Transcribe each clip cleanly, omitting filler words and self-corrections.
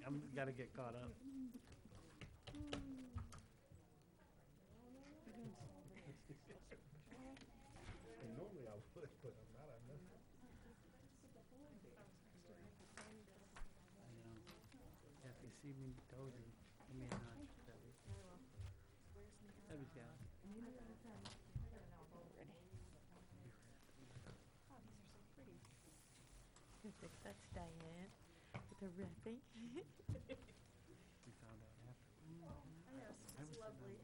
I'm gotta get caught up. Normally I would, but I'm not. I missed it. I know. Yeah, if you see me dozy, give me a nudge, Debbie. Debbie's got it. That's Diane with her riffing. We found out after. Yes, I it's was lovely.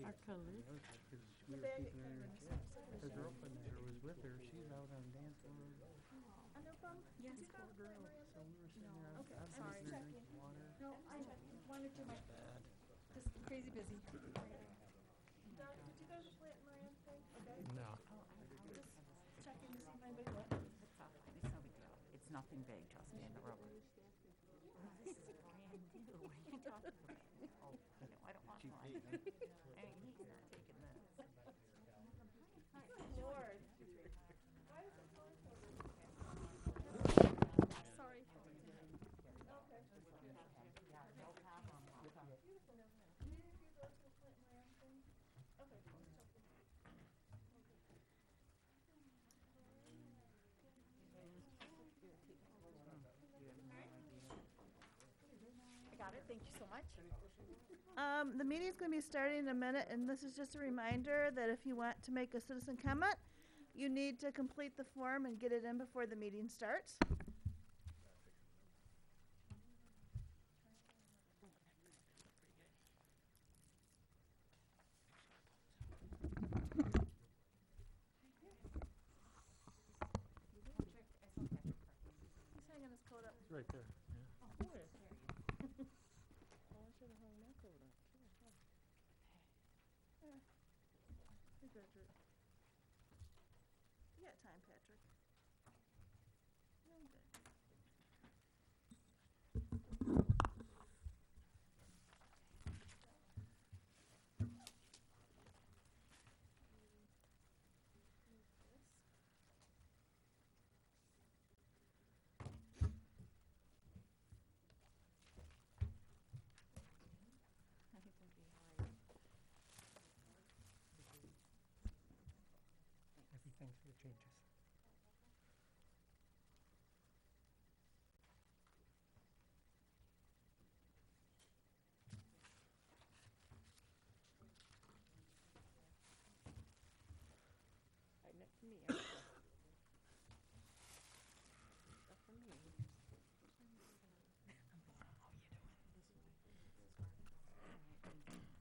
Our colors. Because we The were bag keeping it her, came in a separate her girlfriend that was with her, she's out on dance floor. Anupam? Yes. Did you go to Poor Plant girl. Moran? So we were sitting there, Okay, I was sorry. sitting there drinking water. No, I wanted to, my, Bad. just crazy busy. Doug, did you go to the Plant Moran thing? Okay. No. Just checking to see if anybody went. It's all right. It's no big deal. It's nothing big. Trust me in the room. This is brand new. What are you talking about? Oh, no, I don't want one. Hey, he's not taking this. Lord. Why is it going so Sorry. Okay. Yeah, no problem. Beautiful. Did you go to the Plant Moran thing? Okay. I got it. Thank you so much. The meeting's going to be starting in a minute, and this is just a reminder that if you want to make a citizen comment, you need to complete the form and get it in before the meeting starts. He's hanging his coat up. It's right there. Oh, I should have hung my coat up. Hey, Patrick. You got time, Patrick. Okay. I think we'll be all right. Everything's for the changes. Right next to me. Stuff for me. How you doing? I swear I'll be seated in 1 second.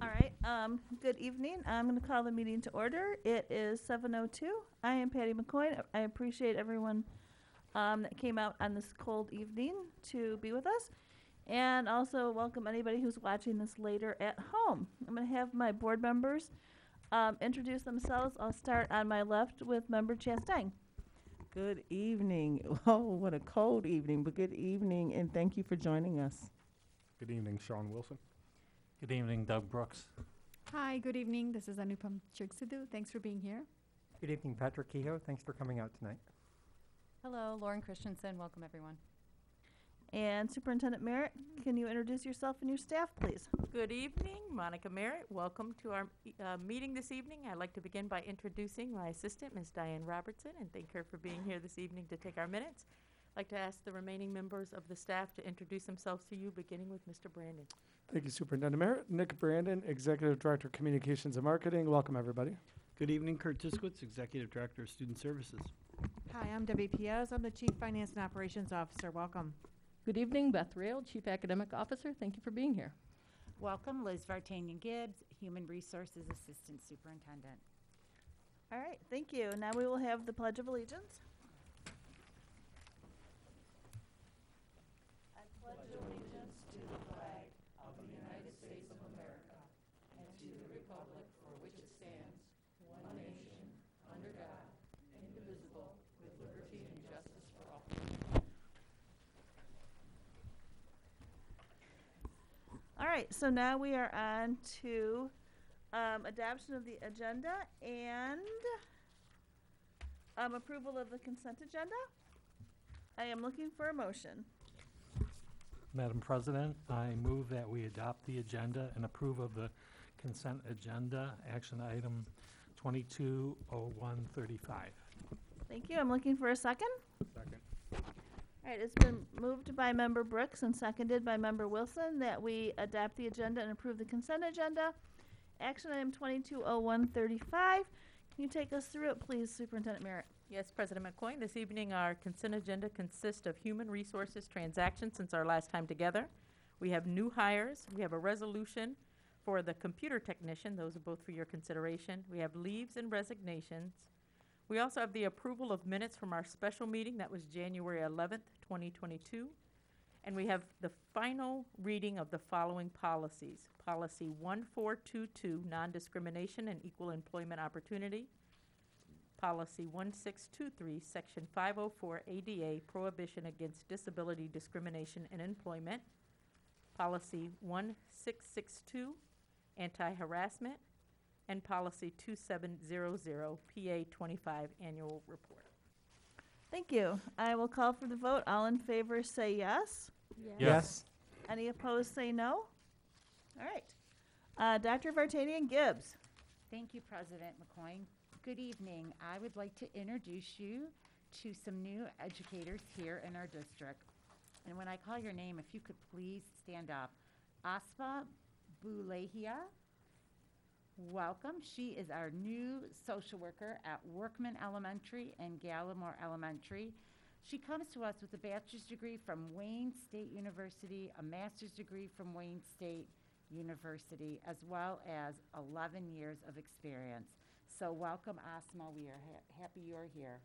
All right, good evening. I'm going to call the meeting to order. It is 7:02. I am Patty McCoy. I appreciate everyone that came out on this cold evening to be with us. And also welcome anybody who's watching this later at home. I'm going to have my board members introduce themselves. I'll start on my left with Member Chastain. Good evening. Oh, what a cold evening, but good evening, and thank you for joining us. Good evening, Sean Wilson. Good evening, Doug Brooks. Hi, good evening. This is Anupam Chirksidhu. Thanks for being here. Good evening, Patrick Kehoe. Thanks for coming out tonight. Hello, Lauren Christensen. Welcome, everyone. And Superintendent Merritt, can you introduce yourself and your staff, please? Good evening, Monica Merritt. Welcome to our meeting this evening. I'd like to begin by introducing my assistant, Ms. Diane Robertson, and thank her for being here this evening to take our minutes. I'd like to ask the remaining members of the staff to introduce themselves to you, beginning with Mr. Brandon. Thank you, Superintendent Merritt. Nick Brandon, Executive Director, Communications and Marketing. Welcome, everybody. Good evening, Kurt Tiskowitz, Executive Director of Student Services. Hi, I'm Debbie Piaz. I'm the Chief Finance and Operations Officer. Welcome. Good evening, Beth Rail, Chief Academic Officer. Thank you for being here. Welcome, Liz Vartanian Gibbs, Human Resources Assistant Superintendent. All right, thank you. Now we will have the Pledge of Allegiance. I pledge allegiance to the flag of the United States of America and to the republic for which it stands, right, so now we are on to adoption of the agenda and approval of the consent agenda. I am looking for a motion. Madam President, I move that we adopt the agenda and approve of the consent agenda, action item 220135. Thank you. I'm looking for a second. Second. All right, it's been moved by Member Brooks and seconded by Member Wilson that we adopt the agenda and approve the consent agenda. Action item 220135. Can you take us through it, please, Superintendent Merritt? Yes, President McCoy, this evening our consent agenda consists of human resources transactions since our last time together. We have new hires. We have a resolution for the computer technician. Those are both for your consideration. We have leaves and resignations. We also have the approval of minutes from our special meeting. That was January 11th, 2022. And we have the final reading of the following policies. Policy 1422, non-discrimination and equal employment opportunity. Policy 1623, Section 504 ADA, prohibition against disability discrimination in employment. Policy 1662, anti-harassment. And Policy 2700, PA 25, annual report. Thank you. I will call for the vote. All in favor say yes. Yes. Any opposed say no. All right. Dr. Vartanian Gibbs. Thank you, President McCoy. Good evening. I would like to introduce you to some new educators here in our district. And when I call your name, if you could please stand up. Aspa Bulehia. Welcome. She is our new social worker at Workman Elementary and Gallimore Elementary. She comes to us with a bachelor's degree from Wayne State University, a master's degree from Wayne State University, as well as 11 years of experience. So welcome, Asma. We are happy you're here.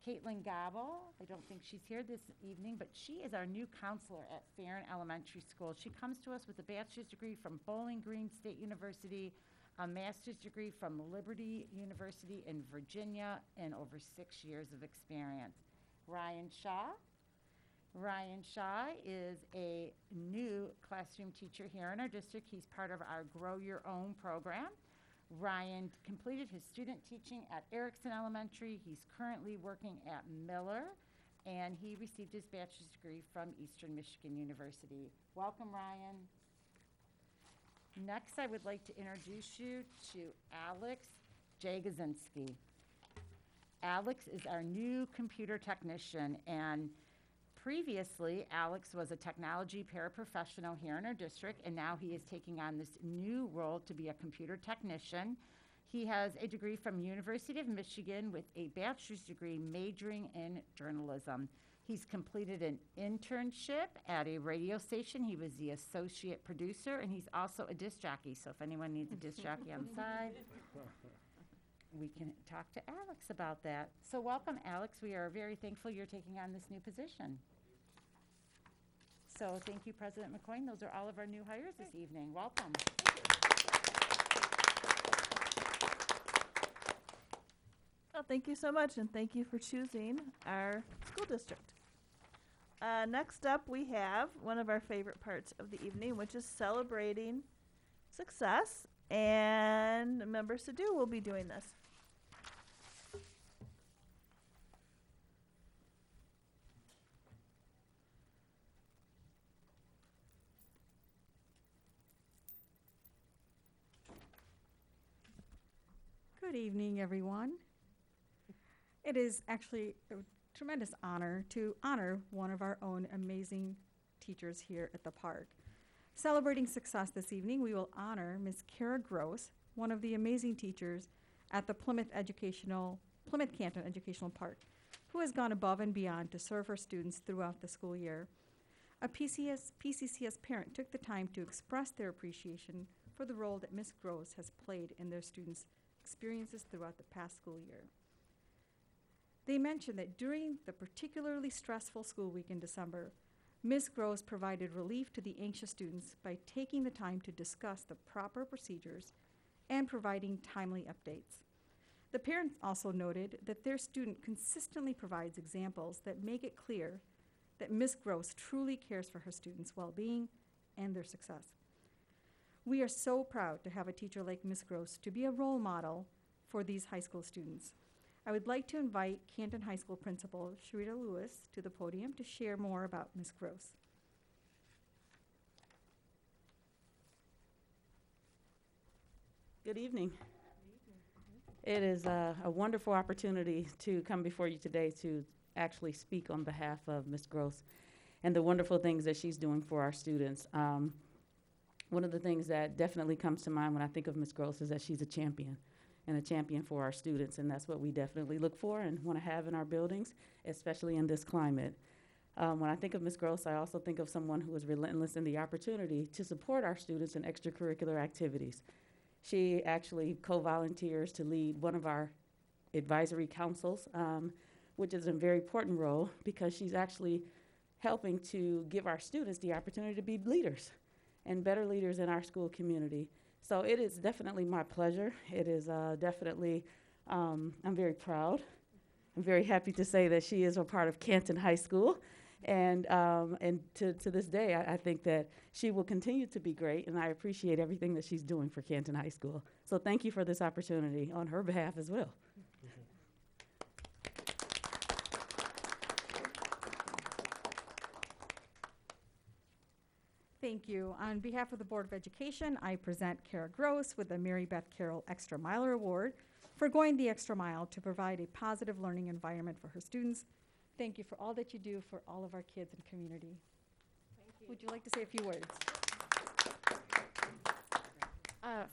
Caitlin Gobble, I don't think she's here this evening, but she is our new counselor at Farron Elementary School. She comes to us with a bachelor's degree from Bowling Green State University, a master's degree from Liberty University in Virginia, and over 6 years of experience. Ryan Shaw. Ryan Shaw is a new classroom teacher here in our district. He's part of our Grow Your Own program. Ryan completed his student teaching at Erickson Elementary. He's currently working at Miller, and he received his bachelor's degree from Eastern Michigan University. Welcome, Ryan. Next, I would like to introduce you to Alex Jagozinski. Alex is our new computer technician, and previously, Alex was a technology paraprofessional here in our district, and now he is taking on this new role to be a computer technician. He has a degree from University of Michigan with a bachelor's degree majoring in journalism. He's completed an internship at a radio station. He was the associate producer, and he's also a disc jockey. So if anyone needs a disc jockey on the side, we can talk to Alex about that. So welcome, Alex. We are very thankful you're taking on this new position. So thank you, President McCoy. Those are all of our new hires this evening. Welcome. Well, thank you so much, and thank you for choosing our school district. Next up, we have one of our favorite parts of the evening, which is celebrating success, and Member Sadhu will be doing this. Good evening, everyone. It is actually a tremendous honor to honor one of our own amazing teachers here at the park. Celebrating success this evening, we will honor Ms. Kara Gross, one of the amazing teachers at the Plymouth Canton Educational Park, who has gone above and beyond to serve her students throughout the school year. A P-CCS parent took the time to express their appreciation for the role that Ms. Gross has played in their students' experiences throughout the past school year. They mentioned that during the particularly stressful school week in December, Ms. Gross provided relief to the anxious students by taking the time to discuss the proper procedures and providing timely updates. The parents also noted that their student consistently provides examples that make it clear that Ms. Gross truly cares for her students' well-being and their success. We are so proud to have a teacher like Ms. Gross to be a role model for these high school students. I would like to invite Canton High School Principal Sharita Lewis to the podium to share more about Ms. Gross. Good evening. It is a wonderful opportunity to come before you today to actually speak on behalf of Ms. Gross and the wonderful things that she's doing for our students. One of the things that definitely comes to mind when I think of Ms. Gross is that she's a champion, and a champion for our students, and that's what we definitely look for and want to have in our buildings, especially in this climate. When I think of Ms. Gross, I also think of someone who is relentless in the opportunity to support our students in extracurricular activities. She actually co-volunteers to lead one of our advisory councils, which is a very important role because she's actually helping to give our students the opportunity to be leaders and better leaders in our school community. So it is definitely my pleasure. It is definitely, I'm very proud. I'm very happy to say that she is a part of Canton High School. And to this day, I think that she will continue to be great, and I appreciate everything that she's doing for Canton High School. So thank you for this opportunity on her behalf as well. Thank you. On behalf of the Board of Education, I present Kara Gross with the Mary Beth Carroll Extra Miler Award for going the extra mile to provide a positive learning environment for her students. Thank you for all that you do for all of our kids and community. Thank you. Would you like to say a few words?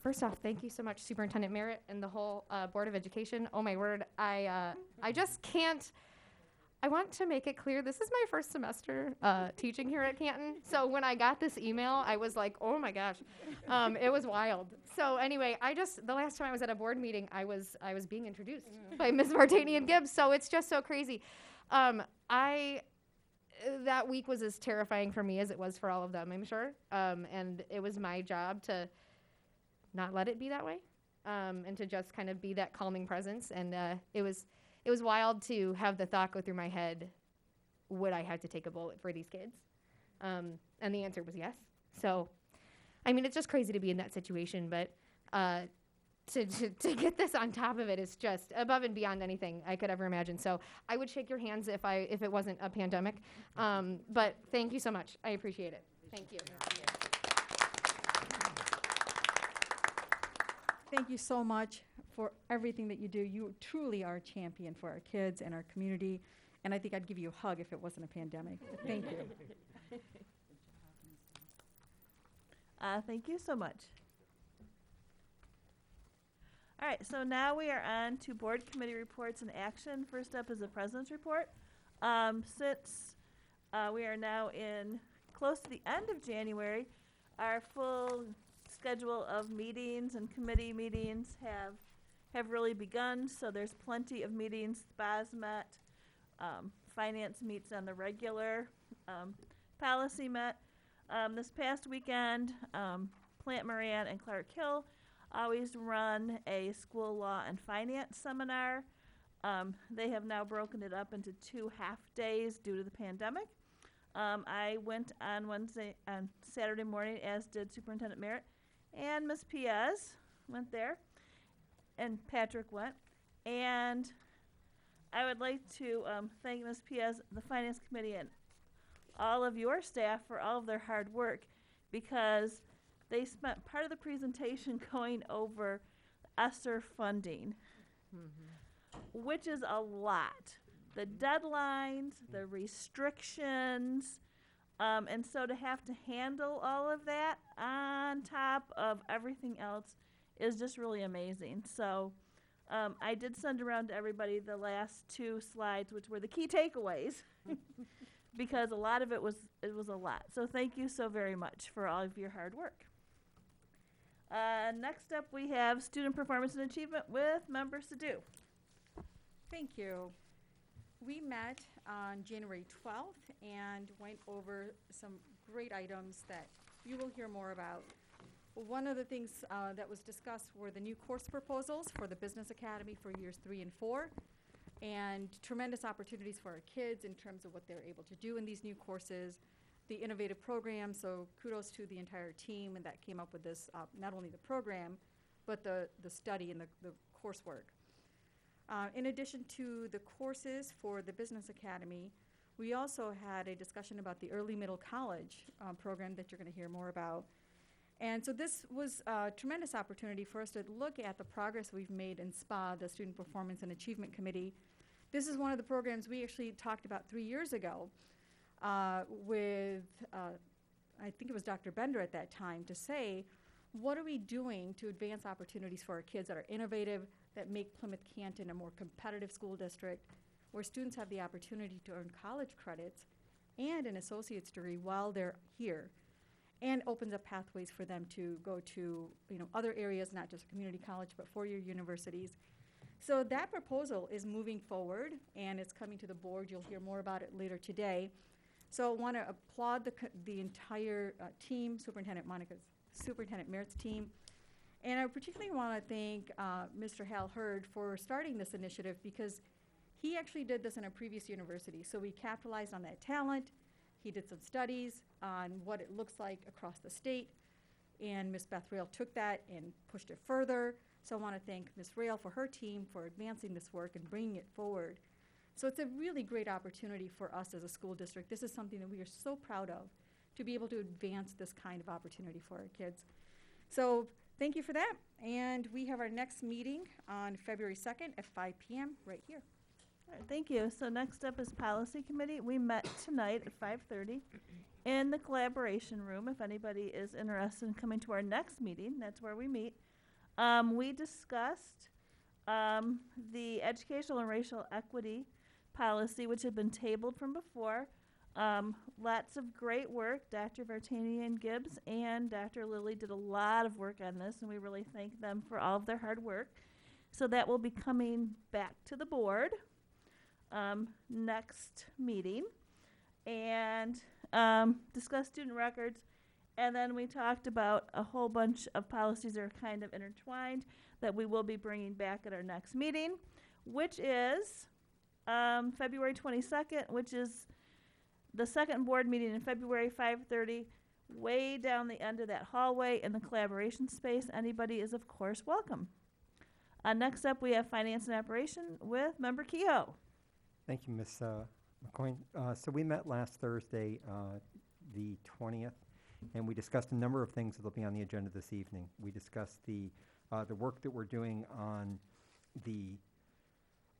First off, thank you so much, Superintendent Merritt and the whole Board of Education. Oh my word, I just can't. I want to make it clear, this is my first semester teaching here at Canton. So when I got this email, I was like, oh my gosh, it was wild. So anyway, the last time I was at a board meeting, I was being introduced by Ms. Vartanian Gibbs. So it's just so crazy. That week was as terrifying for me as it was for all of them, I'm sure. And it was my job to not let it be that way, and to just kind of be that calming presence. And it was wild to have the thought go through my head, would I have to take a bullet for these kids? And the answer was yes. So, I mean, it's just crazy to be in that situation, but to get this on top of it is just above and beyond anything I could ever imagine. So I would shake your hands if it wasn't a pandemic. But thank you so much. I appreciate it. Thank you. Thank you so much for everything that you do. You truly are a champion for our kids and our community. And I think I'd give you a hug if it wasn't a pandemic. But thank you. Thank you so much. All right, so now we are on to board committee reports and action. First up is the president's report. Since we are now in close to the end of January, our full schedule of meetings and committee meetings have really begun. So there's plenty of meetings. SPA's met, finance meets on the regular, policy met. This past weekend, Plant Moran and Clark Hill always run a school law and finance seminar. They have now broken it up into 2 half days due to the pandemic. I went on Saturday morning, as did Superintendent Merritt, and Ms. Piaz went there, and Patrick went. And I would like to thank Ms. Piaz, the Finance Committee, and all of your staff for all of their hard work, because they spent part of the presentation going over ESSER funding, which is a lot. The deadlines, the restrictions, and so to have to handle all of that on top of everything else is just really amazing. So I did send around to everybody the last 2 slides, which were the key takeaways, because a lot of it was a lot. So thank you so very much for all of your hard work. Next up, we have student performance and achievement with Member Sadoo. Thank you. We met on January 12th and went over some great items that you will hear more about. One of the things that was discussed were the new course proposals for the Business Academy for years 3 and 4, and tremendous opportunities for our kids in terms of what they're able to do in these new courses. the innovative program, so kudos to the entire team and that came up with this, not only the program, but the study and the coursework. In addition to the courses for the Business Academy, we also had a discussion about the early middle college program that you're going to hear more about. And so this was a tremendous opportunity for us to look at the progress we've made in SPA, the Student Performance and Achievement Committee. This is one of the programs we actually talked about 3 years ago with, I think it was Dr. Bender at that time, to say, what are we doing to advance opportunities for our kids that are innovative, that make Plymouth-Canton a more competitive school district, where students have the opportunity to earn college credits and an associate's degree while they're here, and opens up pathways for them to go to other areas, not just community college, but four-year universities. So that proposal is moving forward, and it's coming to the board. You'll hear more about it later today. So I want to applaud the entire team, Superintendent Merritt's team. And I particularly want to thank Mr. Hal Hurd for starting this initiative, because he actually did this in a previous university. So we capitalized on that talent. He did some studies on what it looks like across the state, and Ms. Beth Rail took that and pushed it further. So I want to thank Ms. Rail for her team for advancing this work and bringing it forward. So it's a really great opportunity for us as a school district. This is something that we are so proud of, to be able to advance this kind of opportunity for our kids. So thank you for that. And we have our next meeting on February 2nd at 5 p.m. right here. All right, thank you. So next up is Policy Committee. We met tonight at 5:30 in the collaboration room. If anybody is interested in coming to our next meeting, that's where we meet. We discussed the educational and racial equity policy, which had been tabled from before. Lots of great work. Dr. Vartanian Gibbs and Dr. Lilly did a lot of work on this, and we really thank them for all of their hard work. So that will be coming back to the board next meeting, and discuss student records. And then we talked about a whole bunch of policies that are kind of intertwined that we will be bringing back at our next meeting, which is February 22nd, which is the second board meeting in February, 5:30, way down the end of that hallway in the collaboration space. Anybody is, of course, welcome. Next up, we have Finance and Operation with Member Kehoe. Thank you, Ms. McCoy. So we met last Thursday, the 20th, and we discussed a number of things that will be on the agenda this evening. We discussed the work that we're doing on the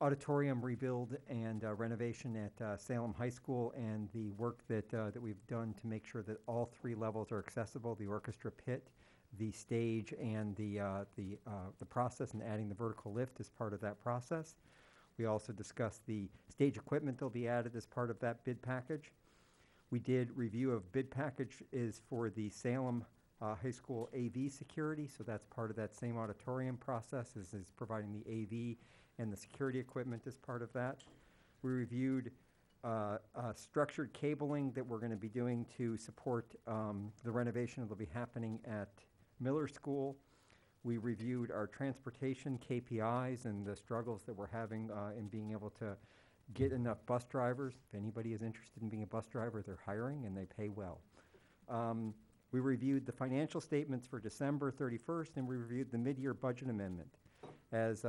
auditorium rebuild and renovation at Salem High School, and the work that we've done to make sure that all three levels are accessible: the orchestra pit, the stage, and the process, and adding the vertical lift as part of that process. We also discussed the stage equipment that will be added as part of that bid package. We did review of bid package is for the Salem High School AV security, so that's part of that same auditorium process, is providing the AV and the security equipment as part of that. We reviewed structured cabling that we're going to be doing to support the renovation that will be happening at Miller School. We reviewed our transportation KPIs and the struggles that we're having in being able to get enough bus drivers. If anybody is interested in being a bus driver, they're hiring and they pay well. We reviewed the financial statements for December 31st, and we reviewed the mid-year budget amendment. As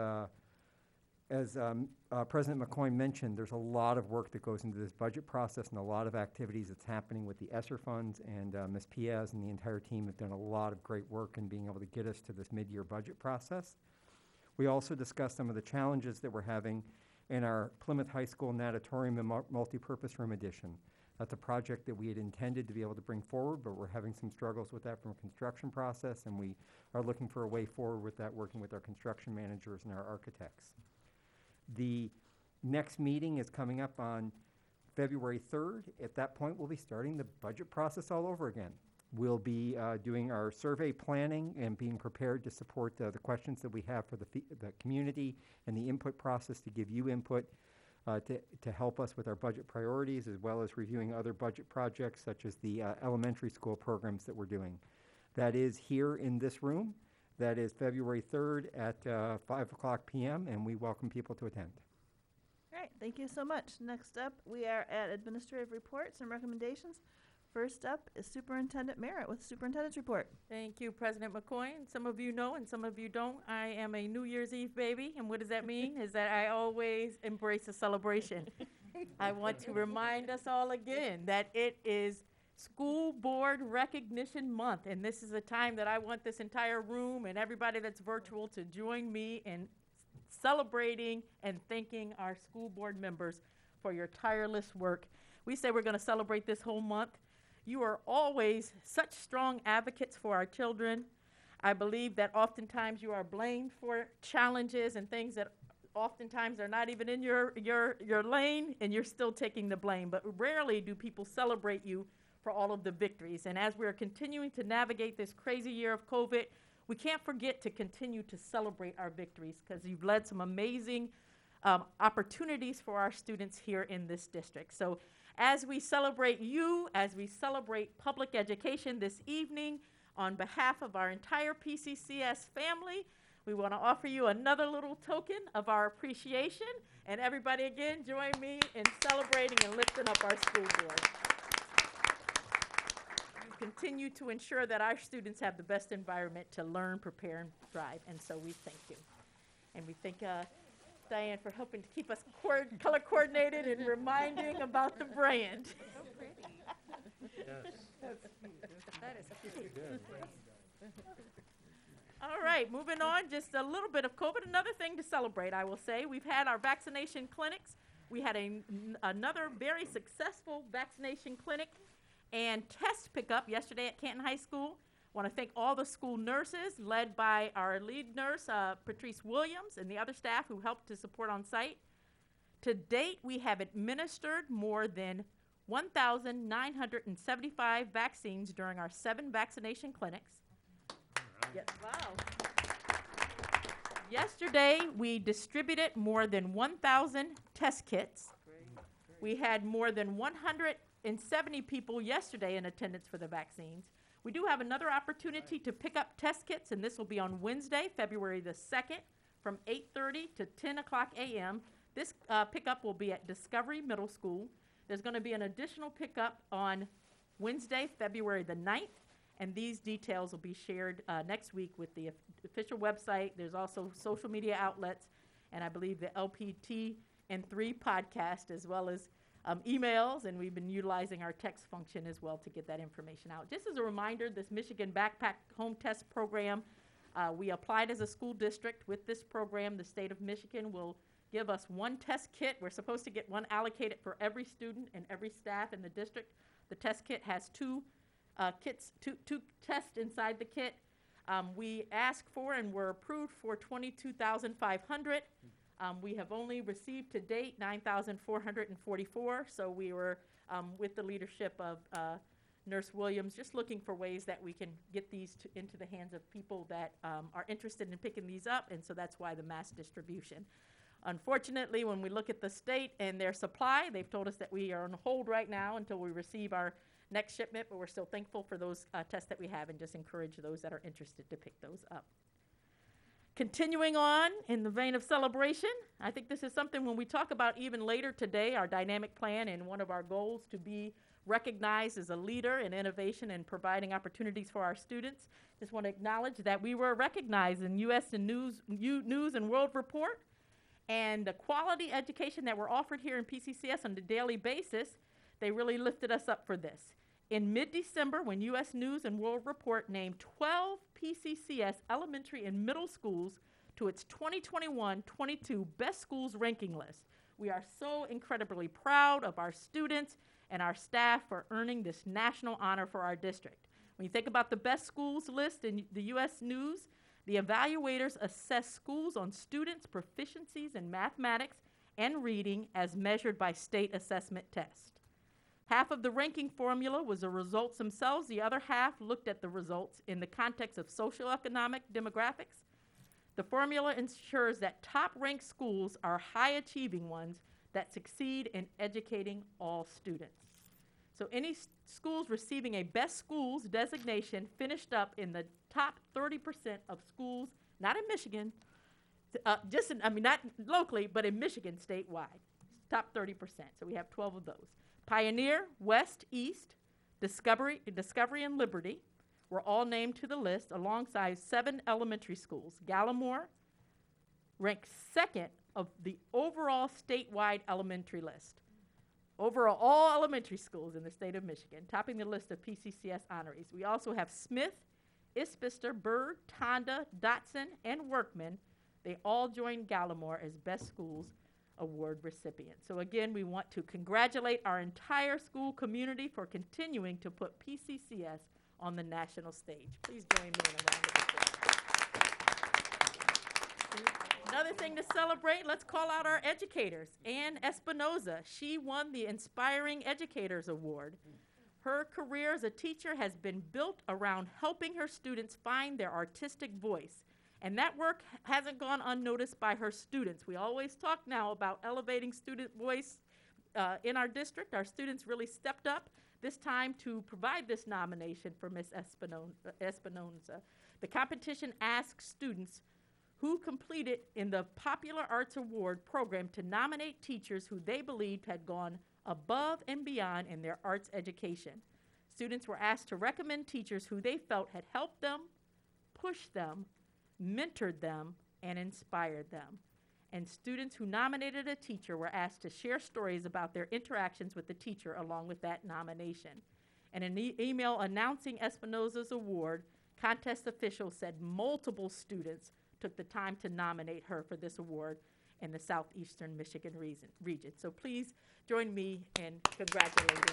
President McCoy mentioned, there's a lot of work that goes into this budget process and a lot of activities that's happening with the ESSER funds, and Ms. Piaz and the entire team have done a lot of great work in being able to get us to this mid-year budget process. We also discussed some of the challenges that we're having in our Plymouth High School natatorium and multipurpose room addition. That's a project that we had intended to be able to bring forward, but we're having some struggles with that from a construction process, and we are looking for a way forward with that, working with our construction managers and our architects. The next meeting is coming up on February 3rd. At that point, we'll be starting the budget process all over again. We'll be doing our survey planning and being prepared to support the questions that we have for the community, and the input process to give you input to help us with our budget priorities, as well as reviewing other budget projects such as the elementary school programs that we're doing. That is here in this room. That is February 3rd at 5 o'clock p.m., and we welcome people to attend. All right, thank you so much. Next up, we are at administrative reports and recommendations. First up is Superintendent Merritt with Superintendent's Report. Thank you, President McCoy. And some of you know and some of you don't. I am a New Year's Eve baby. And what does that mean? Is that I always embrace a celebration. I want to remind us all again that it is School Board Recognition Month. And this is a time that I want this entire room and everybody that's virtual to join me in celebrating and thanking our school board members for your tireless work. We say we're going to celebrate this whole month. You are always such strong advocates for our children. I believe that oftentimes you are blamed for challenges and things that oftentimes are not even in your lane, and you're still taking the blame. But rarely do people celebrate you for all of the victories. And as we're continuing to navigate this crazy year of COVID, we can't forget to continue to celebrate our victories, because you've led some amazing opportunities for our students here in this district. So as we celebrate you, as we celebrate public education this evening, on behalf of our entire P-CCS family, we want to offer you another little token of our appreciation. And everybody again, join me in celebrating and lifting up our school board. You continue to ensure that our students have the best environment to learn, prepare, and thrive. And so we thank you. And we thank Diane for helping to keep us color coordinated and reminding about the brand. So pretty. Yes. That is cute. All right, moving on, just a little bit of COVID. Another thing to celebrate, I will say. We've had our vaccination clinics. We had another very successful vaccination clinic and test pickup yesterday at Canton High School. Want to thank all the school nurses, led by our lead nurse, Patrice Williams, and the other staff who helped to support on site. To date, we have administered more than 1,975 vaccines during our 7 vaccination clinics. Yes. Wow. Yesterday, we distributed more than 1,000 test kits. We had more than 170 people yesterday in attendance for the vaccines. We do have another opportunity to pick up test kits, and this will be on Wednesday, February the 2nd, from 8:30 to 10 o'clock a.m. This pickup will be at Discovery Middle School. There's going to be an additional pickup on Wednesday, February the 9th, and these details will be shared next week with the official website. There's also social media outlets, and I believe the LPT and 3 podcast, as well as emails, and we've been utilizing our text function as well to get that information out. Just as a reminder, this Michigan Backpack Home Test Program, we applied as a school district with this program. The state of Michigan will give us 1 test kit. We're supposed to get 1 allocated for every student and every staff in the district. The test kit has 2 kits, two tests inside the kit. We asked for and were approved for 22,500. We have only received to date 9,444, so we were, with the leadership of Nurse Williams, just looking for ways that we can get these into the hands of people that are interested in picking these up, and so that's why the mass distribution. Unfortunately, when we look at the state and their supply, they've told us that we are on hold right now until we receive our next shipment, but we're still thankful for those tests that we have and just encourage those that are interested to pick those up. Continuing on in the vein of celebration, I think this is something when we talk about even later today, our dynamic plan and one of our goals to be recognized as a leader in innovation and providing opportunities for our students. Just want to acknowledge that we were recognized in U.S. and News and World Report, and the quality education that we're offered here in P-CCS on a daily basis, they really lifted us up for this. In mid-December, when U.S. News and World Report named 12 P-CCS elementary and middle schools to its 2021-22 Best Schools ranking list, we are so incredibly proud of our students and our staff for earning this national honor for our district. When you think about the Best Schools list in the U.S. News, the evaluators assess schools on students' proficiencies in mathematics and reading as measured by state assessment tests. Half of the ranking formula was the results themselves. The other half looked at the results in the context of socioeconomic demographics. The formula ensures that top-ranked schools are high-achieving ones that succeed in educating all students. So any schools receiving a Best Schools designation finished up in the top 30% of schools, not in Michigan, not locally, but in Michigan statewide, top 30%. So we have 12 of those. Pioneer, West, East, Discovery and Liberty were all named to the list alongside 7 elementary schools. Gallimore ranked second of the overall statewide elementary list. Overall, all elementary schools in the state of Michigan, topping the list of P-CCS honorees. We also have Smith, Isbister, Byrd, Tonda, Dotson, and Workman. They all joined Gallimore as Best Schools Award recipients. So again, we want to congratulate our entire school community for continuing to put P-CCS on the national stage. Please join me in a round of applause. Another thing to celebrate, let's call out our educators. Ann Espinoza, she won the Inspiring Educators Award. Her career as a teacher has been built around helping her students find their artistic voice. And that work hasn't gone unnoticed by her students. We always talk now about elevating student voice in our district. Our students really stepped up this time to provide this nomination for Ms. Espinoza. The competition asks students who completed in the Popular Arts Award program to nominate teachers who they believed had gone above and beyond in their arts education. Students were asked to recommend teachers who they felt had helped them, pushed them, mentored them, and inspired them. And students who nominated a teacher were asked to share stories about their interactions with the teacher along with that nomination. And an email announcing Espinoza's award, contest officials said multiple students took the time to nominate her for this award in the southeastern Michigan region. So please join me in congratulating Ms.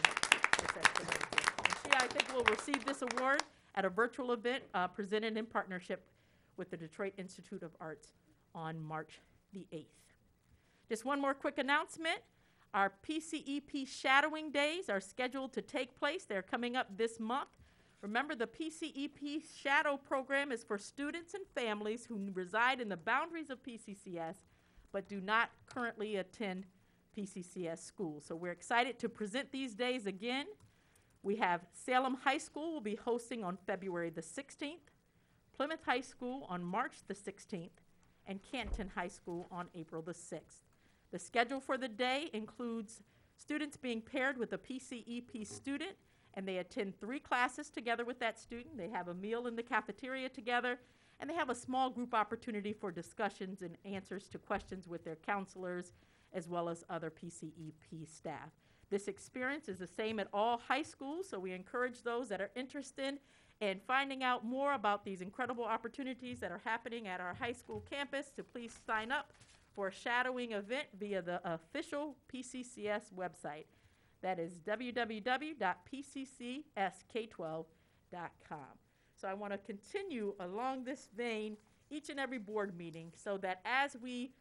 Espinoza. And she, I think, will receive this award at a virtual event presented in partnership with the Detroit Institute of Arts on March the 8th. Just one more quick announcement. Our PCEP shadowing days are scheduled to take place. They're coming up this month. Remember, the PCEP shadow program is for students and families who reside in the boundaries of PCCS but do not currently attend PCCS schools. So we're excited to present these days again. We have Salem High School will be hosting on February the 16th, Plymouth High School on March the 16th, and Canton High School on April the 6th. The schedule for the day includes students being paired with a PCEP student, and they attend 3 classes together with that student. They have a meal in the cafeteria together, and they have a small group opportunity for discussions and answers to questions with their counselors, as well as other PCEP staff. This experience is the same at all high schools, so we encourage those that are interested in finding out more about these incredible opportunities that are happening at our high school campus to please sign up for a shadowing event via the official PCCS website. That is www.pccsk12.com. So I want to continue along this vein each and every board meeting so that as we,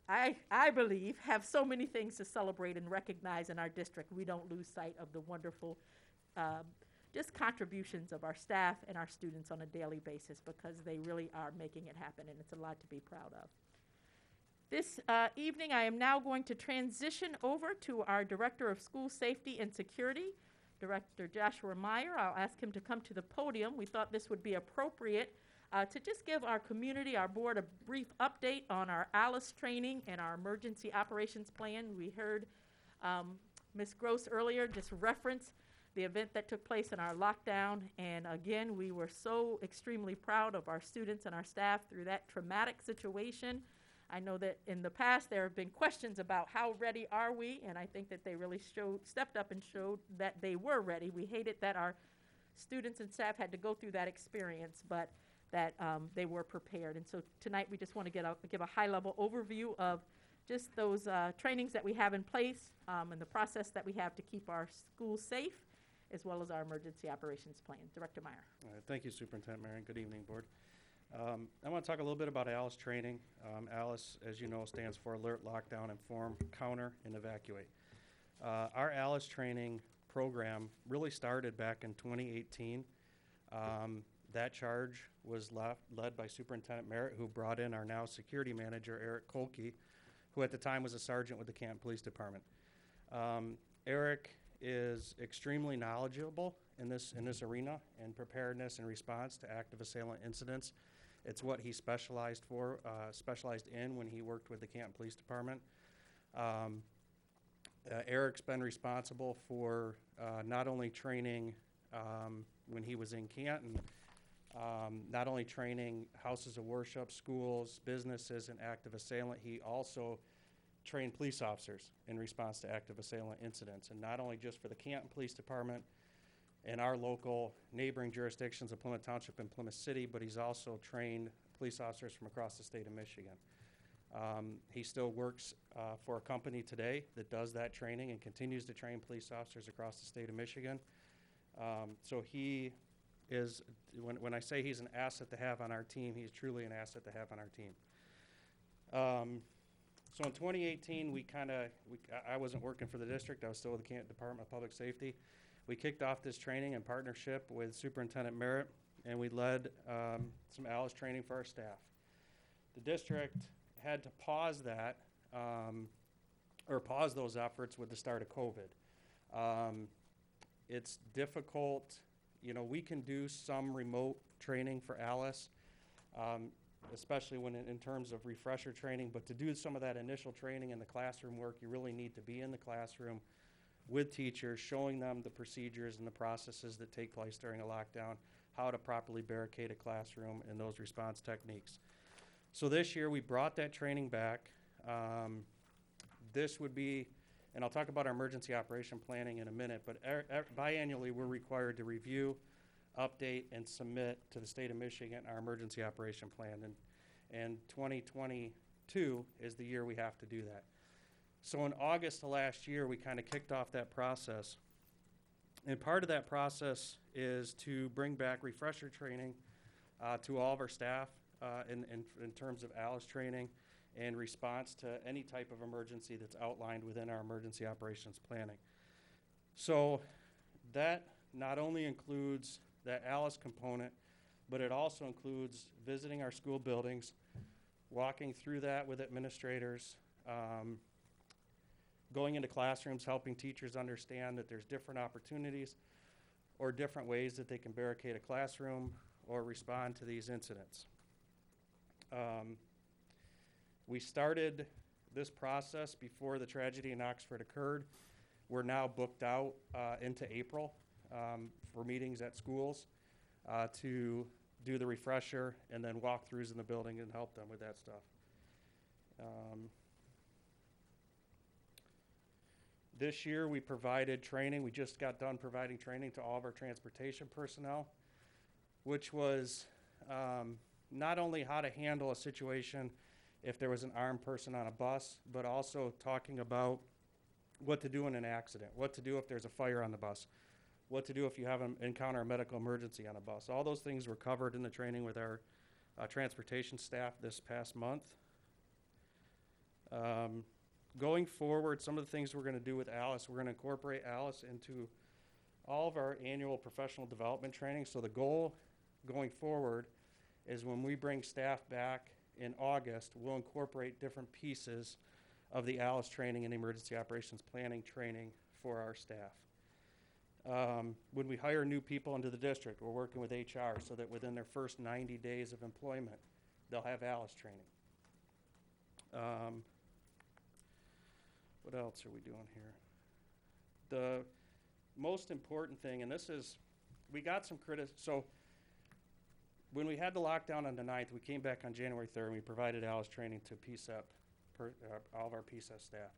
I believe, have so many things to celebrate and recognize in our district, we don't lose sight of the wonderful just contributions of our staff and our students on a daily basis, because they really are making it happen, and it's a lot to be proud of. This evening, I am now going to transition over to our Director of School Safety and Security, Director Joshua Meyer. I'll ask him to come to the podium. We thought this would be appropriate to just give our community, our board, a brief update on our ALICE training and our emergency operations plan. We heard Ms. Gross earlier just reference the event that took place in our lockdown, and again, we were so extremely proud of our students and our staff through that traumatic situation. I know that in the past there have been questions about how ready are we, and I think that they really stepped up and showed that they were ready. We hated that our students and staff had to go through that experience, but that they were prepared. And so tonight we just want to give a high-level overview of just those trainings that we have in place and the process that we have to keep our schools safe, as well as our emergency operations plan. Director Meyer. All right, thank you, Superintendent Marion. Good evening, Board. I want to talk a little bit about ALICE training. ALICE, as you know, stands for Alert, Lockdown, Inform, Counter, and Evacuate. Our ALICE training program really started back in 2018. That charge was led by Superintendent Merritt, who brought in our now security manager, Eric Kolke, who at the time was a sergeant with the Canton Police Department. Eric is extremely knowledgeable in this arena in preparedness and response to active assailant incidents. It's what he specialized in when he worked with the Canton Police Department. Eric's been responsible for not only training when he was in Canton, not only training houses of worship, schools, businesses, and active assailant, he also trained police officers in response to active assailant incidents, and not only just for the Canton Police Department and our local neighboring jurisdictions of Plymouth Township and Plymouth City, but he's also trained police officers from across the state of Michigan. He still works for a company today that does that training and continues to train police officers across the state of Michigan. So he is, when I say he's an asset to have on our team, he's truly an asset to have on our team. So in 2018, I wasn't working for the district. I was still with the Canton Department of Public Safety. We kicked off this training in partnership with Superintendent Merritt, and we led some ALICE training for our staff. The district had to pause that, or pause those efforts with the start of COVID. It's difficult, you know, we can do some remote training for ALICE, especially when in terms of refresher training, but to do some of that initial training in the classroom work, you really need to be in the classroom with teachers, showing them the procedures and the processes that take place during a lockdown, how to properly barricade a classroom, and those response techniques. So this year we brought that training back. This would be, and I'll talk about our emergency operation planning in a minute, but biannually we're required to review, update, and submit to the state of Michigan our emergency operation plan. And 2022 is the year we have to do that. So in August of last year, we kind of kicked off that process. And part of that process is to bring back refresher training to all of our staff in terms of ALICE training and response to any type of emergency that's outlined within our emergency operations planning. So that not only includes that ALICE component, but it also includes visiting our school buildings, walking through that with administrators, going into classrooms, helping teachers understand that there's different opportunities or different ways that they can barricade a classroom or respond to these incidents. We started this process before the tragedy in Oxford occurred. We're now booked out into April for meetings at schools to do the refresher and then walkthroughs in the building and help them with that stuff. This year we provided training. We just got done providing training to all of our transportation personnel, which was not only how to handle a situation if there was an armed person on a bus, but also talking about what to do in an accident, what to do if there's a fire on the bus, what to do if you encounter a medical emergency on a bus. All those things were covered in the training with our transportation staff this past month. Going forward, some of the things we're going to do with ALICE, we're going to incorporate ALICE into all of our annual professional development training. So the goal going forward is when we bring staff back in August, we'll incorporate different pieces of the ALICE training and emergency operations planning training for our staff. When we hire new people into the district, we're working with HR so that within their first 90 days of employment, they'll have ALICE training. What else are we doing here? The most important thing, and this is, we got some criticism. So when we had the lockdown on the 9th, we came back on January 3rd and we provided ALICE training to PSEP, all of our PSEP staff.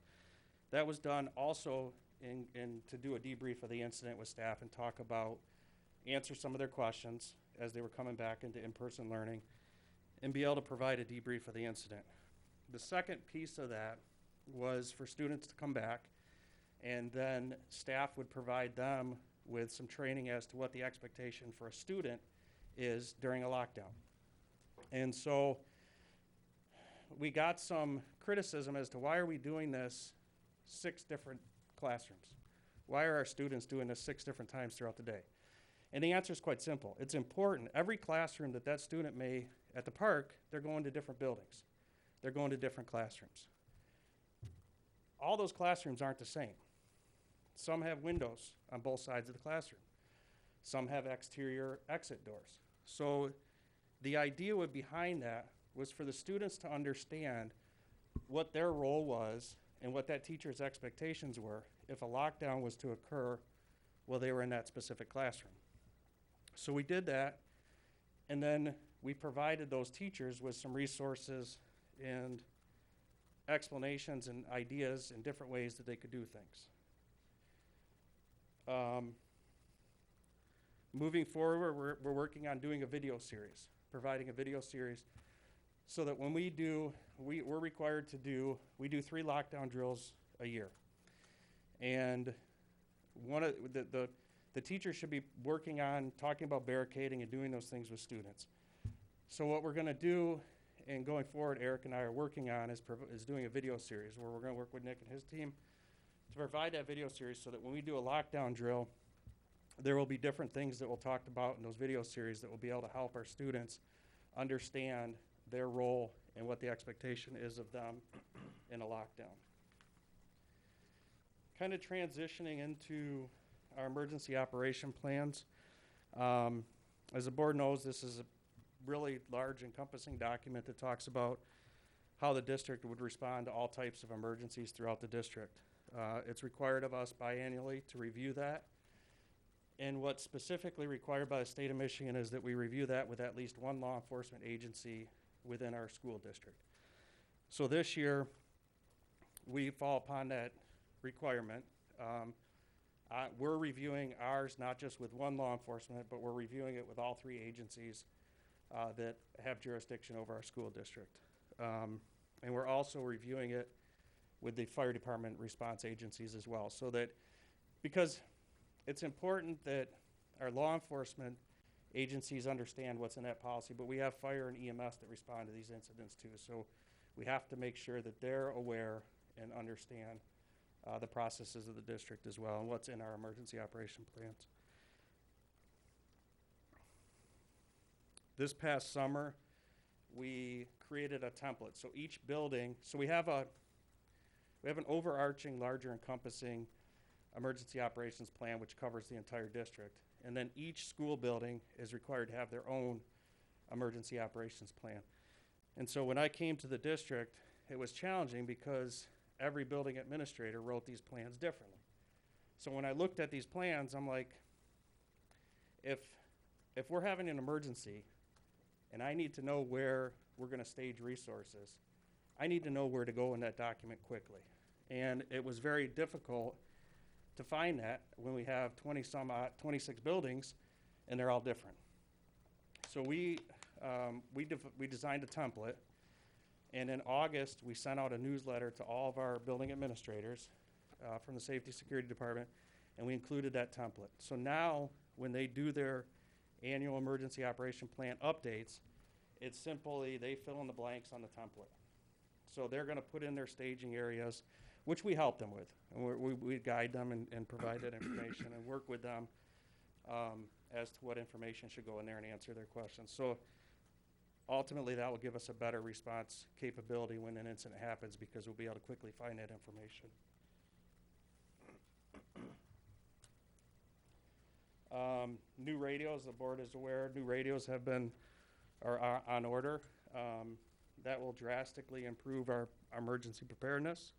That was done also to do a debrief of the incident with staff and talk about, answer some of their questions as they were coming back into in-person learning and be able to provide a debrief of the incident. The second piece of that was for students to come back, and then staff would provide them with some training as to what the expectation for a student is during a lockdown. And so we got some criticism as to why are we doing this 6 different classrooms? Why are our students doing this 6 different times throughout the day? And the answer is quite simple. It's important. Every classroom that student may, at the park, they're going to different buildings. They're going to different classrooms. All those classrooms aren't the same. Some have windows on both sides of the classroom. Some have exterior exit doors. So the idea behind that was for the students to understand what their role was and what that teacher's expectations were if a lockdown was to occur while they were in that specific classroom. So we did that, and then we provided those teachers with some resources and explanations and ideas and different ways that they could do things. Moving forward, we're working on doing a video series, providing a video series, so that when we do, we're required to do, we do 3 lockdown drills a year. And one of the teacher should be working on talking about barricading and doing those things with students. So what we're gonna do, and going forward, Eric and I are working on is doing a video series where we're gonna work with Nick and his team to provide that video series so that when we do a lockdown drill, there will be different things that we'll talk about in those video series that will be able to help our students understand their role and what the expectation is of them in a lockdown. Kind of transitioning into our emergency operation plans. As the board knows, this is a really large encompassing document that talks about how the district would respond to all types of emergencies throughout the district. It's required of us biannually to review that. And what's specifically required by the state of Michigan is that we review that with at least one law enforcement agency within our school district. So this year, we fall upon that requirement. We're reviewing ours not just with one law enforcement, but we're reviewing it with all 3 agencies that have jurisdiction over our school district. And we're also reviewing it with the fire department response agencies as well. So that, because it's important that our law enforcement agencies understand what's in that policy, but we have fire and EMS that respond to these incidents too. So we have to make sure that they're aware and understand the processes of the district as well and what's in our emergency operation plans. This past summer, we created a template. So each building, so we have an overarching, larger encompassing emergency operations plan which covers the entire district. And then each school building is required to have their own emergency operations plan. And so when I came to the district, it was challenging because every building administrator wrote these plans differently. So when I looked at these plans, I'm like, if we're having an emergency and I need to know where we're gonna stage resources, I need to know where to go in that document quickly. And it was very difficult to find that when we have 26 buildings and they're all different. So we designed a template, and in August we sent out a newsletter to all of our building administrators from the Safety Security Department, and we included that template. So now when they do their annual emergency operation plan updates, it's simply they fill in the blanks on the template. So they're gonna put in their staging areas, which we help them with. And we guide them and provide that information and work with them as to what information should go in there and answer their questions. So ultimately, that will give us a better response capability when an incident happens because we'll be able to quickly find that information. New radios, the board is aware, new radios are on order. That will drastically improve our emergency preparedness.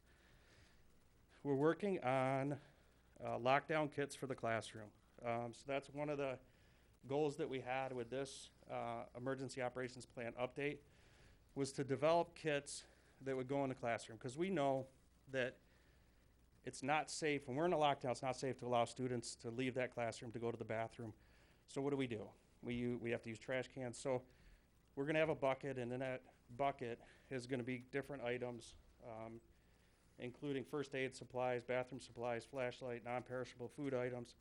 We're working on lockdown kits for the classroom. So that's one of the goals that we had with this emergency operations plan update, was to develop kits that would go in the classroom, because we know that it's not safe, when we're in a lockdown, it's not safe to allow students to leave that classroom to go to the bathroom. So what do? We have to use trash cans. So we're gonna have a bucket, and in that bucket is gonna be different items, including first aid supplies, bathroom supplies, flashlight, non-perishable food items,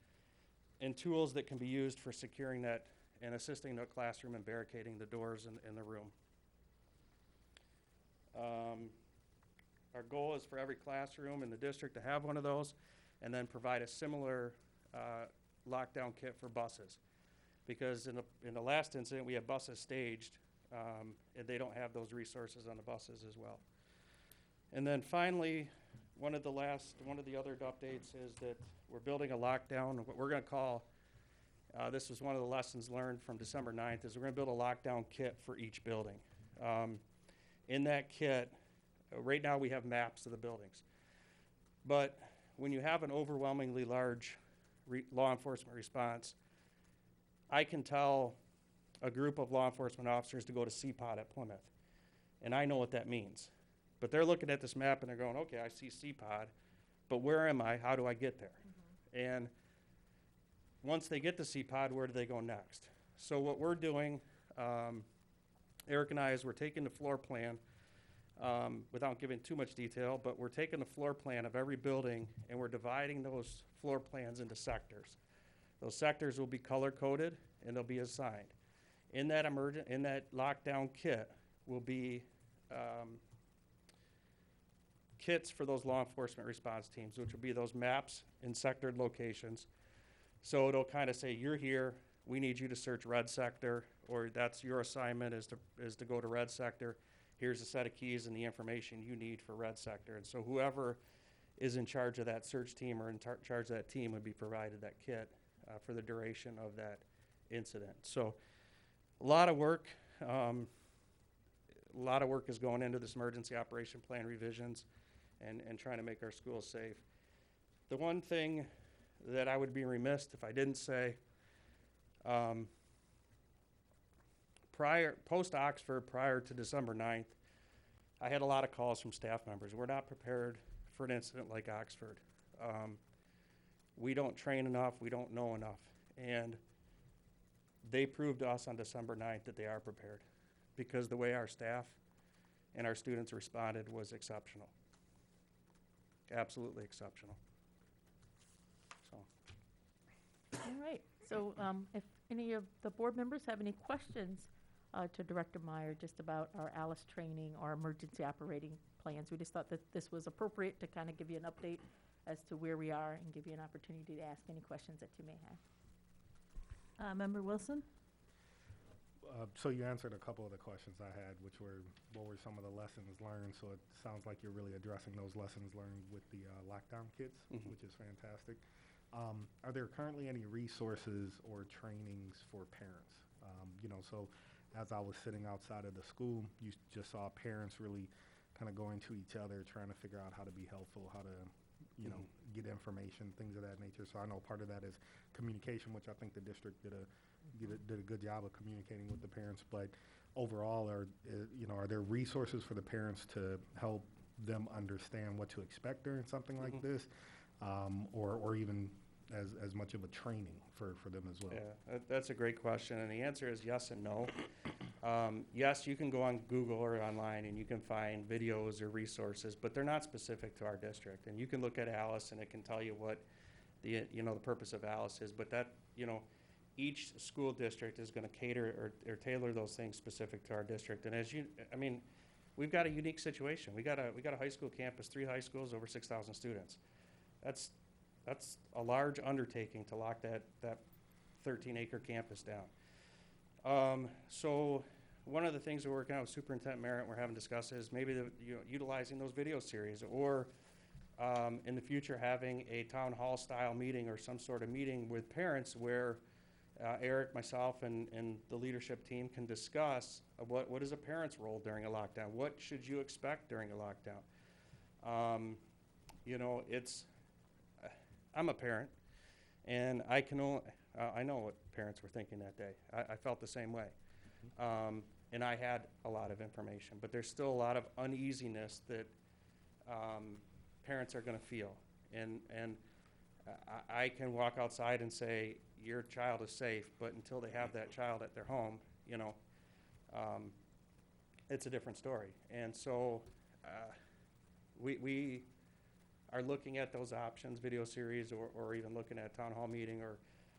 and tools that can be used for securing that and assisting the classroom and barricading the doors in the room. Our goal is for every classroom in the district to have one of those, and then provide a similar lockdown kit for buses. Because in the last incident, we had buses staged, and they don't have those resources on the buses as well. And then finally, one of the other updates is that we're building a lockdown, what we're gonna call, this was one of the lessons learned from December 9th, is we're gonna build a lockdown kit for each building. In that kit, right now we have maps of the buildings. But when you have an overwhelmingly large law enforcement response, I can tell a group of law enforcement officers to go to CPOD at Plymouth, and I know what that means. But they're looking at this map and they're going, okay, I see CPOD, but where am I? How do I get there? And once they get to CPOD, where do they go next? So what we're doing, Eric and I, is we're taking the floor plan, without giving too much detail, but we're taking the floor plan of every building and we're dividing those floor plans into sectors. Those sectors will be color-coded and they'll be assigned. In that lockdown kit will be kits for those law enforcement response teams, which will be those maps in sectored locations. So it'll kind of say, you're here, we need you to search red sector, or that's your assignment is to go to red sector. Here's a set of keys and the information you need for red sector. And so whoever is in charge of that search team or in charge of that team would be provided that kit for the duration of that incident. So a lot of work. A lot of work is going into this emergency operation plan revisions and trying to make our schools safe. The one thing that I would be remiss if I didn't say, post-Oxford, prior to December 9th, I had a lot of calls from staff members. We're not prepared for an incident like Oxford. We don't train enough, we don't know enough. And they proved to us on December 9th that they are prepared, because the way our staff and our students responded was exceptional. Absolutely exceptional. So. All right. So if any of the board members have any questions to Director Meyer just about our ALICE training or emergency operating plans, we just thought that this was appropriate to kind of give you an update as to where we are and give you an opportunity to ask any questions that you may have. Member Wilson? So you answered a couple of the questions I had, which were, what were some of the lessons learned? So it sounds like you're really addressing those lessons learned with the lockdown kits, which is fantastic. Are there currently any resources or trainings for parents? So as I was sitting outside of the school, you just saw parents really kind of going to each other, trying to figure out how to be helpful, how to, get information, things of that nature. So I know part of that is communication, which I think the district did a good job of communicating with the parents. But overall, are there resources for the parents to help them understand what to expect during something like this, or even as much of a training for them as well? Yeah, that's a great question, and the answer is yes and no. Yes, you can go on Google or online and you can find videos or resources, but they're not specific to our district. And you can look at ALICE and it can tell you what the purpose of ALICE is, but that, each school district is going to cater or tailor those things specific to our district. And we've got a unique situation. We got a high school campus, 3 high schools, over 6,000 students. That's a large undertaking to lock that 13-acre campus down. So one of the things we're working on with Superintendent Merritt, we're having discussed is maybe utilizing those video series, or in the future having a town hall style meeting or some sort of meeting with parents where Eric, myself, and the leadership team can discuss what is a parent's role during a lockdown. What should you expect during a lockdown? I'm a parent, and I know what parents were thinking that day. I felt the same way. And I had a lot of information, but there's still a lot of uneasiness that parents are going to feel. And I can walk outside and say, your child is safe, but until they have that child at their home, it's a different story. And so we are looking at those options, video series, or even looking at a town hall meeting or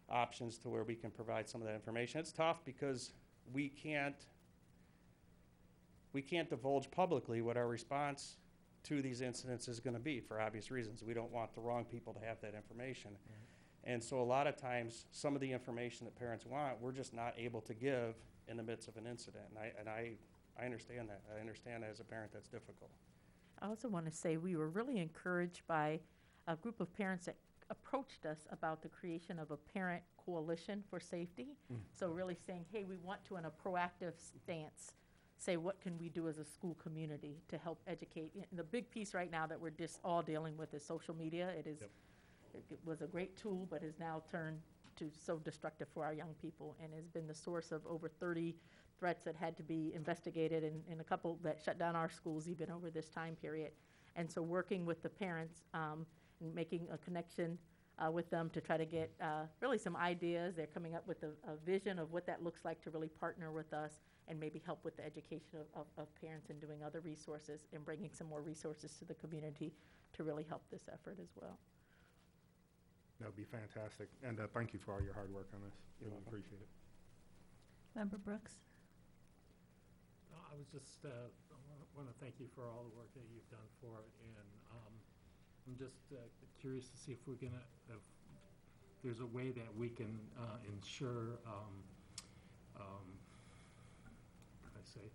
options to where we can provide some of that information. It's tough because we can't divulge publicly what our response to these incidents is going to be, for obvious reasons. We don't want the wrong people to have that information. And so a lot of times, some of the information that parents want, we're just not able to give in the midst of an incident. And I understand that. I understand that as a parent that's difficult. I also want to say we were really encouraged by a group of parents that approached us about the creation of a parent coalition for safety. So really saying, hey, we want to in a proactive stance say, what can we do as a school community to help educate? And the big piece right now that we're just all dealing with is social media. It was a great tool, but has now turned to so destructive for our young people, and has been the source of over 30 threats that had to be investigated, and a couple that shut down our schools even over this time period. And so working with the parents and making a connection with them to try to get really some ideas. They're coming up with a vision of what that looks like to really partner with us and maybe help with the education of parents and doing other resources and bringing some more resources to the community to really help this effort as well. That would be fantastic. And thank you for all your hard work on this. Really appreciate it. Member Brooks? I was just, want to thank you for all the work that you've done for it, and I'm just curious to see if we're gonna, if there's a way that we can ensure, what can I say,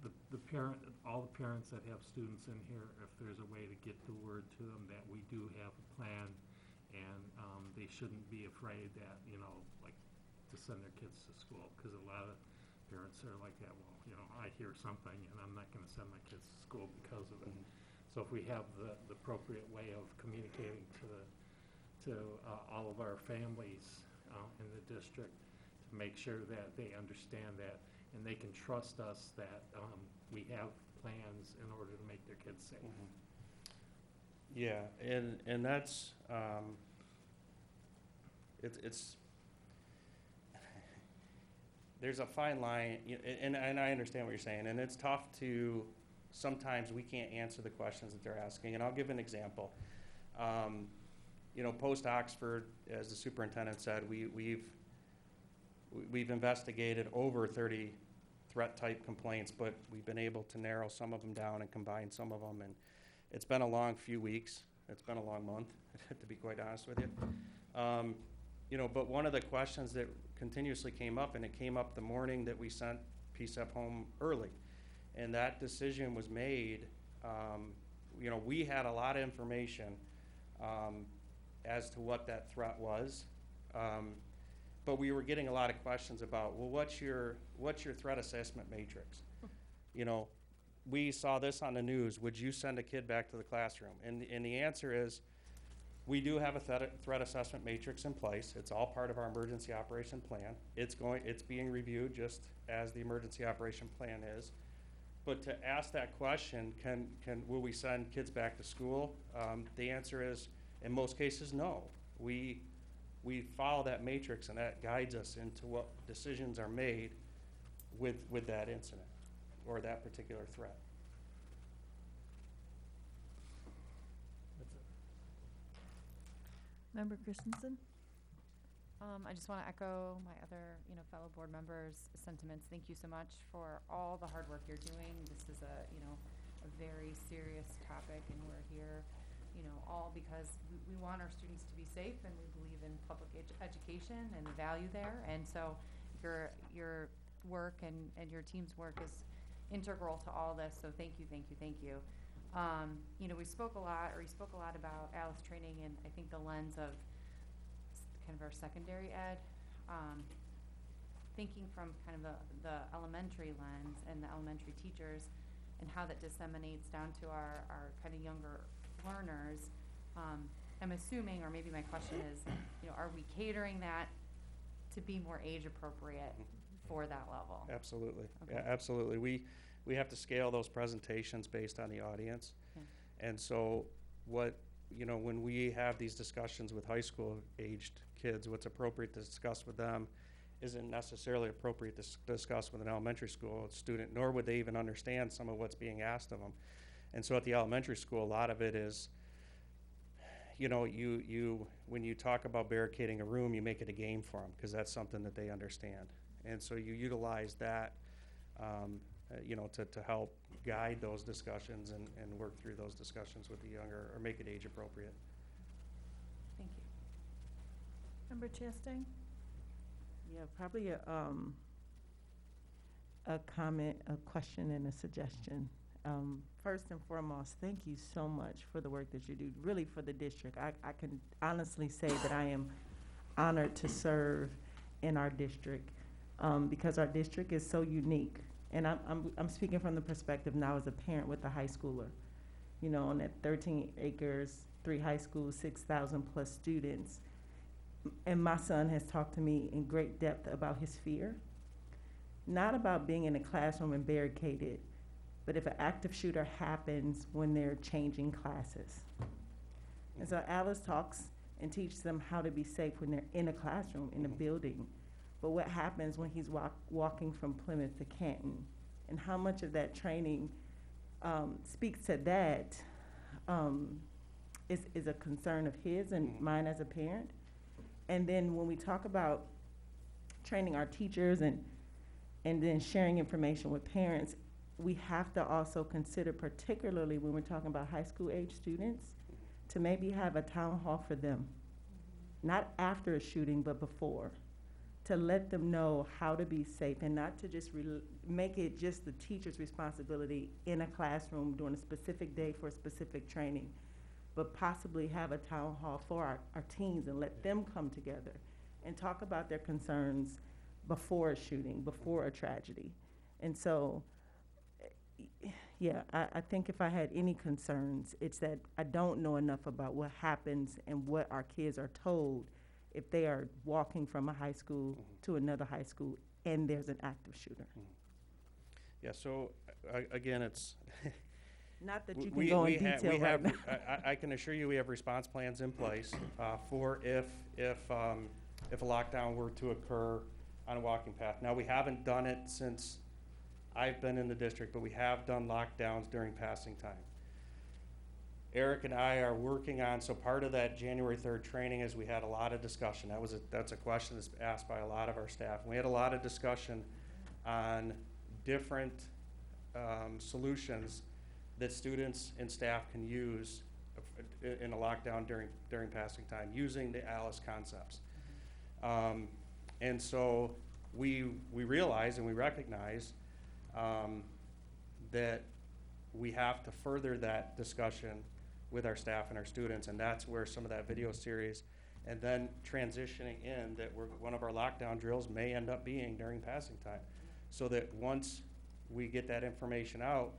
the parent, all the parents that have students in here, if there's a way to get the word to them that we do have a plan, and they shouldn't be afraid that, you know, like, to send their kids to school, because a lot of parents are like that. Well, you know, I hear something and I'm not going to send my kids to school because of it. So if we have the appropriate way of communicating to all of our families in the district, to make sure that they understand that and they can trust us that we have plans in order to make their kids safe. Yeah, and that's it's there's a fine line, and I understand what you're saying, and it's tough to, sometimes we can't answer the questions that they're asking, and I'll give an example. You know, post-Oxford, as the superintendent said, we've investigated over 30 threat-type complaints, but we've been able to narrow some of them down and combine some of them, and it's been a long few weeks. It's been a long month, to be quite honest with you. You know, but one of the questions that continuously came up, and it came up the morning that we sent PCCS home early, and that decision was made. You know, we had a lot of information as to what that threat was, but we were getting a lot of questions about, well, what's your threat assessment matrix? You know, we saw this on the news. Would you send a kid back to the classroom? And the answer is, we do have a threat assessment matrix in place. It's all part of our emergency operation plan. It's being reviewed just as the emergency operation plan is. But to ask that question, will we send kids back to school? The answer is, in most cases, no. We follow that matrix, and that guides us into what decisions are made with that incident or that particular threat. Member Christensen? I just want to echo my other, fellow board members' sentiments. Thank you so much for all the hard work you're doing. This is a very serious topic, and we're here, all because we want our students to be safe, and we believe in public education and the value there. And so your work and your team's work is integral to all this. So thank you, thank you, thank you. We spoke a lot about ALICE training, and I think the lens of kind of our secondary ed, thinking from kind of the elementary lens and the elementary teachers and how that disseminates down to our kind of younger learners. I'm assuming, or maybe my question is, are we catering that to be more age appropriate for that level? Absolutely. Okay. Yeah, absolutely. We have to scale those presentations based on the audience. Yeah. And so when we have these discussions with high school aged kids, what's appropriate to discuss with them isn't necessarily appropriate to discuss with an elementary school student, nor would they even understand some of what's being asked of them. And so at the elementary school, a lot of it is, when you talk about barricading a room, you make it a game for them because that's something that they understand. And so you utilize that to help guide those discussions and work through those discussions with the younger, or make it age appropriate. Thank you. Member Chastain? Yeah, probably a comment, a question, and a suggestion. First and foremost, thank you so much for the work that you do, really for the district. I can honestly say that I am honored to serve in our district. because our district is so unique. And I'm speaking from the perspective now as a parent with a high schooler. You know, on that 13 acres, 3 high schools, 6,000 plus students. And my son has talked to me in great depth about his fear. Not about being in a classroom and barricaded, but if an active shooter happens when they're changing classes. And so Alice talks and teaches them how to be safe when they're in a classroom, in a building. But what happens when he's walking from Plymouth to Canton? And how much of that training speaks to that is a concern of his and mine as a parent. And then when we talk about training our teachers and then sharing information with parents, we have to also consider, particularly when we're talking about high school age students, to maybe have a town hall for them. Not after a shooting, but before. To let them know how to be safe and not to just make it just the teacher's responsibility in a classroom during a specific day for a specific training, but possibly have a town hall for our teens and let them come together and talk about their concerns before a shooting, before a tragedy. And so, yeah, I think if I had any concerns, it's that I don't know enough about what happens and what our kids are told if they are walking from a high school to another high school and there's an active shooter. Yeah, so again, it's not that you can go in detail right now. I can assure you we have response plans in place for if a lockdown were to occur on a walking path. Now, we haven't done it since I've been in the district, but we have done lockdowns during passing time. Eric and I are working on, so part of that January 3rd training is we had a lot of discussion. That's a question that's asked by a lot of our staff. And we had a lot of discussion on different solutions that students and staff can use in a lockdown during passing time using the ALICE concepts. And so we realize and we recognize that we have to further that discussion with our staff and our students, and that's where some of that video series and then transitioning in that one of our lockdown drills may end up being during passing time, so that once we get that information out,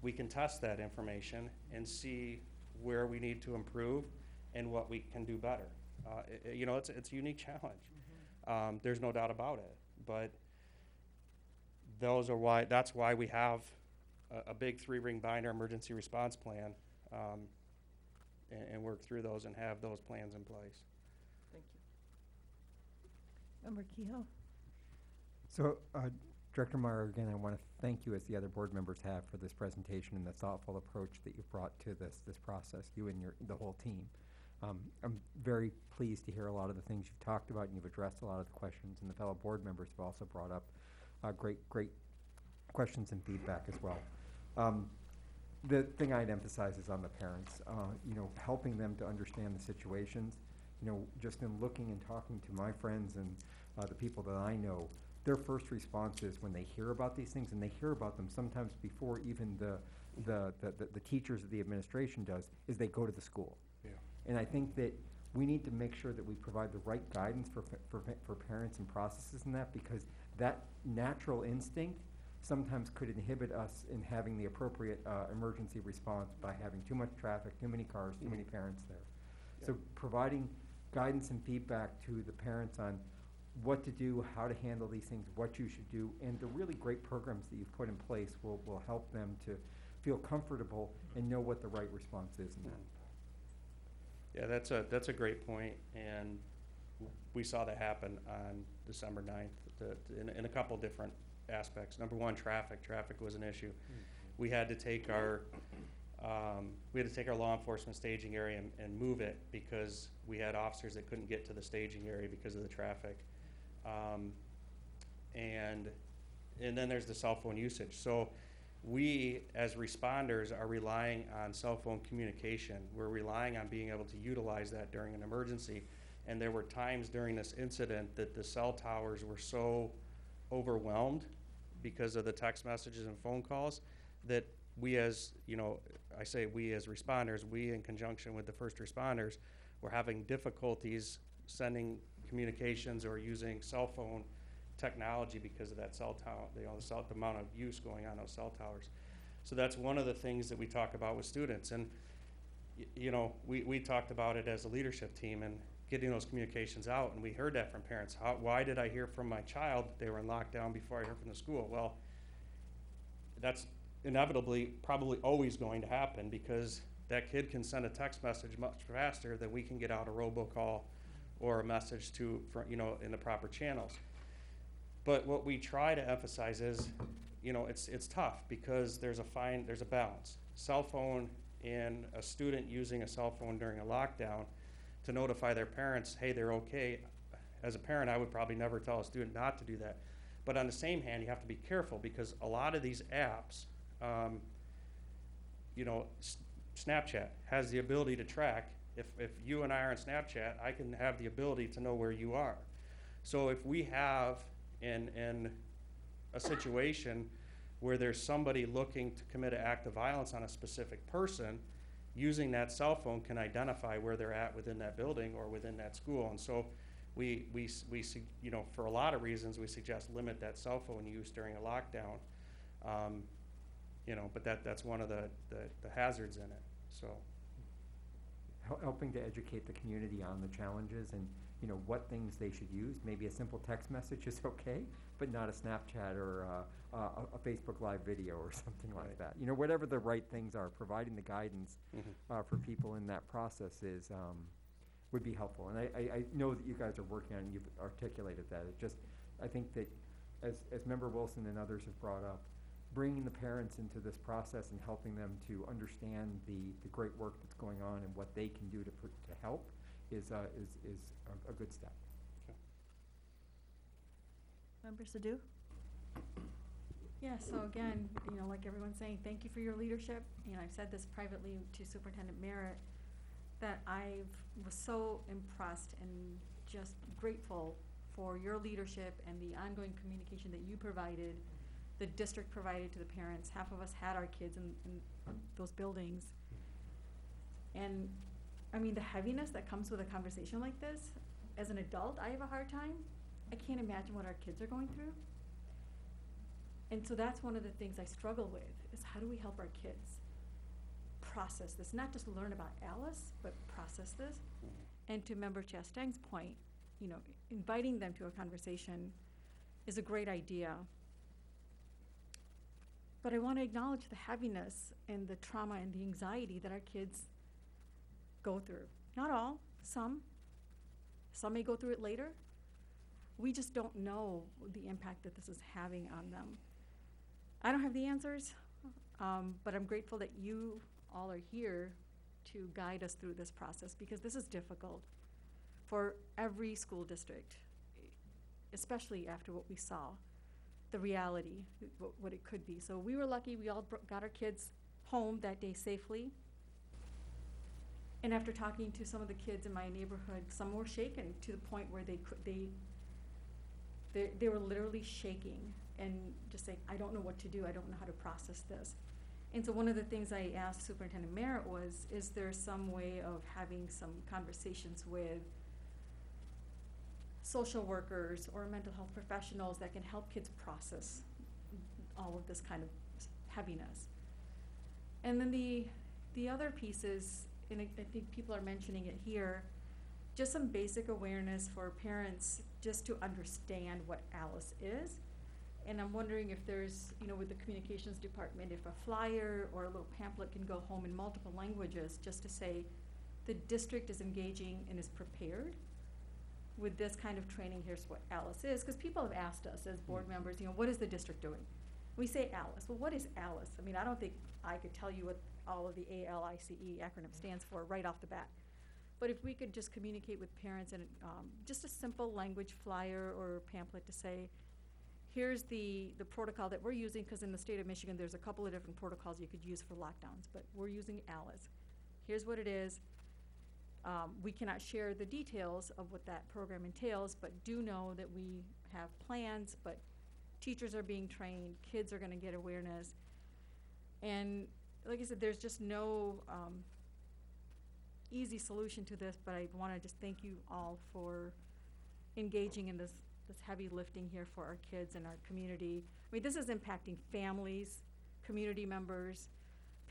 we can test that information and see where we need to improve and what we can do better. You know, it's a unique challenge. There's no doubt about it, but that's why we have a big 3-ring binder emergency response plan, and work through those and have those plans in place. Thank you. Member Kehoe. So, Director Meyer, again, I want to thank you, as the other board members have, for this presentation and the thoughtful approach that you've brought to this process, you and the whole team. I'm very pleased to hear a lot of the things you've talked about, and you've addressed a lot of the questions, and the fellow board members have also brought up great questions and feedback as well. The thing I'd emphasize is on the parents, you know, helping them to understand the situations. You know, just in looking and talking to my friends and the people that I know, their first response is when they hear about these things, and they hear about them sometimes before even the teachers or the administration does, is they go to the school. Yeah. And I think that we need to make sure that we provide the right guidance for parents and processes in that, because that natural instinct sometimes could inhibit us in having the appropriate emergency response by having too much traffic, too many cars, too many parents there. Yeah. So providing guidance and feedback to the parents on what to do, how to handle these things, what you should do, and the really great programs that you've put in place will help them to feel comfortable and know what the right response is in that. Yeah, that's a great point, and we saw that happen on December 9th in a couple different aspects. Number one, traffic was an issue. We had to take our law enforcement staging area and move it because we had officers that couldn't get to the staging area because of the traffic. And then there's the cell phone usage. So we, as responders, are relying on cell phone communication. We're relying on being able to utilize that during an emergency. And there were times during this incident that the cell towers were so overwhelmed because of the text messages and phone calls that we, as you know, I say we as responders, we in conjunction with the first responders, were having difficulties sending communications or using cell phone technology because of that cell tower, the amount of use going on those cell towers. So that's one of the things that we talk about with students. And we talked about it as a leadership team and getting those communications out, and we heard that from parents. Why did I hear from my child they were in lockdown before I heard from the school? Well, that's inevitably probably always going to happen because that kid can send a text message much faster than we can get out a robocall or a message in the proper channels. But what we try to emphasize is, it's tough because there's a balance. Cell phone and a student using a cell phone during a lockdown to notify their parents, hey, they're okay. As a parent, I would probably never tell a student not to do that. But on the same hand, you have to be careful because a lot of these apps, Snapchat has the ability to track. If you and I are on Snapchat, I can have the ability to know where you are. So if we have in a situation where there's somebody looking to commit an act of violence on a specific person, using that cell phone can identify where they're at within that building or within that school. And so we for a lot of reasons, we suggest limit that cell phone use during a lockdown. But that's one of the hazards in it. So helping to educate the community on the challenges and what things they should use. Maybe a simple text message is okay, but not a Snapchat or a Facebook Live video or something like that. Whatever the right things are, providing the guidance for people in that process would be helpful. And I know that you guys are working on it and you've articulated that. I think that as Member Wilson and others have brought up, bringing the parents into this process and helping them to understand the great work that's going on and what they can do to help is a good step. Okay. Member Sadhu? Yeah, so again, like everyone's saying, thank you for your leadership. I've said this privately to Superintendent Merritt, that I was so impressed and just grateful for your leadership and the ongoing communication that you provided, the district provided to the parents. Half of us had our kids in those buildings. And the heaviness that comes with a conversation like this, as an adult, I have a hard time. I can't imagine what our kids are going through. And so that's one of the things I struggle with, is how do we help our kids process this? Not just learn about Alice, but process this. And to Member Chastang's point, inviting them to a conversation is a great idea. But I want to acknowledge the heaviness and the trauma and the anxiety that our kids go through. Not all, some. Some may go through it later. We just don't know the impact that this is having on them. I don't have the answers, but I'm grateful that you all are here to guide us through this process, because this is difficult for every school district, especially after what we saw, the reality, what it could be. So we were lucky, we all got our kids home that day safely. And after talking to some of the kids in my neighborhood, some were shaken to the point where they were literally shaking and just saying, I don't know what to do, I don't know how to process this. And so one of the things I asked Superintendent Merritt was, is there some way of having some conversations with social workers or mental health professionals that can help kids process all of this kind of heaviness? And then the other piece is, and I think people are mentioning it here, just some basic awareness for parents just to understand what Alice is. And I'm wondering if there's, with the communications department, if a flyer or a little pamphlet can go home in multiple languages just to say the district is engaging and is prepared with this kind of training. Here's what Alice is. Because people have asked us as board members, what is the district doing? We say Alice. Well, what is Alice? I don't think I could tell you what all of the ALICE acronym stands for right off the bat. But if we could just communicate with parents and just a simple language flyer or pamphlet to say, here's the protocol that we're using, because in the state of Michigan, there's a couple of different protocols you could use for lockdowns, but we're using Alice. Here's what it is. We cannot share the details of what that program entails, but do know that we have plans, but teachers are being trained, kids are going to get awareness. And like I said, there's just no easy solution to this, but I want to just thank you all for engaging in this this heavy lifting here for our kids and our community. I mean, this is impacting families, community members,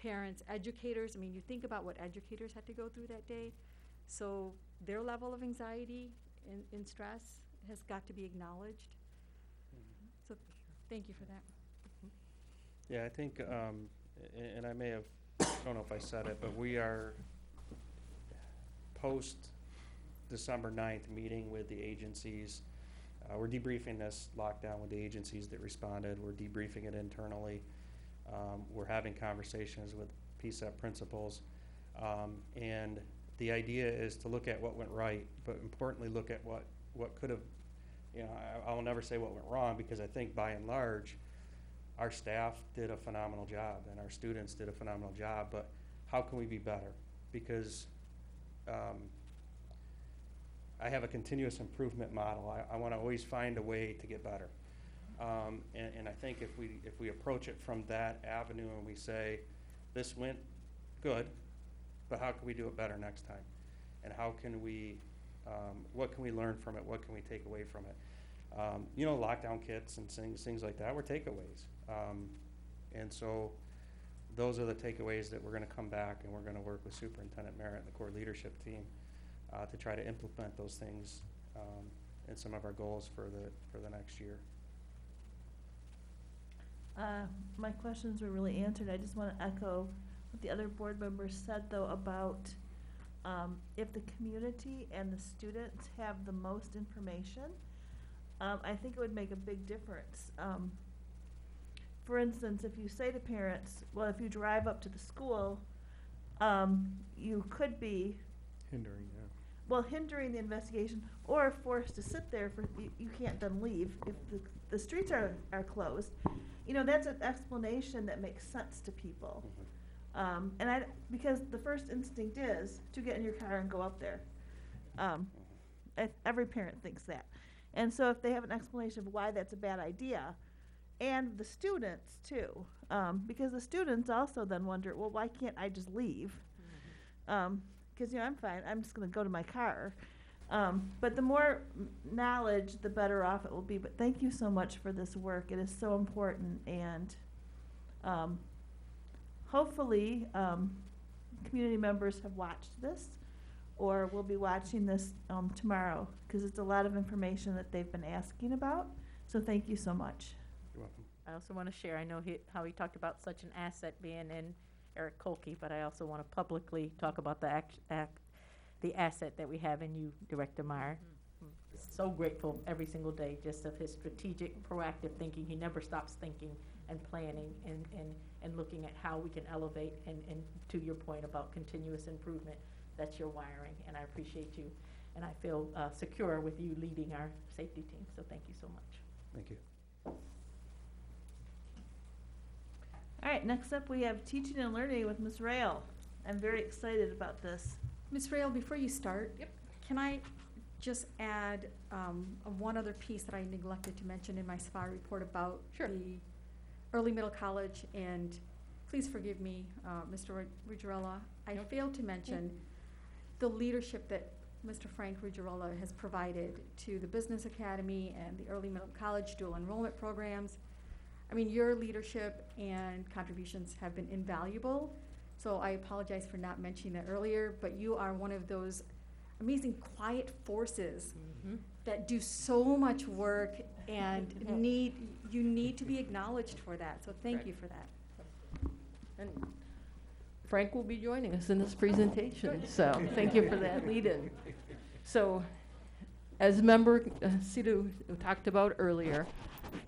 parents, educators. I mean, you think about what educators had to go through that day. So their level of anxiety and stress has got to be acknowledged. So thank you for that. Yeah, I think, and I may have, I don't know if I said it, but we are post December 9th meeting with the agencies. We're debriefing this lockdown with the agencies that responded. We're debriefing it internally. We're having conversations with PSEP principals. And the idea is to look at what went right, but importantly look at what could have, you know, I will never say what went wrong, because I think by and large, our staff did a phenomenal job and our students did a phenomenal job, but how can we be better? Because I have a continuous improvement model. I want to always find a way to get better. And I think if we approach it from that avenue and we say, this went good, but how can we do it better next time? And how can we, what can we learn from it? What can we take away from it? You know, lockdown kits and things like that were takeaways. And so those are the takeaways that we're going to come back and we're going to work with Superintendent Merritt and the core leadership team to try to implement those things in some of our goals for the next year. My questions were really answered. I just want to echo what the other board members said, though, about if the community and the students have the most information, I think it would make a big difference. For instance, if you say to parents, well, if you drive up to the school, you could be Hindering, yeah. well, hindering the investigation, or forced to sit there for, you can't then leave if the streets are closed. You know, that's an explanation that makes sense to people. Because the first instinct is to get in your car and go up there. Every parent thinks that. And so if they have an explanation of why that's a bad idea, and the students too, because the students also then wonder, well, why can't I just leave? Because, you know, I'm fine, I'm just going to go to my car. But the more knowledge, the better off it will be. But thank you so much for this work. It is so important. And hopefully, community members have watched this or will be watching this tomorrow, because it's a lot of information that they've been asking about. So thank you so much. You're welcome. I also want to share, I know how he talked about such an asset being in Eric Kolke, but I also want to publicly talk about the asset that we have in you, Director Meyer. So grateful every single day just of his strategic, proactive thinking. He never stops thinking and planning and looking at how we can elevate and to your point about continuous improvement. That's your wiring, and I appreciate you. And I feel secure with you leading our safety team, so thank you so much. Thank you. All right, next up we have teaching and learning with Ms. Rail. I'm very excited about this. Ms. Rail, before you start, can I just add one other piece that I neglected to mention in my SPA report about the early middle college? And please forgive me, Mr. Ruggiero, I failed to mention the leadership that Mr. Frank Ruggiero has provided to the Business Academy and the early middle college dual enrollment programs. I mean, your leadership and contributions have been invaluable. So I apologize for not mentioning that earlier, but you are one of those amazing quiet forces that do so much work and you need to be acknowledged for that. So thank you for that. And Frank will be joining us in this presentation, so thank you for that lead-in. So, as member Sidhu talked about earlier,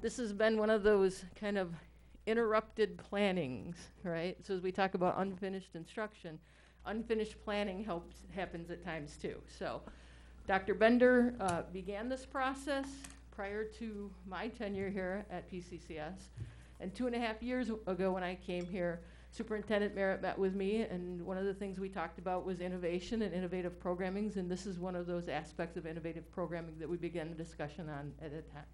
this has been one of those kind of interrupted plannings, right? So as we talk about unfinished instruction, unfinished planning happens at times too. So Dr. Bender began this process prior to my tenure here at P-CCS. And 2.5 years ago when I came here, Superintendent Merritt met with me, and one of the things we talked about was innovation and innovative programmings, and this is one of those aspects of innovative programming that we began the discussion on at the time.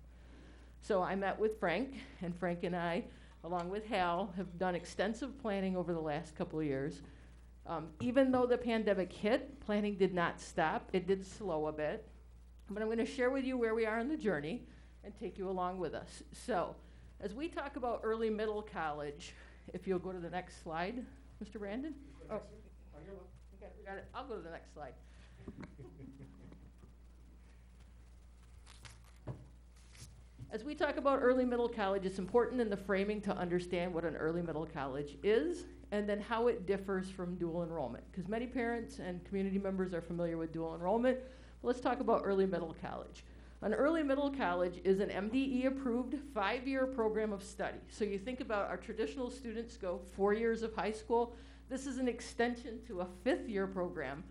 So I met with Frank, and Frank and I, along with Hal, have done extensive planning over the last couple of years. Even though the pandemic hit, planning did not stop. It did slow a bit. but I'm going to share with you where we are in the journey and take you along with us. So, as we talk about early middle college, if you'll go to the next slide, Mr. Brandon. Oh, we got it. I'll go to the next slide. As we talk about early middle college, it's important in the framing to understand what an early middle college is and then how it differs from dual enrollment. Because many parents and community members are familiar with dual enrollment. But let's talk about early middle college. An early middle college is an MDE-approved 5-year program of study. So you think about our traditional students go 4 years of high school. This is an extension to a 5th-year program.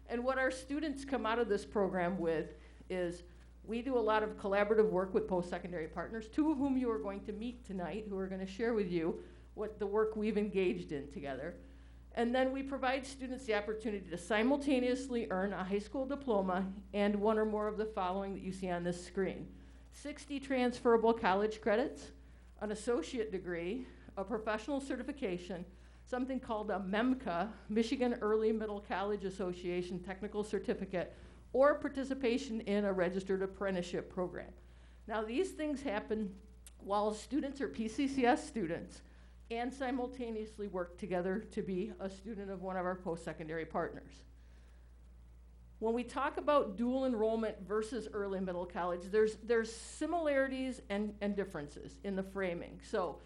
And what our students come out of this program with is we do a lot of collaborative work with post-secondary partners, 2 of whom you are going to meet tonight, who are going to share with you what the work we've engaged in together. And then we provide students the opportunity to simultaneously earn a high school diploma and 1 or more of the following that you see on this screen: 60 transferable college credits, an associate degree, a professional certification, something called a MEMCA, Michigan Early Middle College Association Technical Certificate, or participation in a registered apprenticeship program. Now, these things happen while students are P-CCS students and simultaneously work together to be a student of one of our post-secondary partners. When we talk about dual enrollment versus early middle college, there's similarities and differences in the framing. So,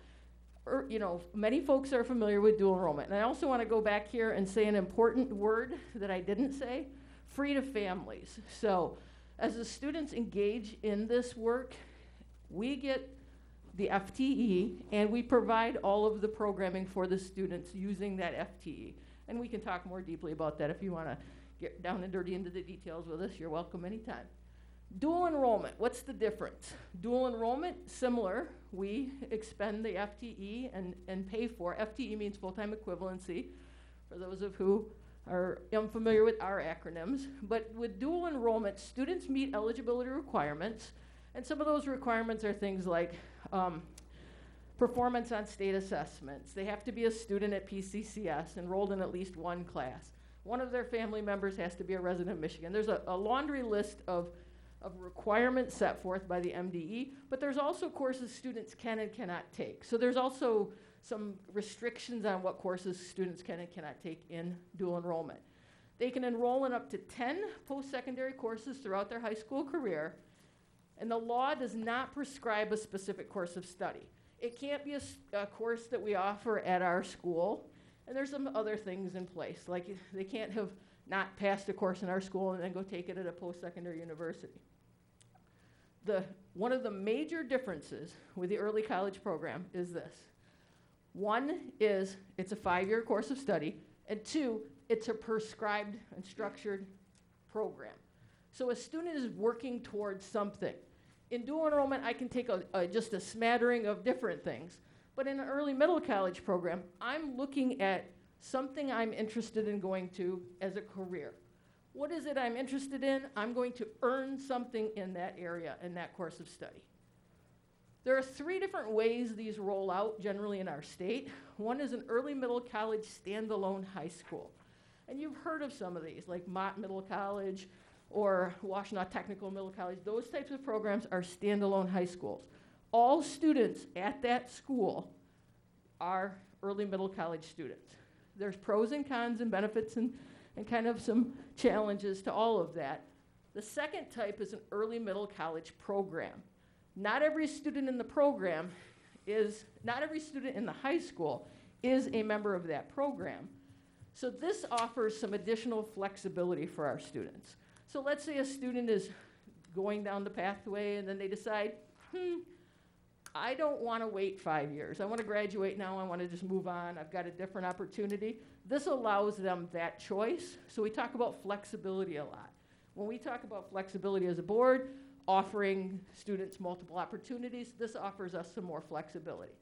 many folks are familiar with dual enrollment. And I also want to go back here and say an important word that I didn't say: free to families. So as the students engage in this work, we get the FTE and we provide all of the programming for the students using that FTE. And we can talk more deeply about that if you want to get down and dirty into the details with us. You're welcome anytime. Dual enrollment, what's the difference? Dual enrollment, similar. We expend the FTE and pay for. FTE means full-time equivalency, for those of who are unfamiliar with our acronyms. But with dual enrollment, students meet eligibility requirements, and some of those requirements are things like performance on state assessments. They have to be a student at P-CCS, enrolled in at least 1 class. One of their family members has to be a resident of Michigan. There's a laundry list of requirements set forth by the MDE, but there's also courses students can and cannot take. So there's also some restrictions on what courses students can and cannot take in dual enrollment. They can enroll in up to 10 post-secondary courses throughout their high school career, and the law does not prescribe a specific course of study. It can't be a course that we offer at our school, and there's some other things in place, like they can't have not passed a course in our school and then go take it at a post-secondary university. One of the major differences with the early college program is this. 1 is it's a 5-year course of study, and 2, it's a prescribed and structured program. So a student is working towards something. In dual enrollment, I can take just a smattering of different things, but in an early middle college program, I'm looking at something I'm interested in going to as a career. What is it I'm interested in? I'm going to earn something in that area, in that course of study. There are 3 different ways these roll out generally in our state. One is an early middle college standalone high school. And you've heard of some of these, like Mott Middle College or Washtenaw Technical Middle College. Those types of programs are standalone high schools. All students at that school are early middle college students. There's pros and cons and benefits and kind of some challenges to all of that. The second type is an early middle college program. Not every student in the program not every student in the high school is a member of that program. So this offers some additional flexibility for our students. So let's say a student is going down the pathway and then they decide, I don't want to wait 5 years. I want to graduate now. I want to just move on. I've got a different opportunity. This allows them that choice. So we talk about flexibility a lot. When we talk about flexibility as a board, offering students multiple opportunities, this offers us some more flexibility.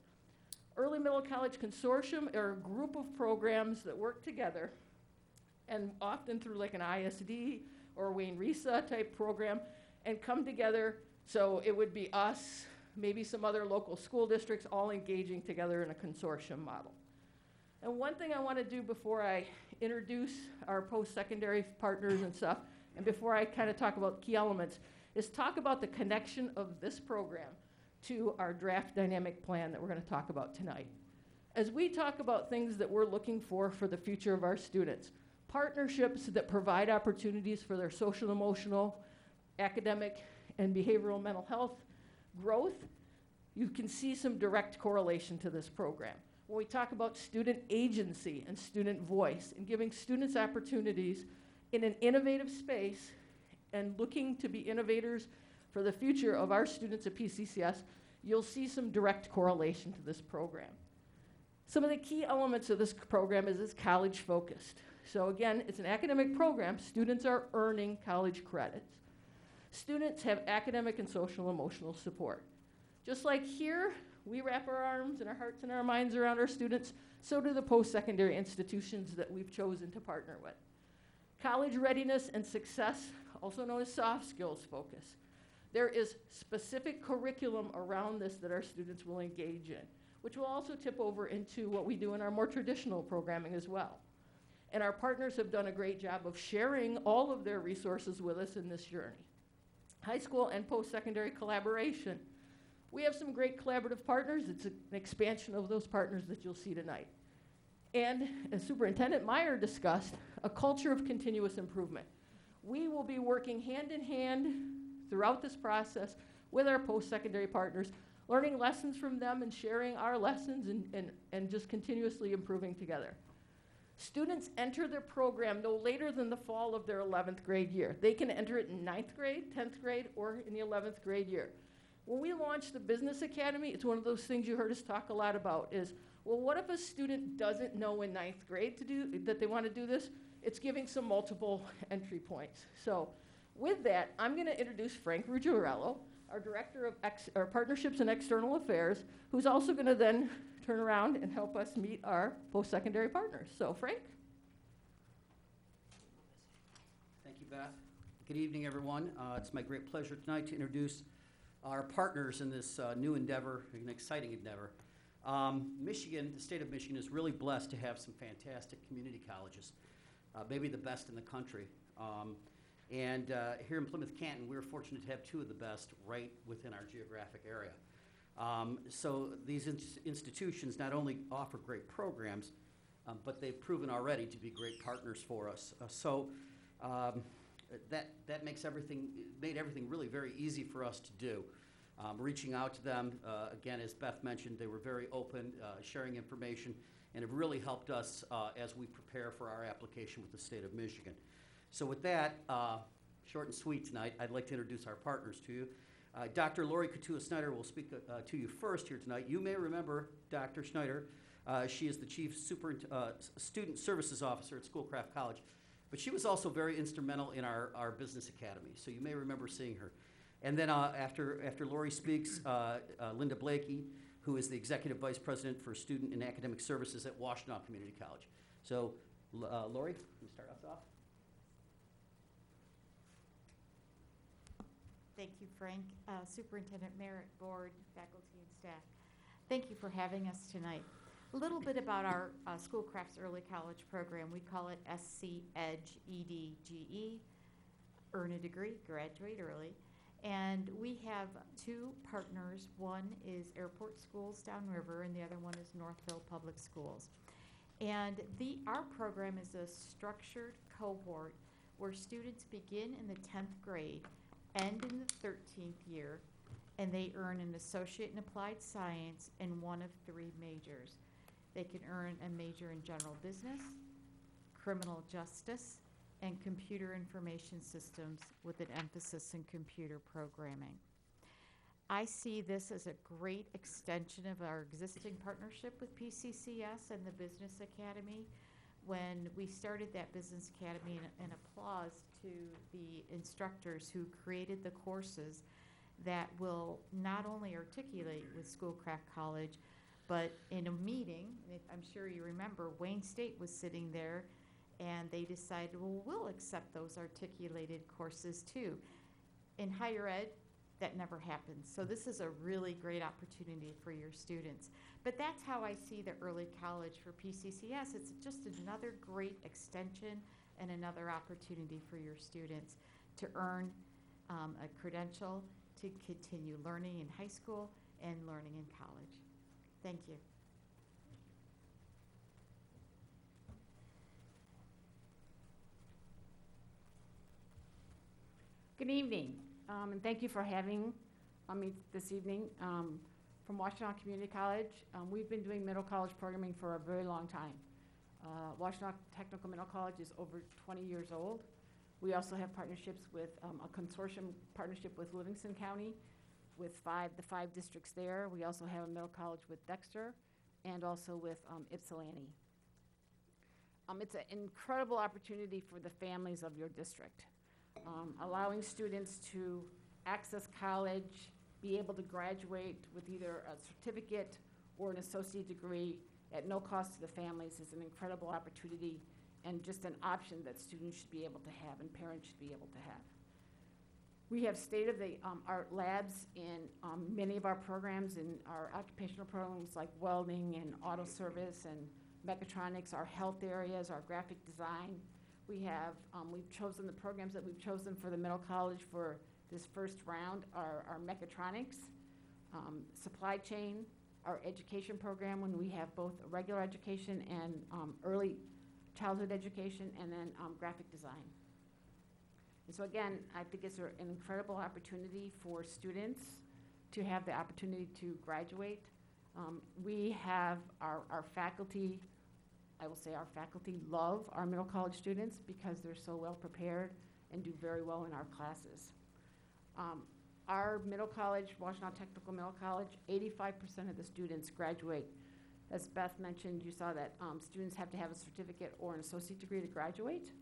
Early Middle College Consortium are a group of programs that work together, and often through like an ISD or a Wayne Risa type program, and come together. So it would be us, maybe some other local school districts, all engaging together in a consortium model. And one thing I want to do before I introduce our post-secondary partners and stuff, and before I kind of talk about key elements, is talk about the connection of this program to our draft dynamic plan that we're going to talk about tonight. As we talk about things that we're looking for the future of our students, partnerships that provide opportunities for their social, emotional, academic, and behavioral mental health growth, you can see some direct correlation to this program. When we talk about student agency and student voice and giving students opportunities in an innovative space and looking to be innovators for the future of our students at P-CCS, you'll see some direct correlation to this program. Some of the key elements of this program is it's college focused. So again, it's an academic program. Students are earning college credits. Students have academic and social emotional support. Just like here, we wrap our arms and our hearts and our minds around our students, so do the post-secondary institutions that we've chosen to partner with. College readiness and success, also known as soft skills focus. There is specific curriculum around this that our students will engage in, which will also tip over into what we do in our more traditional programming as well. And our partners have done a great job of sharing all of their resources with us in this journey. High school and post-secondary collaboration. We have some great collaborative partners. It's an expansion of those partners that you'll see tonight. And as Superintendent Meyer discussed, a culture of continuous improvement. We will be working hand in hand throughout this process with our post-secondary partners, learning lessons from them and sharing our lessons and just continuously improving together. Students enter their program no later than the fall of their 11th grade year. They can enter it in 9th grade, 10th grade, or in the 11th grade year. When we launched the Business Academy, it's one of those things you heard us talk a lot about is, well, what if a student doesn't know in 9th grade that they want to do this? It's giving some multiple entry points. So with that, I'm going to introduce Frank Ruggiero, our Director of Partnerships and External Affairs, who's also going to then turn around and help us meet our post-secondary partners. So Frank? Thank you, Beth. Good evening, everyone. It's my great pleasure tonight to introduce our partners in this new endeavor, an exciting endeavor. Michigan, the state of Michigan, is really blessed to have some fantastic community colleges, maybe the best in the country. And here in Plymouth Canton, we're fortunate to have two of the best right within our geographic area. So these institutions not only offer great programs, but they've proven already to be great partners for us. That made everything really very easy for us to do. Reaching out to them, again, as Beth mentioned, they were very open, sharing information, and have really helped us as we prepare for our application with the state of Michigan. So with that, short and sweet tonight, I'd like to introduce our partners to you. Dr. Lori Katua-Snyder will speak to you first here tonight. You may remember Dr. Schneider. She is the Chief Student Services Officer at Schoolcraft College, but she was also very instrumental in our Business Academy, so you may remember seeing her. And then after Lori speaks, Linda Blakey, who is the Executive Vice President for Student and Academic Services at Washtenaw Community College. So, Lori, can you start us off? Thank you, Frank. Superintendent, Merit Board, faculty, and staff. Thank you for having us tonight. A little bit about our Schoolcraft's Early College program. We call it SC Edge EDGE, earn a degree, graduate early. And we have two partners. One is Airport Schools Downriver, and the other one is Northville Public Schools. And our program is a structured cohort where students begin in the 10th grade, end in the 13th year, and they earn an associate in applied science in one of three majors. They can earn a major in general business, criminal justice, and computer information systems with an emphasis in computer programming. I see this as a great extension of our existing partnership with P-CCS and the Business Academy. When we started that Business Academy, and applause to the instructors who created the courses that will not only articulate with Schoolcraft College, but in a meeting, I'm sure you remember, Wayne State was sitting there, and they decided, well, we'll accept those articulated courses too. In higher ed, that never happens. So this is a really great opportunity for your students. But that's how I see the early college for P-CCS. It's just another great extension and another opportunity for your students to earn a credential to continue learning in high school and learning in college. Thank you. Good evening, and thank you for having me this evening. From Washtenaw Community College, we've been doing middle college programming for a very long time. Washtenaw Technical Middle College is over 20 years old. We also have partnerships with a consortium partnership with Livingston County, with the five districts there. We also have a middle college with Dexter, and also with Ypsilanti. It's an incredible opportunity for the families of your district. Allowing students to access college, be able to graduate with either a certificate or an associate degree at no cost to the families is an incredible opportunity and just an option that students should be able to have and parents should be able to have. We have state-of-the-art labs in many of our programs, in our occupational programs like welding and auto service and mechatronics, our health areas, our graphic design. We've chosen the programs that we've chosen for the middle college for this first round are mechatronics, supply chain, our education program when we have both regular education and early childhood education, and then graphic design. And so again, I think it's an incredible opportunity for students to have the opportunity to graduate. We have our faculty, I will say our faculty love our middle college students because they're so well prepared and do very well in our classes. Our middle college, Washtenaw Technical Middle College, 85% of the students graduate. As Beth mentioned, you saw that students have to have a certificate or an associate degree to graduate,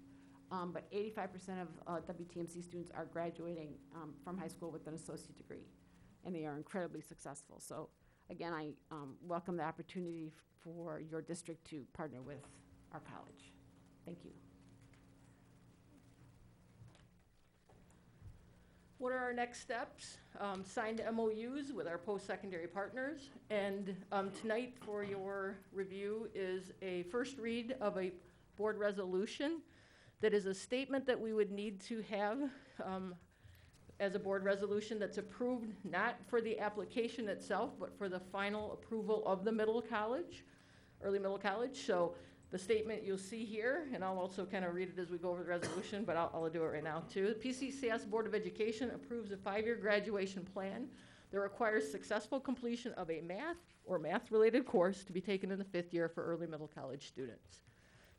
but 85% of WTMC students are graduating from high school with an associate degree, and they are incredibly successful. So again, I welcome the opportunity for your district to partner with our college. Thank you. What are our next steps? Signed MOUs with our post-secondary partners. And tonight for your review is a first read of a board resolution that is a statement that we would need to have as a board resolution that's approved not for the application itself, but for the final approval of the middle college, early middle college. So the statement you'll see here, and I'll also kind of read it as we go over the resolution, but I'll do it right now too. The P-CCS Board of Education approves a 5-year graduation plan that requires successful completion of a math or math-related course to be taken in the 5th year for early middle college students.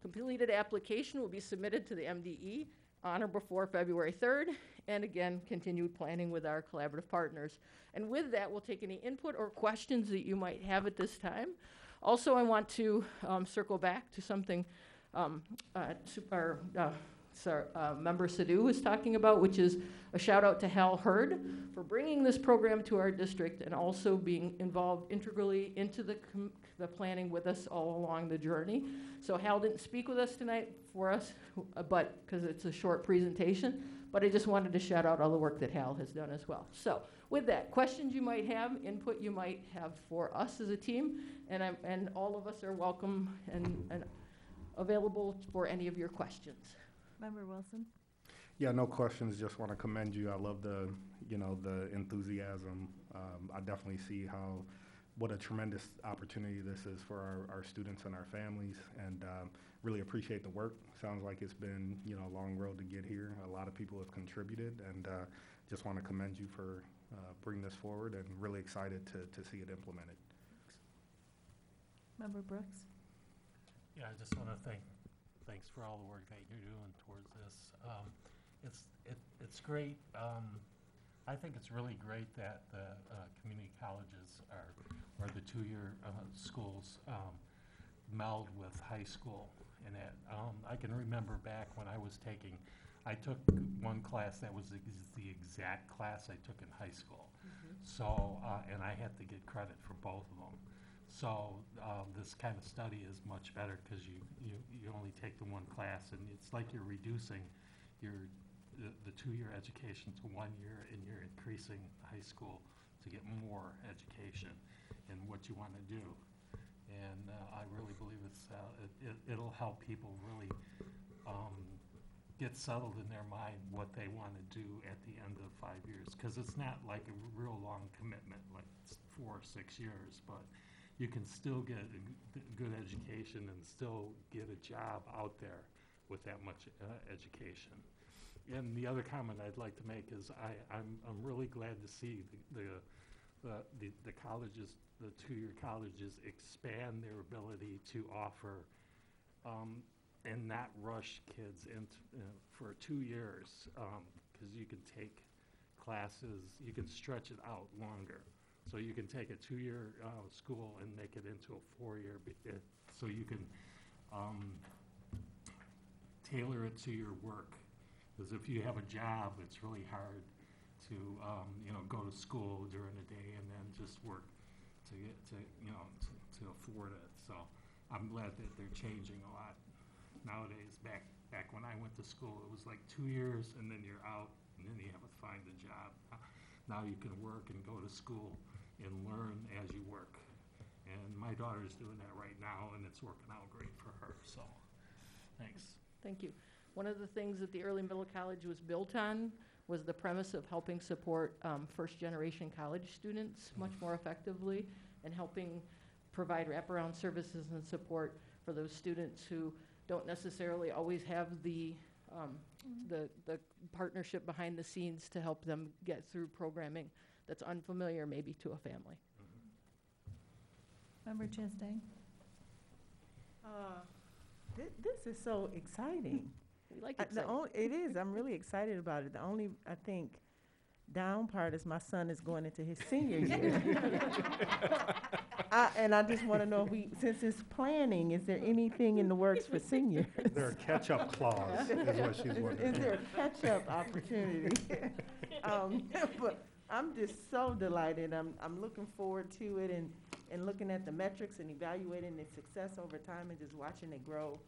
Completed application will be submitted to the MDE on or before February 3rd, and again, continued planning with our collaborative partners. And with that, we'll take any input or questions that you might have at this time. Also, I want to circle back to something Member Sadhu was talking about, which is a shout out to Hal Hurd for bringing this program to our district and also being involved integrally into the planning with us all along the journey. So Hal didn't speak with us tonight for us, but because it's a short presentation, but I just wanted to shout out all the work that Hal has done as well. So with that, questions you might have, input you might have for us as a team, and all of us are welcome and available for any of your questions. Member Wilson? Yeah, no questions. Just want to commend you. I love the enthusiasm. I definitely see what a tremendous opportunity this is for our students and our families, and really appreciate the work. Sounds like it's been a long road to get here. A lot of people have contributed, and just want to commend you for bringing this forward, and really excited to see it implemented. Member Brooks? Yeah, I just want to thanks for all the work that you're doing towards this. It's great. I think it's really great that the community colleges or the 2-year schools meld with high school, and that I can remember back when I took one class that was the exact class I took in high school. So and I had to get credit for both of them. So this kind of study is much better because you only take the one class, and it's like you're reducing the 2-year education to 1 year, and you're increasing high school to get more education in what you want to do. And I really believe it'll help people really get settled in their mind what they want to do at the end of 5 years, because it's not like a real long commitment, like 4 or 6 years, but you can still get a good education and still get a job out there with that much education. And the other comment I'd like to make is I'm really glad to see the colleges, the two-year colleges, expand their ability to offer and not rush kids into for 2 years, because you can take classes, you can stretch it out longer. So you can take a 2-year school and make it into a 4-year, so you can tailor it to your work. Because if you have a job, it's really hard to go to school during the day and then just work to get to afford it. So I'm glad that they're changing a lot nowadays. Back when I went to school, it was like 2 years and then you're out and then you have to find a job. Now you can work and go to school and learn as you work. And my daughter's doing that right now, and it's working out great for her. So thanks. Thank you. One of the things that the early middle college was built on was the premise of helping support first-generation college students much more effectively, and helping provide wraparound services and support for those students who don't necessarily always have the partnership behind the scenes to help them get through programming that's unfamiliar maybe to a family. Member Chastain? This is so exciting. We like it is. I'm really excited about it. The only, I think, down part is my son is going into his senior year. And I just want to know, since it's planning, is there anything in the works for seniors? Is there a catch-up clause, is what she's wondering. Is there a catch-up opportunity? But I'm just so delighted. I'm looking forward to it, and looking at the metrics and evaluating its success over time and just watching it grow.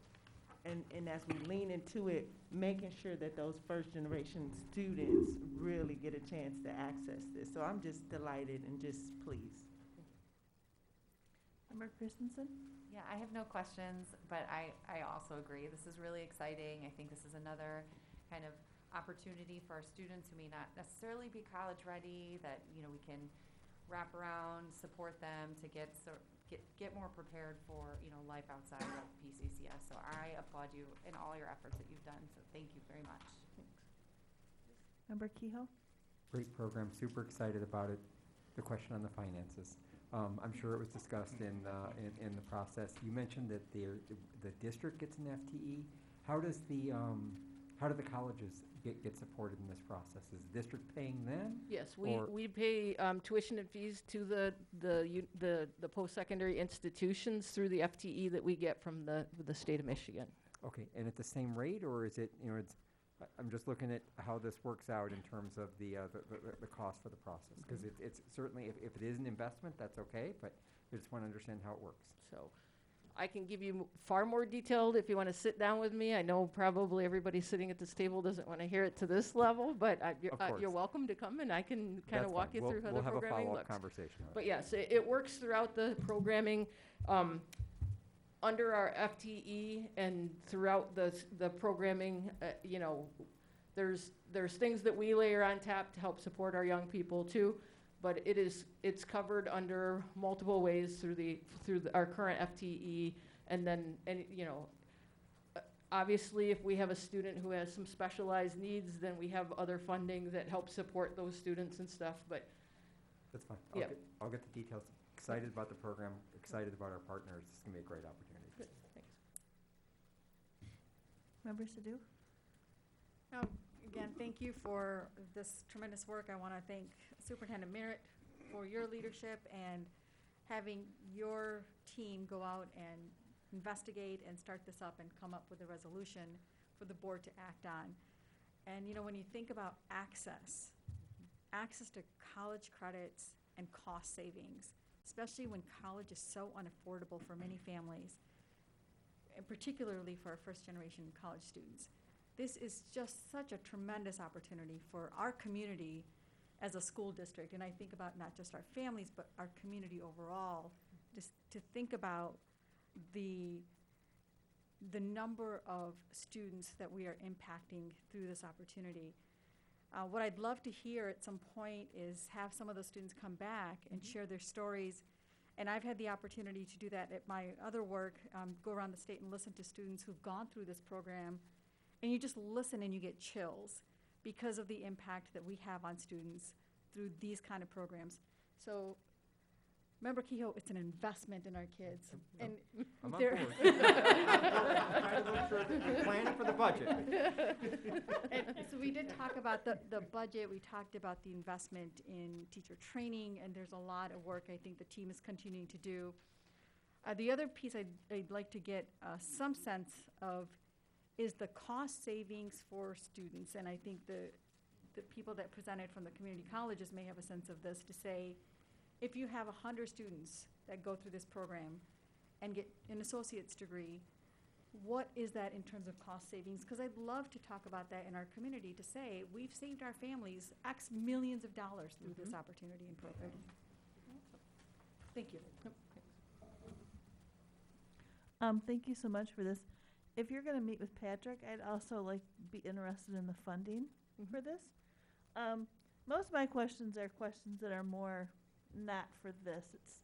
And as we lean into it, making sure that those first-generation students really get a chance to access this. So I'm just delighted and just pleased. Member Christensen? Yeah, I have no questions, but I also agree. This is really exciting. I think this is another kind of opportunity for our students who may not necessarily be college ready, that we can wrap around, support them to get more prepared for life outside of P-CCS. So I applaud you in all your efforts that you've done. So thank you very much. Thanks. Member Kehoe? Great program, super excited about it. The question on the finances. I'm sure it was discussed in the process. You mentioned that the district gets an FTE. How do the colleges get supported in this process? Is the district paying them? Yes, we pay tuition and fees to the post-secondary institutions through the FTE that we get from the state of Michigan. Okay, and at the same rate, or is it, I'm just looking at how this works out in terms of the cost for the process, because it's certainly, if it is an investment, that's okay, but I just want to understand how it works. So I can give you far more detailed if you want to sit down with me. I know probably everybody sitting at this table doesn't want to hear it to this level, but you're welcome to come and I can kind of walk you through how the programming looks. We'll have a follow-up conversation on it. But yes, it works throughout the programming. Under our FTE and throughout the programming, there's things that we layer on top to help support our young people too, but it's covered under multiple ways through our current FTE, and then obviously if we have a student who has some specialized needs, then we have other funding that helps support those students and stuff. But that's fine. Yeah. I'll get the details. Excited about the program. Excited about our partners. It's gonna be a great opportunity. Good. Thanks. Member Sadhu? Again, thank you for this tremendous work. I want to thank Superintendent Merritt for your leadership and having your team go out and investigate and start this up and come up with a resolution for the board to act on. And when you think about access to college credits and cost savings, especially when college is so unaffordable for many families, and particularly for our first-generation college students. This is just such a tremendous opportunity for our community as a school district, and I think about not just our families, but our community overall, just to think about the the number of students that we are impacting through this opportunity. What I'd love to hear at some point is have some of those students come back and share their stories. And I've had the opportunity to do that at my other work, go around the state and listen to students who've gone through this program. And you just listen and you get chills because of the impact that we have on students through these kind of programs. So remember, Kehoe, it's an investment in our kids. And I'm on they're- board. I'm trying to make sure that we're planning for the budget. And so we did talk about the budget, we talked about the investment in teacher training, and there's a lot of work I think the team is continuing to do. The other piece I'd like to get some sense of is the cost savings for students, and I think the people that presented from the community colleges may have a sense of this, to say, if you have 100 students that go through this program and get an associate's degree, what is that in terms of cost savings? Because I'd love to talk about that in our community, to say, we've saved our families X millions of dollars through this opportunity and program. Thank you. Thank you so much for this. If you're going to meet with Patrick, I'd also like be interested in the funding for this. Most of my questions are questions that are more not for this. It's,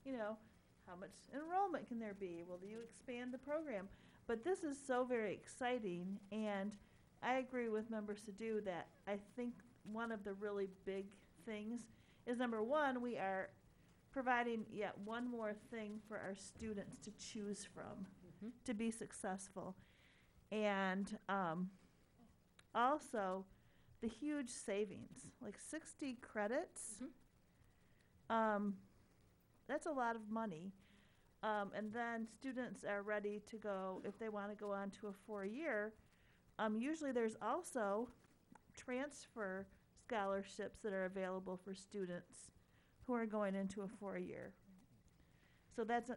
you know, how much enrollment can there be? Will you expand the program? But this is so very exciting, and I agree with Member Sadhu that I think one of the really big things is, number one, we are providing yet one more thing for our students to choose from to be successful. And also the huge savings, like 60 credits, that's a lot of money. And then students are ready to go, if they want to go on to a 4-year, usually there's also transfer scholarships that are available for students who are going into a 4-year. So that's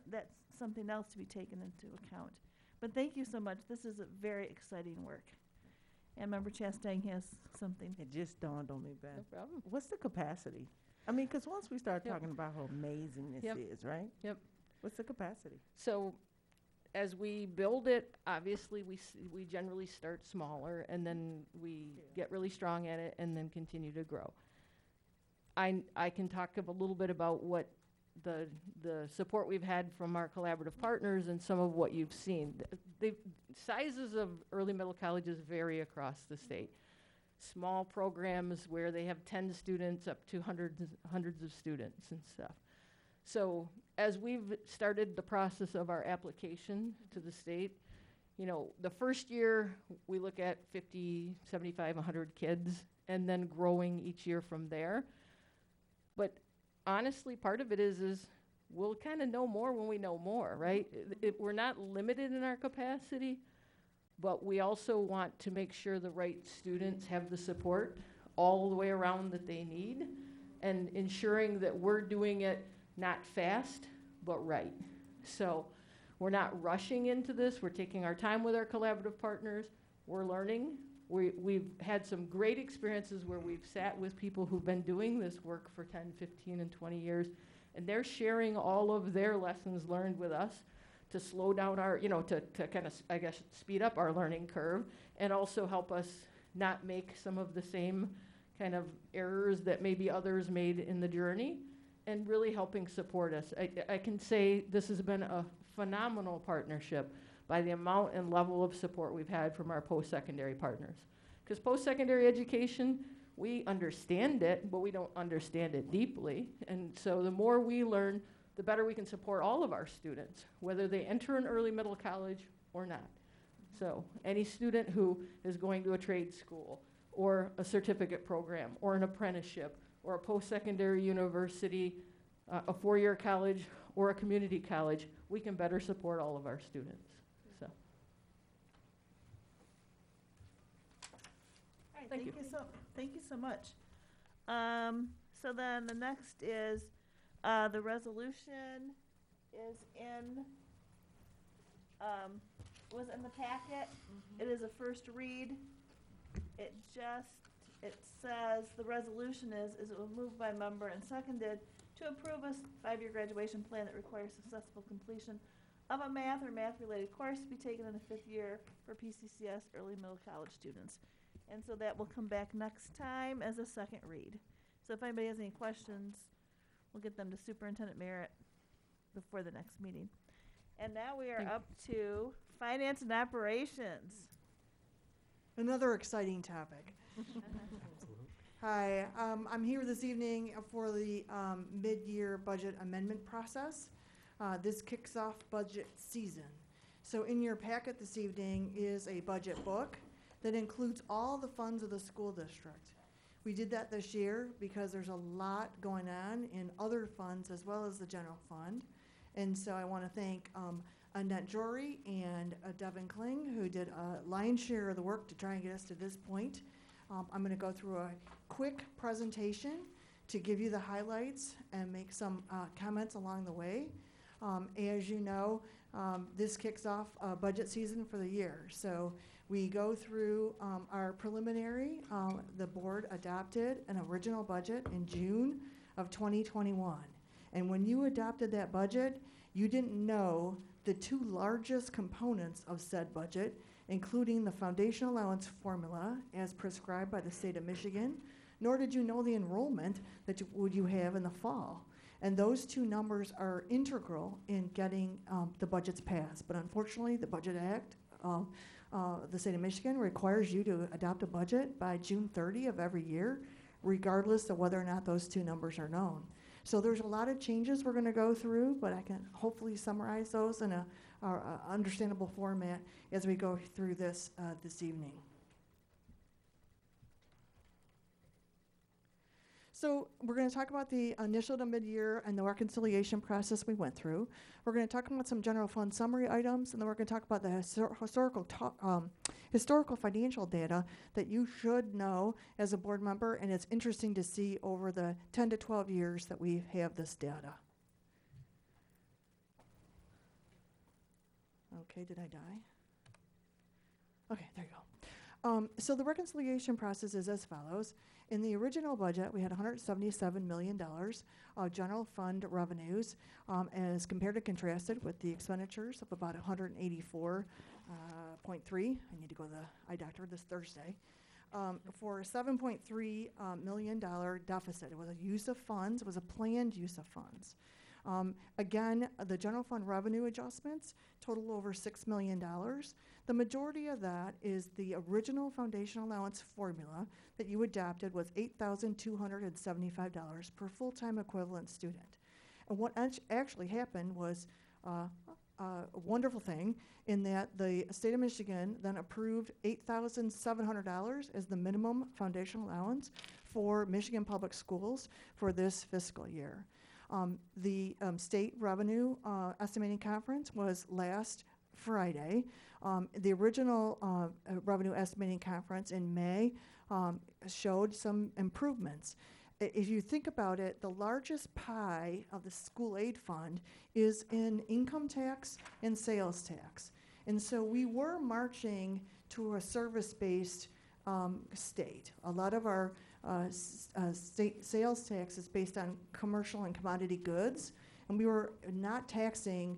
something else to be taken into account. But thank you so much. This is a very exciting work. And Member Chastain has something. It just dawned on me, Beth. No problem. What's the capacity? I mean, because once we start Yep. talking about how amazing this Yep. is, right? Yep. What's the capacity? So as we build it, obviously, we generally start smaller, and then we get really strong at it, and then continue to grow. I can talk a little bit about what the support we've had from our collaborative partners and some of what you've seen. The sizes of early middle colleges vary across the state. Small programs where they have 10 students up to hundreds of students and stuff. So as we've started the process of our application to the state, you know, the first year we look at 50, 75, 100 kids, and then growing each year from there. But honestly, part of it is we'll kind of know more when we know more, right? We're not limited in our capacity, but we also want to make sure the right students have the support all the way around that they need, and ensuring that we're doing it not fast, but right. So we're not rushing into this. We're taking our time with our collaborative partners. We're learning. We've had some great experiences where we've sat with people who've been doing this work for 10, 15, and 20 years, and they're sharing all of their lessons learned with us to slow down our, you know, to kind of, I guess, speed up our learning curve, and also help us not make some of the same kind of errors that maybe others made in the journey, and really helping support us. I can say this has been a phenomenal partnership by the amount and level of support we've had from our post-secondary partners. Because post-secondary education, we understand it, but we don't understand it deeply. And so the more we learn, the better we can support all of our students, whether they enter an early middle college or not. So any student who is going to a trade school, or a certificate program, or an apprenticeship, or a post-secondary university, a 4-year college, or a community college, we can better support all of our students. So. All right, Thank you. Thank you so much. So then the next is the resolution is in was in the packet. It is a first read. It says the resolution is it was moved by member and seconded to approve a 5-year graduation plan that requires successful completion of a math or math-related course to be taken in the 5th year for P-CCS early middle college students. And so that will come back next time as a second read. So if anybody has any questions, we'll get them to Superintendent Merritt before the next meeting. And now we are up to finance and operations. Another exciting topic. Hi, I'm here this evening for the mid-year budget amendment process. This kicks off budget season. So in your packet this evening is a budget book that includes all the funds of the school district. We did that this year because there's a lot going on in other funds as well as the general fund. And so I want to thank Annette Jory and Devin Kling, who did a lion's share of the work to try and get us to this point. I'm going to go through a quick presentation to give you the highlights and make some comments along the way. As you know, this kicks off budget season for the year. So we go through our preliminary. The board adopted an original budget in June of 2021. And when you adopted that budget, you didn't know the two largest components of said budget, including the foundation allowance formula as prescribed by the state of Michigan, nor did you know the enrollment that you have in the fall. And those two numbers are integral in getting the budgets passed. But unfortunately, the Budget Act of the state of Michigan requires you to adopt a budget by June 30 of every year, regardless of whether or not those two numbers are known. So there's a lot of changes we're going to go through, but I can hopefully summarize those in a understandable format as we go through this this evening. So we're going to talk about the initial to mid-year and the reconciliation process we went through. We're going to talk about some general fund summary items, and then we're going to talk about the historical financial data that you should know as a board member, and it's interesting to see over the 10 to 12 years that we have this data. Okay, did I die? Okay, there you go. So the reconciliation process is as follows. In the original budget, we had $177 million of general fund revenues as compared to contrasted with the expenditures of about 184.3. I need to go to the eye doctor this Thursday. For a $7.3 million deficit. It was a use of funds. It was a planned use of funds. Again, the general fund revenue adjustments total over $6 million. The majority of that is the original foundation allowance formula that you adopted was $8,275 per full-time equivalent student. And what actually happened was a wonderful thing in that the state of Michigan then approved $8,700 as the minimum foundation allowance for Michigan public schools for this fiscal year. The state revenue estimating conference was last Friday. The original revenue estimating conference in May showed some improvements. If you think about it, the largest pie of the school aid fund is in income tax and sales tax. And so we were marching to a service-based state. A lot of our state sales tax is based on commercial and commodity goods, and we were not taxing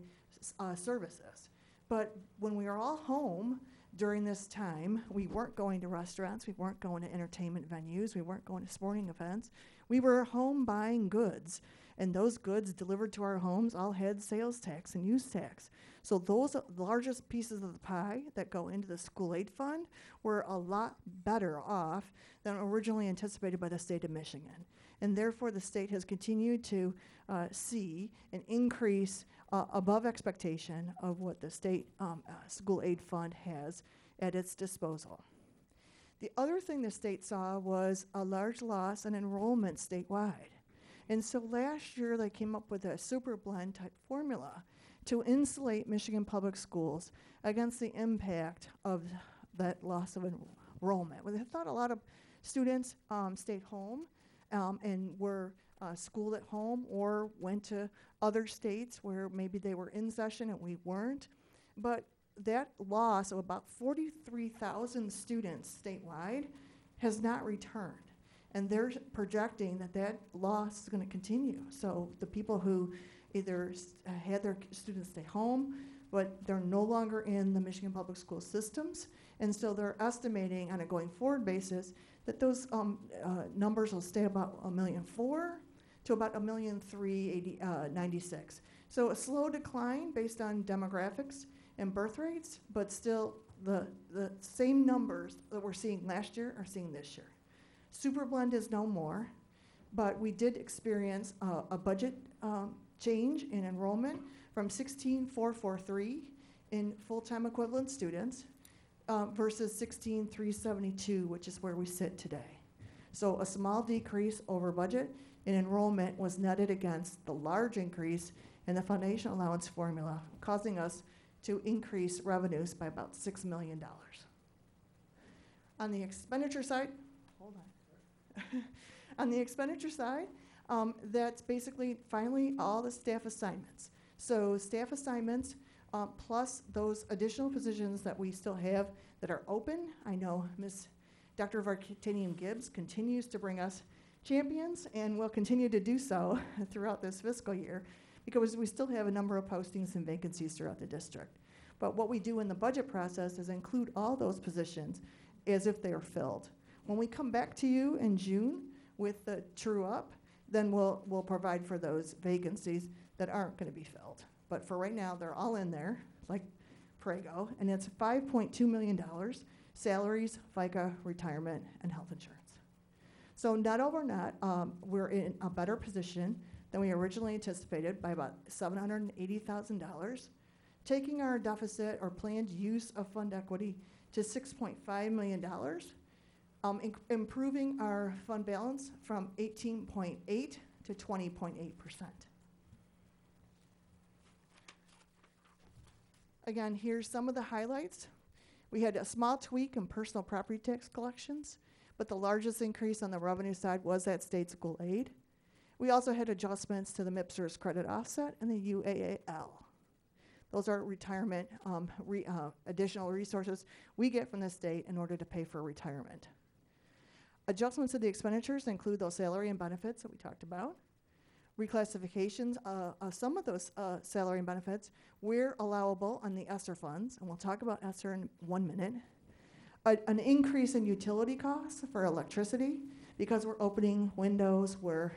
services. But when we were all home during this time, we weren't going to restaurants, we weren't going to entertainment venues, we weren't going to sporting events. We were home buying goods, and those goods delivered to our homes all had sales tax and use tax. So those largest pieces of the pie that go into the school aid fund were a lot better off than originally anticipated by the state of Michigan. And therefore, the state has continued to see an increase above expectation of what the state school aid fund has at its disposal. The other thing the state saw was a large loss in enrollment statewide. And so last year, they came up with a super blend type formula to insulate Michigan public schools against the impact of that loss of enrollment. Well, they thought a lot of students stayed home and were schooled at home or went to other states where maybe they were in session and we weren't. But that loss of about 43,000 students statewide has not returned. And they're projecting that that loss is going to continue. So the people who either had their students stay home, but they're no longer in the Michigan Public School systems. And so they're estimating on a going forward basis that those numbers will stay about 1.4 million to about 1,396,000. So a slow decline based on demographics and birth rates, but still the same numbers that we're seeing last year are seeing this year. Superblend is no more, but we did experience a budget change in enrollment from 16,443 in full-time equivalent students versus 16,372, which is where we sit today. So a small decrease over budget in enrollment was netted against the large increase in the foundation allowance formula, causing us to increase revenues by about $6 million. On the expenditure side, hold on. On the expenditure side, that's basically finally all the staff assignments. So staff assignments plus those additional positions that we still have that are open. I know Dr. Vartanian Gibbs continues to bring us champions and will continue to do so throughout this fiscal year because we still have a number of postings and vacancies throughout the district. But what we do in the budget process is include all those positions as if they are filled. When we come back to you in June with the true up, then we'll provide for those vacancies that aren't going to be filled. But for right now, they're all in there, like Prego, and it's $5.2 million, salaries, FICA, retirement, and health insurance. So not over not, we're in a better position than we originally anticipated by about $780,000, taking our deficit or planned use of fund equity to $6.5 million, improving our fund balance from 18.8 to 20.8%. Again, here's some of the highlights. We had a small tweak in personal property tax collections, but the largest increase on the revenue side was that state school aid. We also had adjustments to the MIPSR's credit offset and the UAAL. Those are retirement additional resources we get from the state in order to pay for retirement. Adjustments to the expenditures include those salary and benefits that we talked about. Reclassifications of some of those salary and benefits were allowable on the ESSER funds, and we'll talk about ESSER in 1 minute. An increase in utility costs for electricity because we're opening windows, we're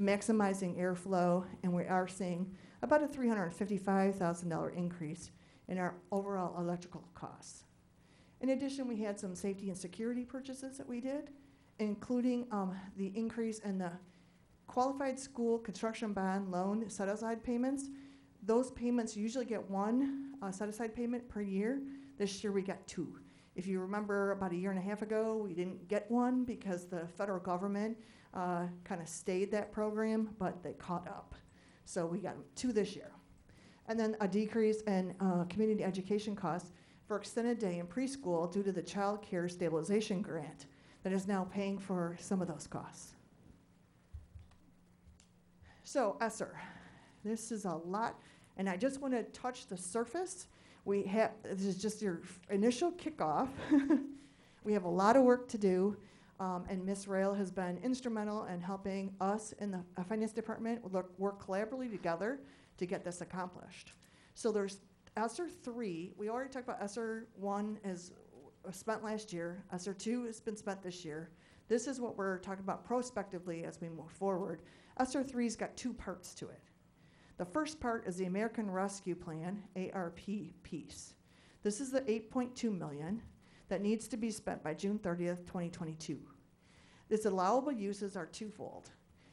maximizing airflow, and we are seeing about a $355,000 increase in our overall electrical costs. In addition, we had some safety and security purchases that we did, including the increase in the qualified school construction bond loan set-aside payments. Those payments usually get one set-aside payment per year. This year we got 2. If you remember about a year and a half ago, we didn't get one because the federal government kind of stayed that program, but they caught up. So we got 2 this year. And then a decrease in community education costs for extended day and preschool due to the child care stabilization grant that is now paying for some of those costs. So ESSER, this is a lot, and I just want to touch the surface. This is just your initial kickoff. We have a lot of work to do, and Ms. Rail has been instrumental in helping us in the finance department work collaboratively together to get this accomplished. So there's ESSER 3. We already talked about ESSER 1 as spent last year. ESSER 2 has been spent this year. This is what we're talking about prospectively as we move forward. ESSER 3's got 2 parts to it. The first part is the American Rescue Plan, ARP piece. This is the $8.2 million that needs to be spent by June 30th, 2022. Its allowable uses are twofold.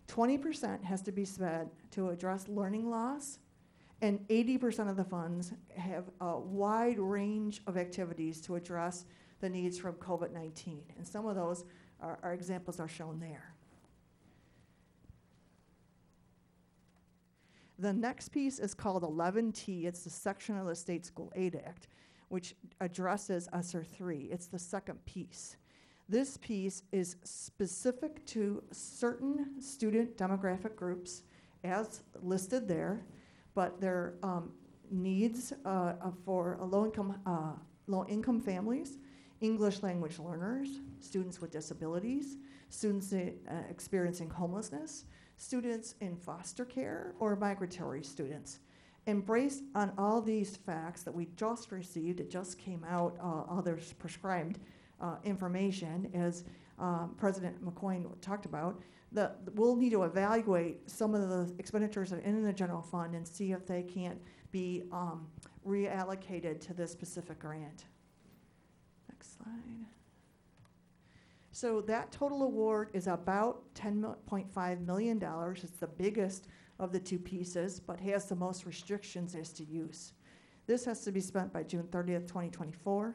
20% has to be spent to address learning loss, and 80% of the funds have a wide range of activities to address the needs from COVID-19. And some of those are examples are shown there. The next piece is called 11T. It's the section of the State School Aid Act, which addresses ESSER 3. It's the second piece. This piece is specific to certain student demographic groups as listed there, but their needs for low-income families, English language learners, students with disabilities, students experiencing homelessness, students in foster care, or migratory students. And based on all these facts that we just received, it just came out, others prescribed information, as President McCoy talked about, we'll need to evaluate some of the expenditures that are in the general fund and see if they can't be reallocated to this specific grant. Next slide. So that total award is about $10.5 million. It's the biggest of the two pieces, but has the most restrictions as to use. This has to be spent by June 30th, 2024,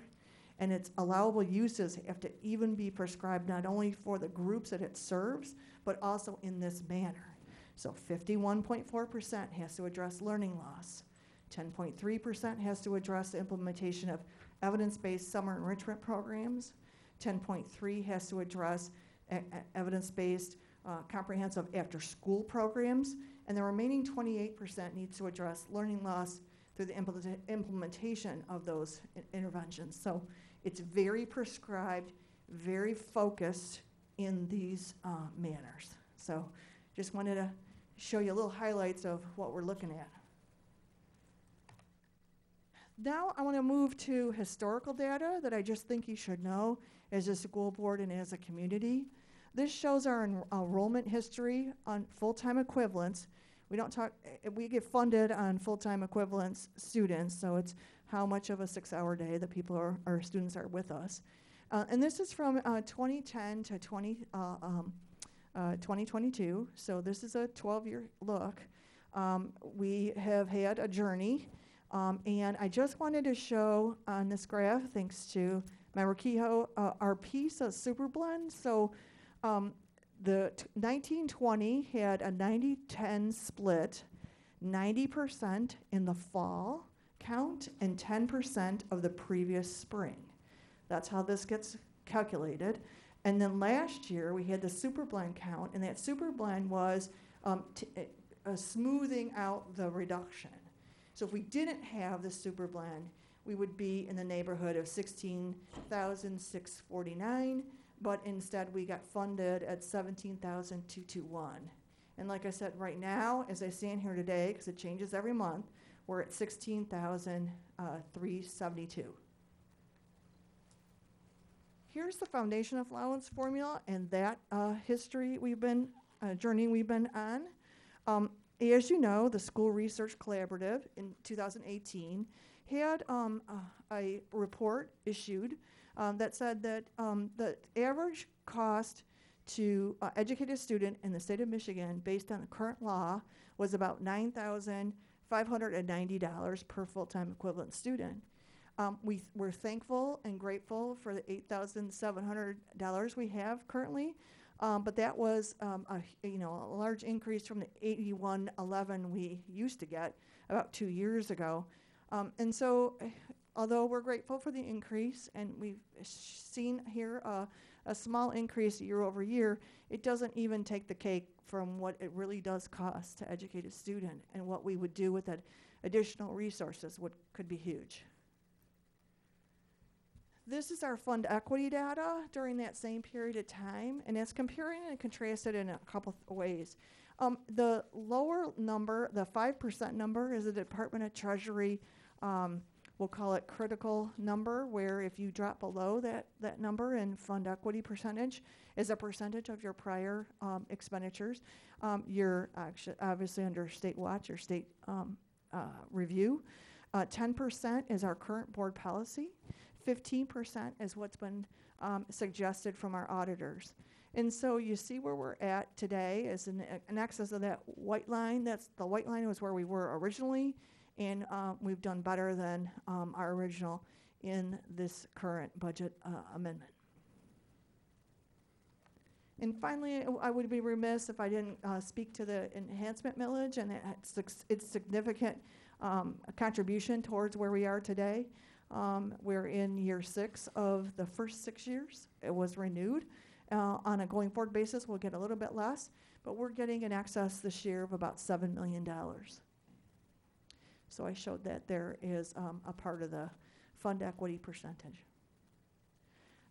and its allowable uses have to even be prescribed not only for the groups that it serves, but also in this manner. So 51.4% has to address learning loss. 10.3% has to address the implementation of evidence-based summer enrichment programs. 10.3 has to address evidence-based comprehensive after-school programs, and the remaining 28% needs to address learning loss through the implementation of those interventions. So it's very prescribed, very focused in these manners. So just wanted to show you a little highlights of what we're looking at. Now I want to move to historical data that I just think you should know as a school board and as a community. This shows our enrollment history on full-time equivalents. We get funded on full-time equivalents students, so it's how much of a 6-hour day that our students are with us. And this is from 2010 to 2022, so this is a 12-year look. We have had a journey. And I just wanted to show on this graph, thanks to Member Kehoe, our PISA super blend. So the 1920 had a 90-10 split, 90% in the fall count and 10% of the previous spring. That's how this gets calculated. And then last year we had the super blend count, and that super blend was smoothing out the reduction. So if we didn't have the super blend, we would be in the neighborhood of 16,649, but instead we got funded at 17,221. And like I said, right now, as I stand here today, because it changes every month, we're at 16,372. Here's the foundation allowance formula and that journey we've been on. As you know, the School Research Collaborative in 2018 had a report issued that said that the average cost to educate a student in the state of Michigan based on the current law was about $9,590 per full-time equivalent student. We're thankful and grateful for the $8,700 we have currently. But that was a large increase from the $81.11 we used to get about 2 years ago. And so, although we're grateful for the increase, and we've seen here a small increase year over year, it doesn't even take the cake from what it really does cost to educate a student, and what we would do with that additional resources could be huge. This is our fund equity data during that same period of time, and it's comparing and contrasted in a couple of ways. The lower number, the 5% number, is the Department of Treasury, we'll call it critical number, where if you drop below that number in fund equity percentage is a percentage of your prior expenditures. You're obviously under state watch or state review. 10% is our current board policy. 15% is what's been suggested from our auditors. And so you see where we're at today is in excess of that white line. The white line was where we were originally, and we've done better than our original in this current budget amendment. And finally, I would be remiss if I didn't speak to the enhancement millage and its significant contribution towards where we are today. We're in year 6 of the first 6 years. It was renewed. On a going forward basis, we'll get a little bit less, but we're getting in excess this year of about $7 million. So I showed that there is a part of the fund equity percentage.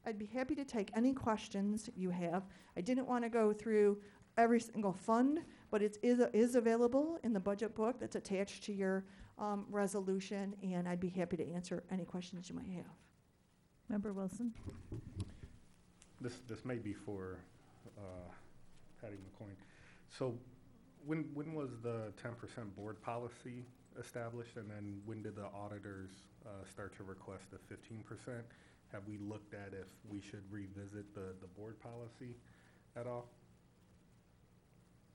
I'd be happy to take any questions you have. I didn't want to go through every single fund, but it is available in the budget book that's attached to your resolution, and I'd be happy to answer any questions you might have. Member Wilson? This may be for Patty McCoy. So when was the 10% board policy established, and then when did the auditors start to request the 15%? Have we looked at if we should revisit the board policy at all?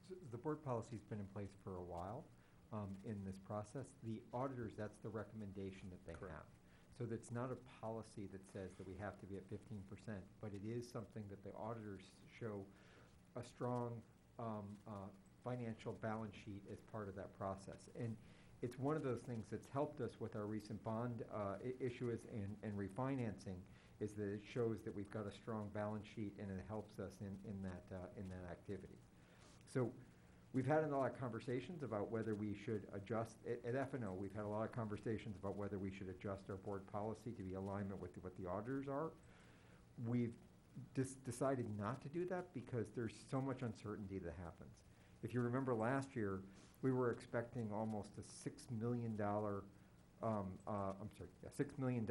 So the board policy's been in place for a while in this process. The auditors, that's the recommendation that they have. So that's not a policy that says that we have to be at 15%, but it is something that the auditors show a strong financial balance sheet as part of that process. And it's one of those things that's helped us with our recent bond issuance and refinancing, is that it shows that we've got a strong balance sheet, and it helps us in that activity. So we've had a lot of conversations about whether we should adjust. At F&O, we've had a lot of conversations about whether we should adjust our board policy to be alignment with what the auditors are. We've decided not to do that because there's so much uncertainty that happens. If you remember last year, we were expecting almost a $6 million, $6 million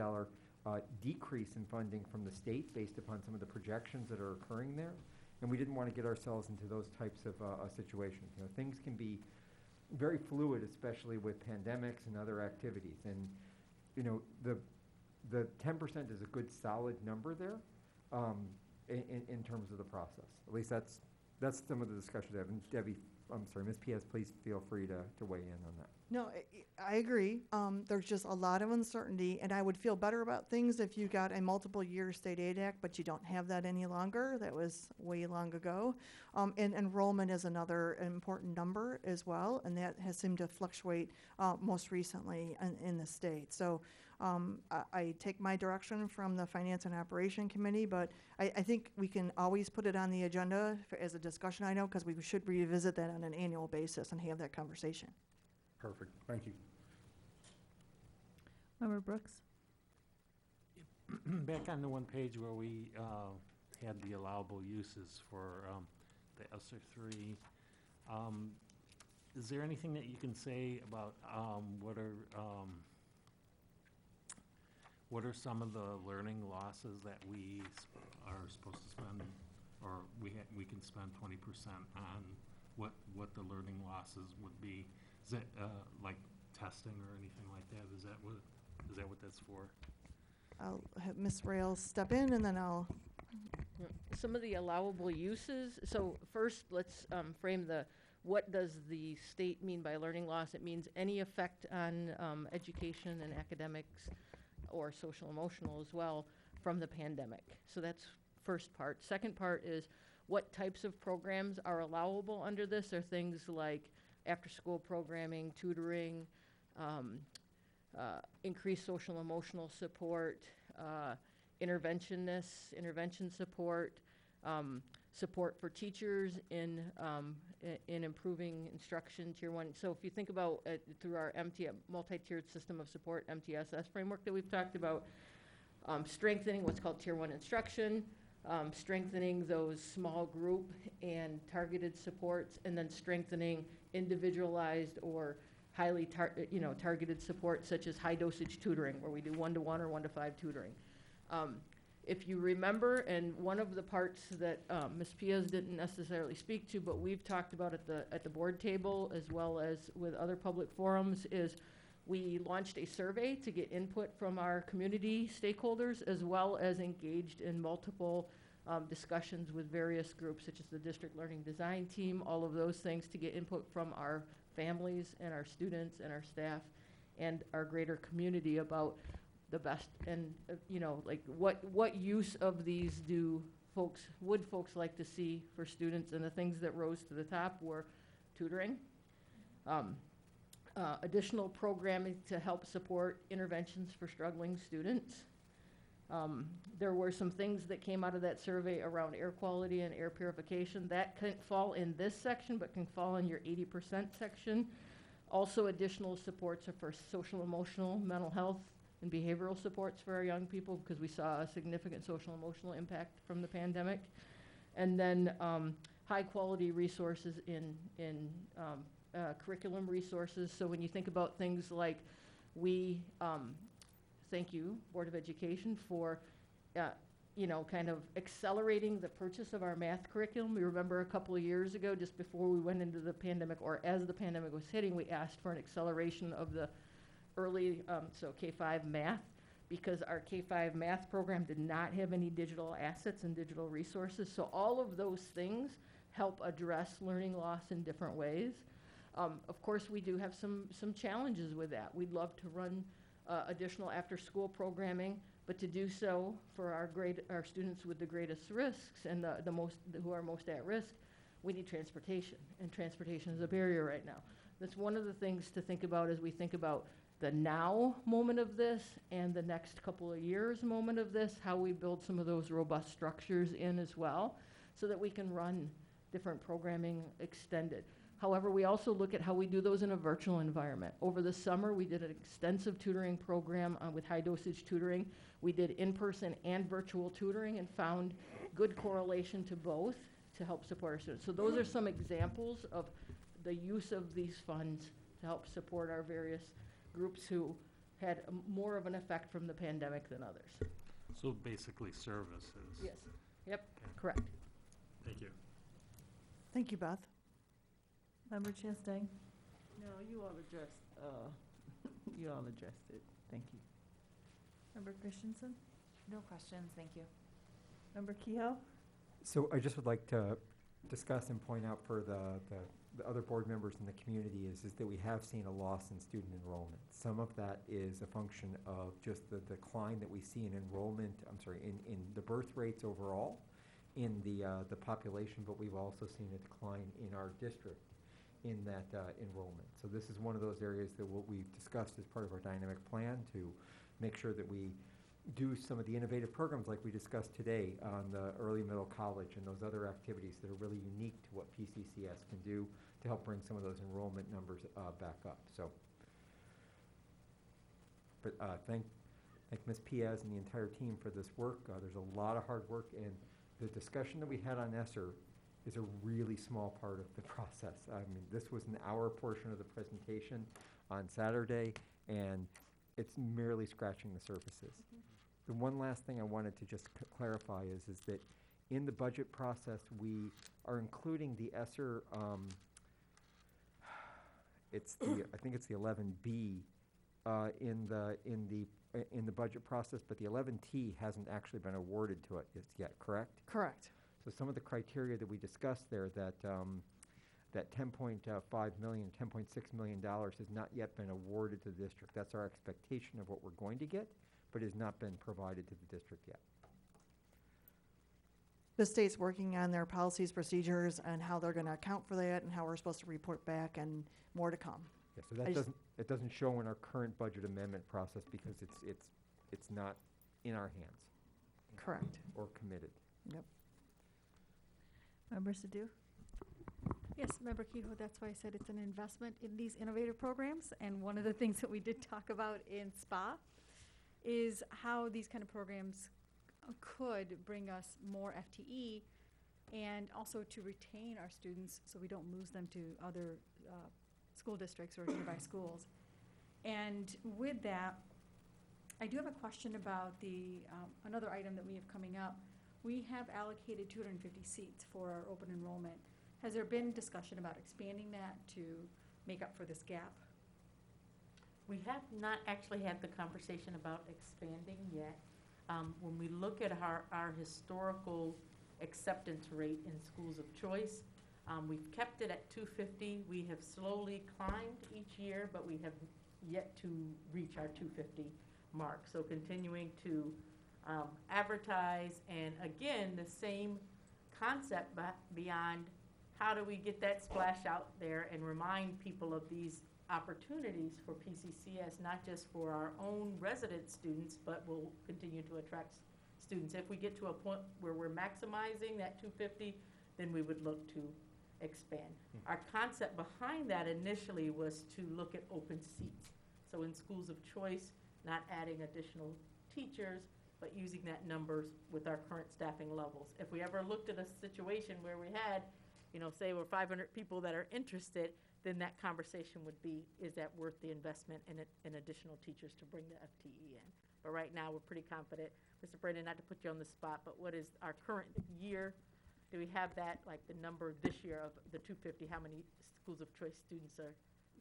decrease in funding from the state based upon some of the projections that are occurring there. And we didn't want to get ourselves into those types of situations. You know, things can be very fluid, especially with pandemics and other activities. And, you know, the 10% is a good solid number there in terms of the process. At least that's some of the discussion. Debbie, I'm sorry, Ms. P.S., please feel free to weigh in on that. No, I agree. There's just a lot of uncertainty, and I would feel better about things if you got a multiple year state aid act, but you don't have that any longer. That was way long ago. And enrollment is another important number as well, and that has seemed to fluctuate most recently in the state. So I take my direction from the Finance and Operation Committee, but I think we can always put it on the agenda as a discussion item, because we should revisit that on an annual basis and have that conversation. Perfect. Thank you. Member Brooks? Back on the one page where we had the allowable uses for the ESSER 3, is there anything that you can say about what are some of the learning losses that we are supposed to spend, or we can spend 20% on? What the learning losses would be? Is it like testing or anything like that? Is that what that's for? I'll have Ms. Rails step in, and then I'll. Some of the allowable uses. So first, let's frame what does the state mean by learning loss? It means any effect on education and academics, or social emotional as well, from the pandemic. So that's first part. Second part is what types of programs are allowable under this. Are things like after-school programming, tutoring, increased social emotional support, intervention support, support for teachers in improving instruction, Tier 1. So if you think about through our multi-tiered system of support, MTSS framework that we've talked about, strengthening what's called Tier 1 instruction, strengthening those small group and targeted supports, and then strengthening individualized or highly targeted support, such as high dosage tutoring, where we do 1-to-1 or 1-to-5 tutoring. If you remember, and one of the parts that Ms. Piaz didn't necessarily speak to, but we've talked about at the board table as well as with other public forums, is we launched a survey to get input from our community stakeholders, as well as engaged in multiple discussions with various groups, such as the district learning design team, all of those things, to get input from our families and our students and our staff and our greater community about the best and like what use of these would folks like to see for students. And the things that rose to the top were tutoring, additional programming to help support interventions for struggling students. There were some things that came out of that survey around air quality and air purification. That couldn't fall in this section, but can fall in your 80% section. Also, additional supports are for social, emotional, mental health, and behavioral supports for our young people, because we saw a significant social, emotional impact from the pandemic. And then high quality resources in curriculum resources. So when you think about things like thank you, Board of Education, for kind of accelerating the purchase of our math curriculum. We remember a couple of years ago, just before we went into the pandemic, or as the pandemic was hitting, we asked for an acceleration of the early, so K-5 math, because our K-5 math program did not have any digital assets and digital resources. So all of those things help address learning loss in different ways. Of course, we do have some challenges with that. We'd love to run additional after-school programming, but to do so for our students with the greatest risks and who are most at risk, we need transportation, and transportation is a barrier right now. That's one of the things to think about as we think about the now moment of this and the next couple of years moment of this, how we build some of those robust structures in as well, so that we can run different programming extended. However, we also look at how we do those in a virtual environment. Over the summer, we did an extensive tutoring program with high-dosage tutoring. We did in-person and virtual tutoring and found good correlation to both to help support our students. So those are some examples of the use of these funds to help support our various groups who had more of an effect from the pandemic than others. So basically services. Yes. Yep, correct. Thank you. Thank you, Beth. Member Chastain? No, you all addressed it. Thank you. Member Christensen? No questions, thank you. Member Kehoe? So I just would like to discuss and point out for the other board members in the community is that we have seen a loss in student enrollment. Some of that is a function of just the decline that we see in enrollment, in the birth rates overall in the population, but we've also seen a decline in our district in that enrollment. So this is one of those areas that we've discussed as part of our dynamic plan to make sure that we do some of the innovative programs like we discussed today on the early middle college and those other activities that are really unique to what P-CCS can do to help bring some of those enrollment numbers back up. So, but thank Ms. Piaz and the entire team for this work. There's a lot of hard work, and the discussion that we had on ESSER is a really small part of the process. I mean, this was an hour portion of the presentation on Saturday, and it's merely scratching the surfaces. The one last thing I wanted to just clarify is that in the budget process, we are including the ESSER, I think it's the 11B in the budget process, but the 11T hasn't actually been awarded to it yet, correct? Correct. So some of the criteria that we discussed there, that $10.5 million, $10.6 million has not yet been awarded to the district. That's our expectation of what we're going to get, but has not been provided to the district yet. The state's working on their policies, procedures, and how they're going to account for that, and how we're supposed to report back, and more to come. Yeah, so it doesn't show in our current budget amendment process because it's not in our hands. Correct. Or committed. Yep. Member Sadoo? Yes, Member Kehoe, that's why I said it's an investment in these innovative programs. And one of the things that we did talk about in SPA is how these kind of programs could bring us more FTE and also to retain our students so we don't lose them to other school districts or nearby schools. And with that, I do have a question about another item that we have coming up. We have allocated 250 seats for our open enrollment. Has there been discussion about expanding that to make up for this gap? We have not actually had the conversation about expanding yet. When we look at our historical acceptance rate in schools of choice, we've kept it at 250. We have slowly climbed each year, but we have yet to reach our 250 mark. So continuing to advertise, and again, the same concept beyond how do we get that splash out there and remind people of these opportunities for P-CCS, not just for our own resident students, but will continue to attract students. If we get to a point where we're maximizing that 250, then we would look to expand. Our concept behind that initially was to look at open seats. So in schools of choice, not adding additional teachers, but using that numbers with our current staffing levels. If we ever looked at a situation where we had say we're 500 people that are interested, then that conversation would be, is that worth the investment in additional teachers to bring the FTE in? But right now, we're pretty confident. Mr. Brandon, not to put you on the spot, but what is our current year? Do we have that, like the number this year of the 250, how many schools of choice students are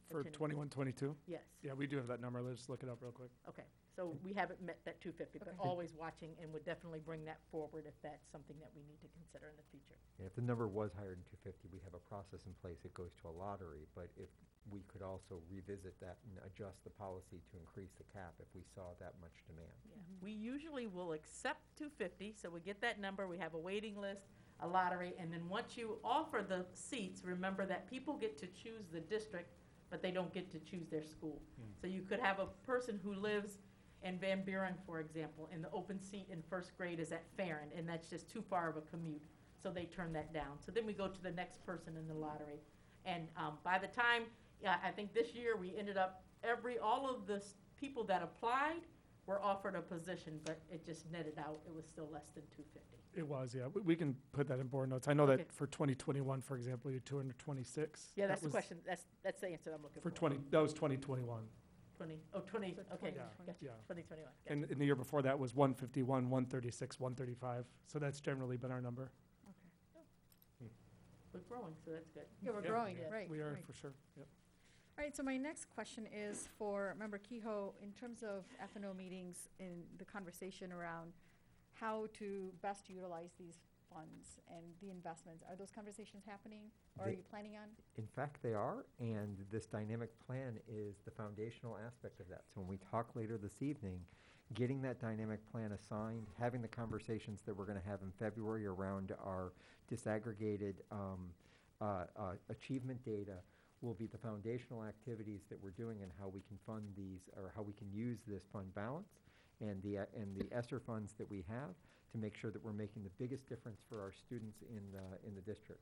For attending? 21, 22? Yes. Yeah, we do have that number. Let's look it up real quick. Okay, so we haven't met that 250, but Okay. always watching and would definitely bring that forward if that's something that we need to consider in the future. And if the number was higher than 250, we have a process in place. It goes to a lottery. But if we could also revisit that and adjust the policy to increase the cap if we saw that much demand. Yeah. We usually will accept 250, so we get that number, we have a waiting list, a lottery, and then once you offer the seats, remember that people get to choose the district, but they don't get to choose their school. So you could have a person who lives in Van Buren, for example, and the open seat in first grade is at Farron, and that's just too far of a commute, so they turn that down. So then we go to the next person in the lottery. And by the time, I think this year we ended up, all of the people that applied were offered a position, but it just netted out, it was still less than 250. It was, yeah. We can put that in board notes. I know that Okay. for 2021, for example, you had 226. Yeah, That that's the was question, that's the answer I'm looking for. That was 2021. 20, okay, Yeah. gotcha, Yeah. 2021. Gotcha. And the year before that was 151, 136, 135. So that's generally been our number. We're growing, so that's good. Yeah, we're Yeah. growing, Yeah. right. We are, right. for sure. Yep. All right, so my next question is for Member Kehoe, in terms of F&O meetings and the conversation around how to best utilize these funds and the investments. Are those conversations happening, or are They- you planning on? In fact, they are, and this dynamic plan is the foundational aspect of that. So when we talk later this evening, getting that dynamic plan assigned, having the conversations that we're going to have in February around our disaggregated achievement data will be the foundational activities that we're doing and how we can fund these, or how we can use this fund balance and the ESSER funds that we have to make sure that we're making the biggest difference for our students in the district.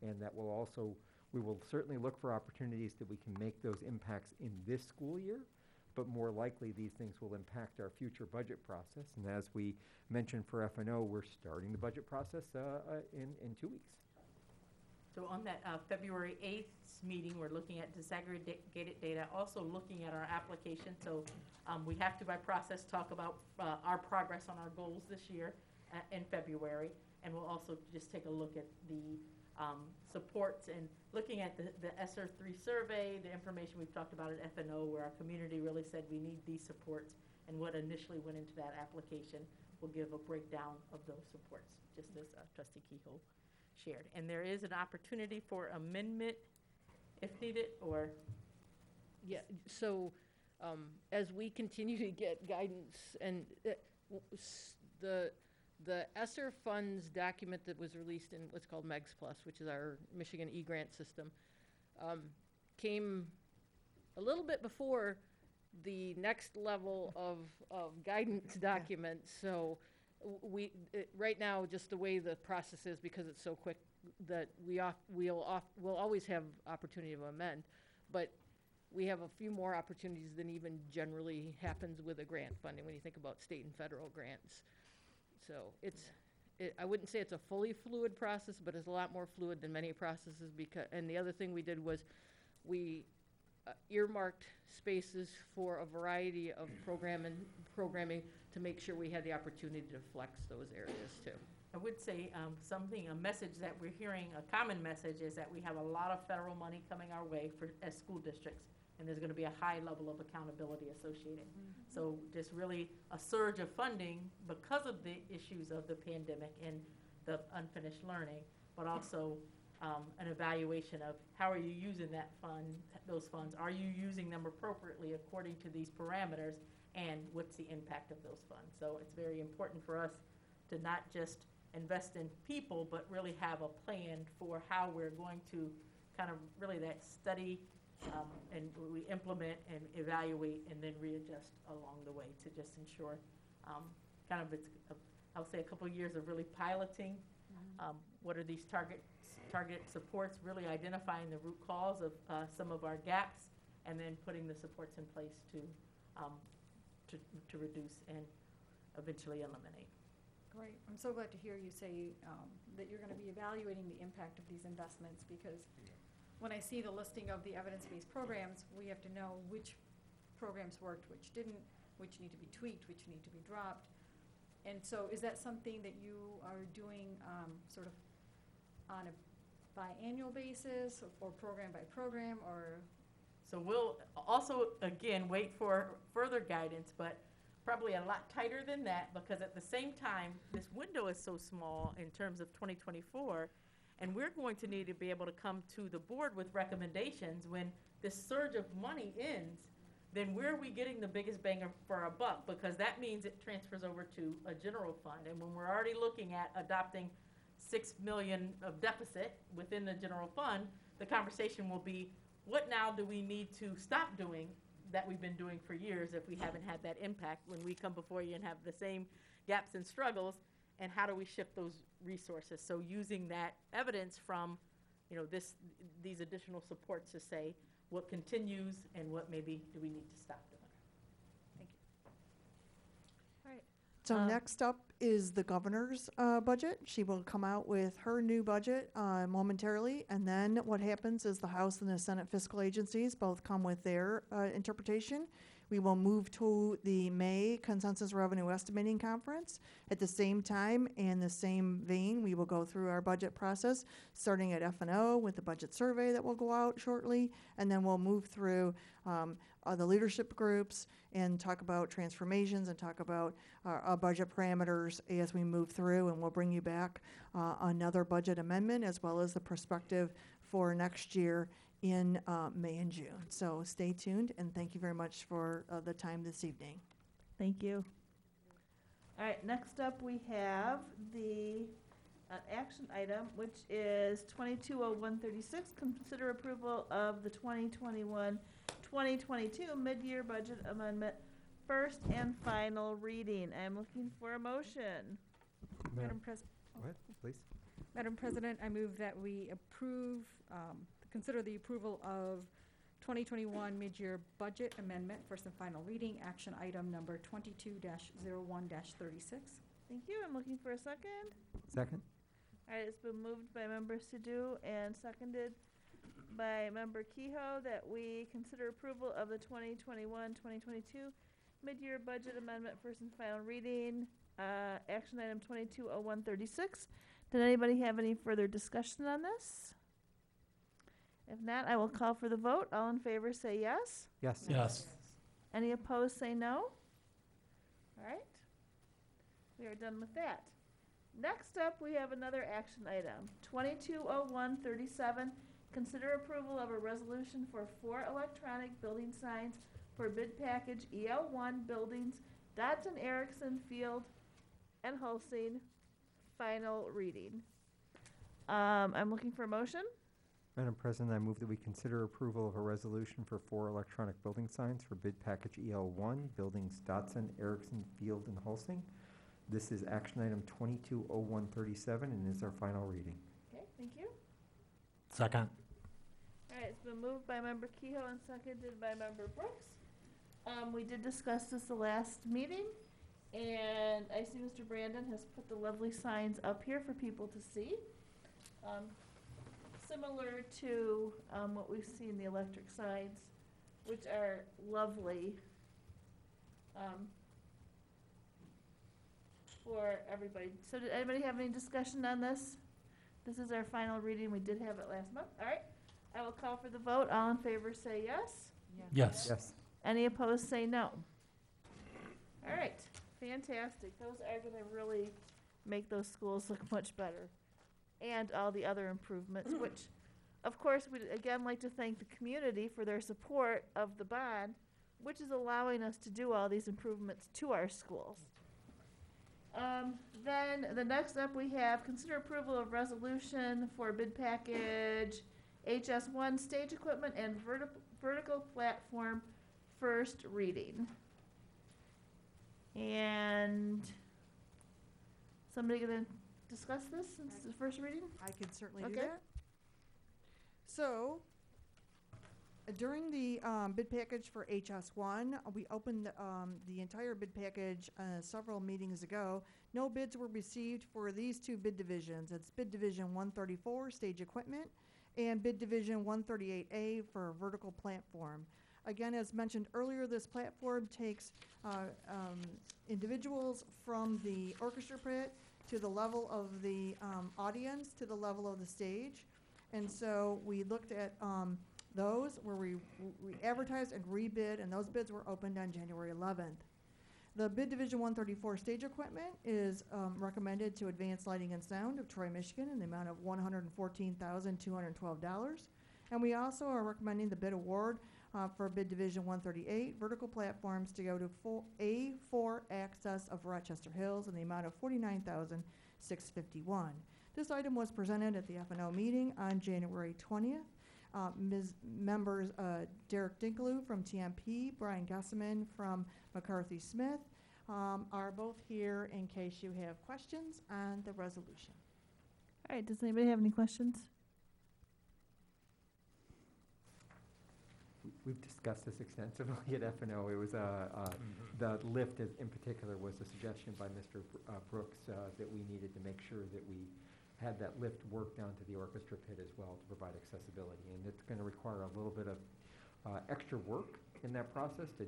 And that will also, we will certainly look for opportunities that we can make those impacts in this school year, but more likely these things will impact our future budget process. And as we mentioned for F&O, we're starting the budget process in 2 weeks. So on that February 8th meeting, we're looking at disaggregated data, also looking at our application. So we have to, by process, talk about our progress on our goals this year in February. And we'll also just take a look at the supports and looking at the ESSER 3 survey, the information we've talked about at F&O, where our community really said we need these supports, and what initially went into that application. We'll give a breakdown of those supports, just as Trustee Kehoe shared. And there is an opportunity for amendment if needed, or? Yeah, so as we continue to get guidance and the ESSER funds document that was released in what's called MEGS Plus, which is our Michigan e-grant system, came a little bit before the next level of guidance documents. So right now, just the way the process is, because it's so quick, that we'll always have opportunity to amend, but we have a few more opportunities than even generally happens with a grant funding when you think about state and federal grants. So I wouldn't say it's a fully fluid process, but it's a lot more fluid than many processes. And the other thing we did was we earmarked spaces for a variety of programming to make sure we had the opportunity to flex those areas too. I would say a message that we're hearing, a common message, is that we have a lot of federal money coming our way as school districts, and there's going to be a high level of accountability associated. So just really a surge of funding because of the issues of the pandemic and the unfinished learning, but also an evaluation of how are you using those funds? Are you using them appropriately according to these parameters, and what's the impact of those funds? So it's very important for us to not just invest in people, but really have a plan for how we're going to kind of really that study and we implement and evaluate and then readjust along the way to just ensure kind of I'll say a couple of years of really piloting what are these target supports, really identifying the root cause of some of our gaps, and then putting the supports in place to reduce and eventually eliminate. Great. I'm so glad to hear you say that you're going to be evaluating the impact of these investments, because when I see the listing of the evidence-based programs, we have to know which programs worked, which didn't, which need to be tweaked, which need to be dropped. And so is that something that you are doing sort of on a biannual basis or program by program, or? So we'll also, again, wait for further guidance, but probably a lot tighter than that, because at the same time, this window is so small in terms of 2024, and we're going to need to be able to come to the board with recommendations when this surge of money ends. Then where are we getting the biggest bang for our buck? Because that means it transfers over to a general fund. And when we're already looking at adopting $6 million of deficit within the general fund, the conversation will be, what now do we need to stop doing that we've been doing for years if we haven't had that impact when we come before you and have the same gaps and struggles, and how do we shift those resources? So using that evidence from, these additional supports to say what continues and what maybe do we need to stop doing. Thank you. All right. So next up is the governor's budget. She will come out with her new budget momentarily, and then what happens is the House and the Senate fiscal agencies both come with their interpretation. We will move to the May Consensus Revenue Estimating Conference. At the same time, in the same vein, we will go through our budget process, starting at F&O with the budget survey that will go out shortly, and then we'll move through the leadership groups and talk about transformations and talk about our budget parameters as we move through, and we'll bring you back another budget amendment as well as the perspective for next year in May and June. So stay tuned, and thank you very much for the time this evening. Thank you. All right, next up we have the action item, which is 220136, consider approval of the 2021-2022 mid-year budget amendment, first and final reading. I'm looking for a motion. Madam President. Go ahead, please. Madam President, I move that we approve, consider the approval of 2021 mid-year budget amendment, first and final reading, action item number 22-01-36. Thank you. I'm looking for a second. Second. All right, it's been moved by Member Sadoo and seconded by Member Kehoe that we consider approval of the 2021-2022 mid-year budget amendment, first and final reading, action item 220136. Did anybody have any further discussion on this? If not, I will call for the vote. All in favor say yes. Yes. Yes. Any opposed say no. All right. We are done with that. Next up, we have another action item, 220137. Consider approval of a resolution for 4 electronic building signs for bid package EL1 buildings, Dodson, Erickson, Field, and Hulsing. Final reading. I'm looking for a motion. Madam President, I move that we consider approval of a resolution for 4 electronic building signs for bid package EL1, buildings Dotson, Erickson, Field, and Hulsing. This is action item 220137 and is our final reading. Okay, thank you. Second. All right, it's been moved by Member Kehoe and seconded by Member Brooks. We did discuss this the last meeting, and I see Mr. Brandon has put the lovely signs up here for people to see. Similar to what we see in the electric signs, which are lovely for everybody. So did anybody have any discussion on this? This is our final reading. We did have it last month. All right. I will call for the vote. All in favor say yes. Yes. Yes. Any opposed say no. All right. Fantastic. Those are going to really make those schools look much better. And all the other improvements, which, of course, we'd again like to thank the community for their support of the bond, which is allowing us to do all these improvements to our schools. Then the next up we have consider approval of resolution for bid package HS1 stage equipment and vertical platform, first reading. And somebody gonna discuss this since it's the first reading? I can certainly do Okay. that. So, During the bid package for HS1, we opened the entire bid package several meetings ago. No bids were received for these two bid divisions. It's bid division 134, stage equipment, and bid division 138A for vertical platform. Again, as mentioned earlier, this platform takes individuals from the orchestra pit to the level of the audience, to the level of the stage. And so we looked at those where we advertised and rebid, and those bids were opened on January 11th. The bid division 134 stage equipment is recommended to Advanced Lighting and Sound of Troy, Michigan in the amount of $114,212. And we also are recommending the bid award for bid division 138 vertical platforms to go to A4 Access of Rochester Hills in the amount of $49,651. This item was presented at the F&O meeting on January 20th. Members Derek Dinkloo from TMP, Brian Gusseman from McCarthy Smith are both here in case you have questions on the resolution. All right, does anybody have any questions? We've discussed this extensively at F&O. It was the lift in particular was a suggestion by Mr. Brooks that we needed to make sure that we had that lift work down to the orchestra pit as well to provide accessibility. And it's going to require a little bit of extra work in that process to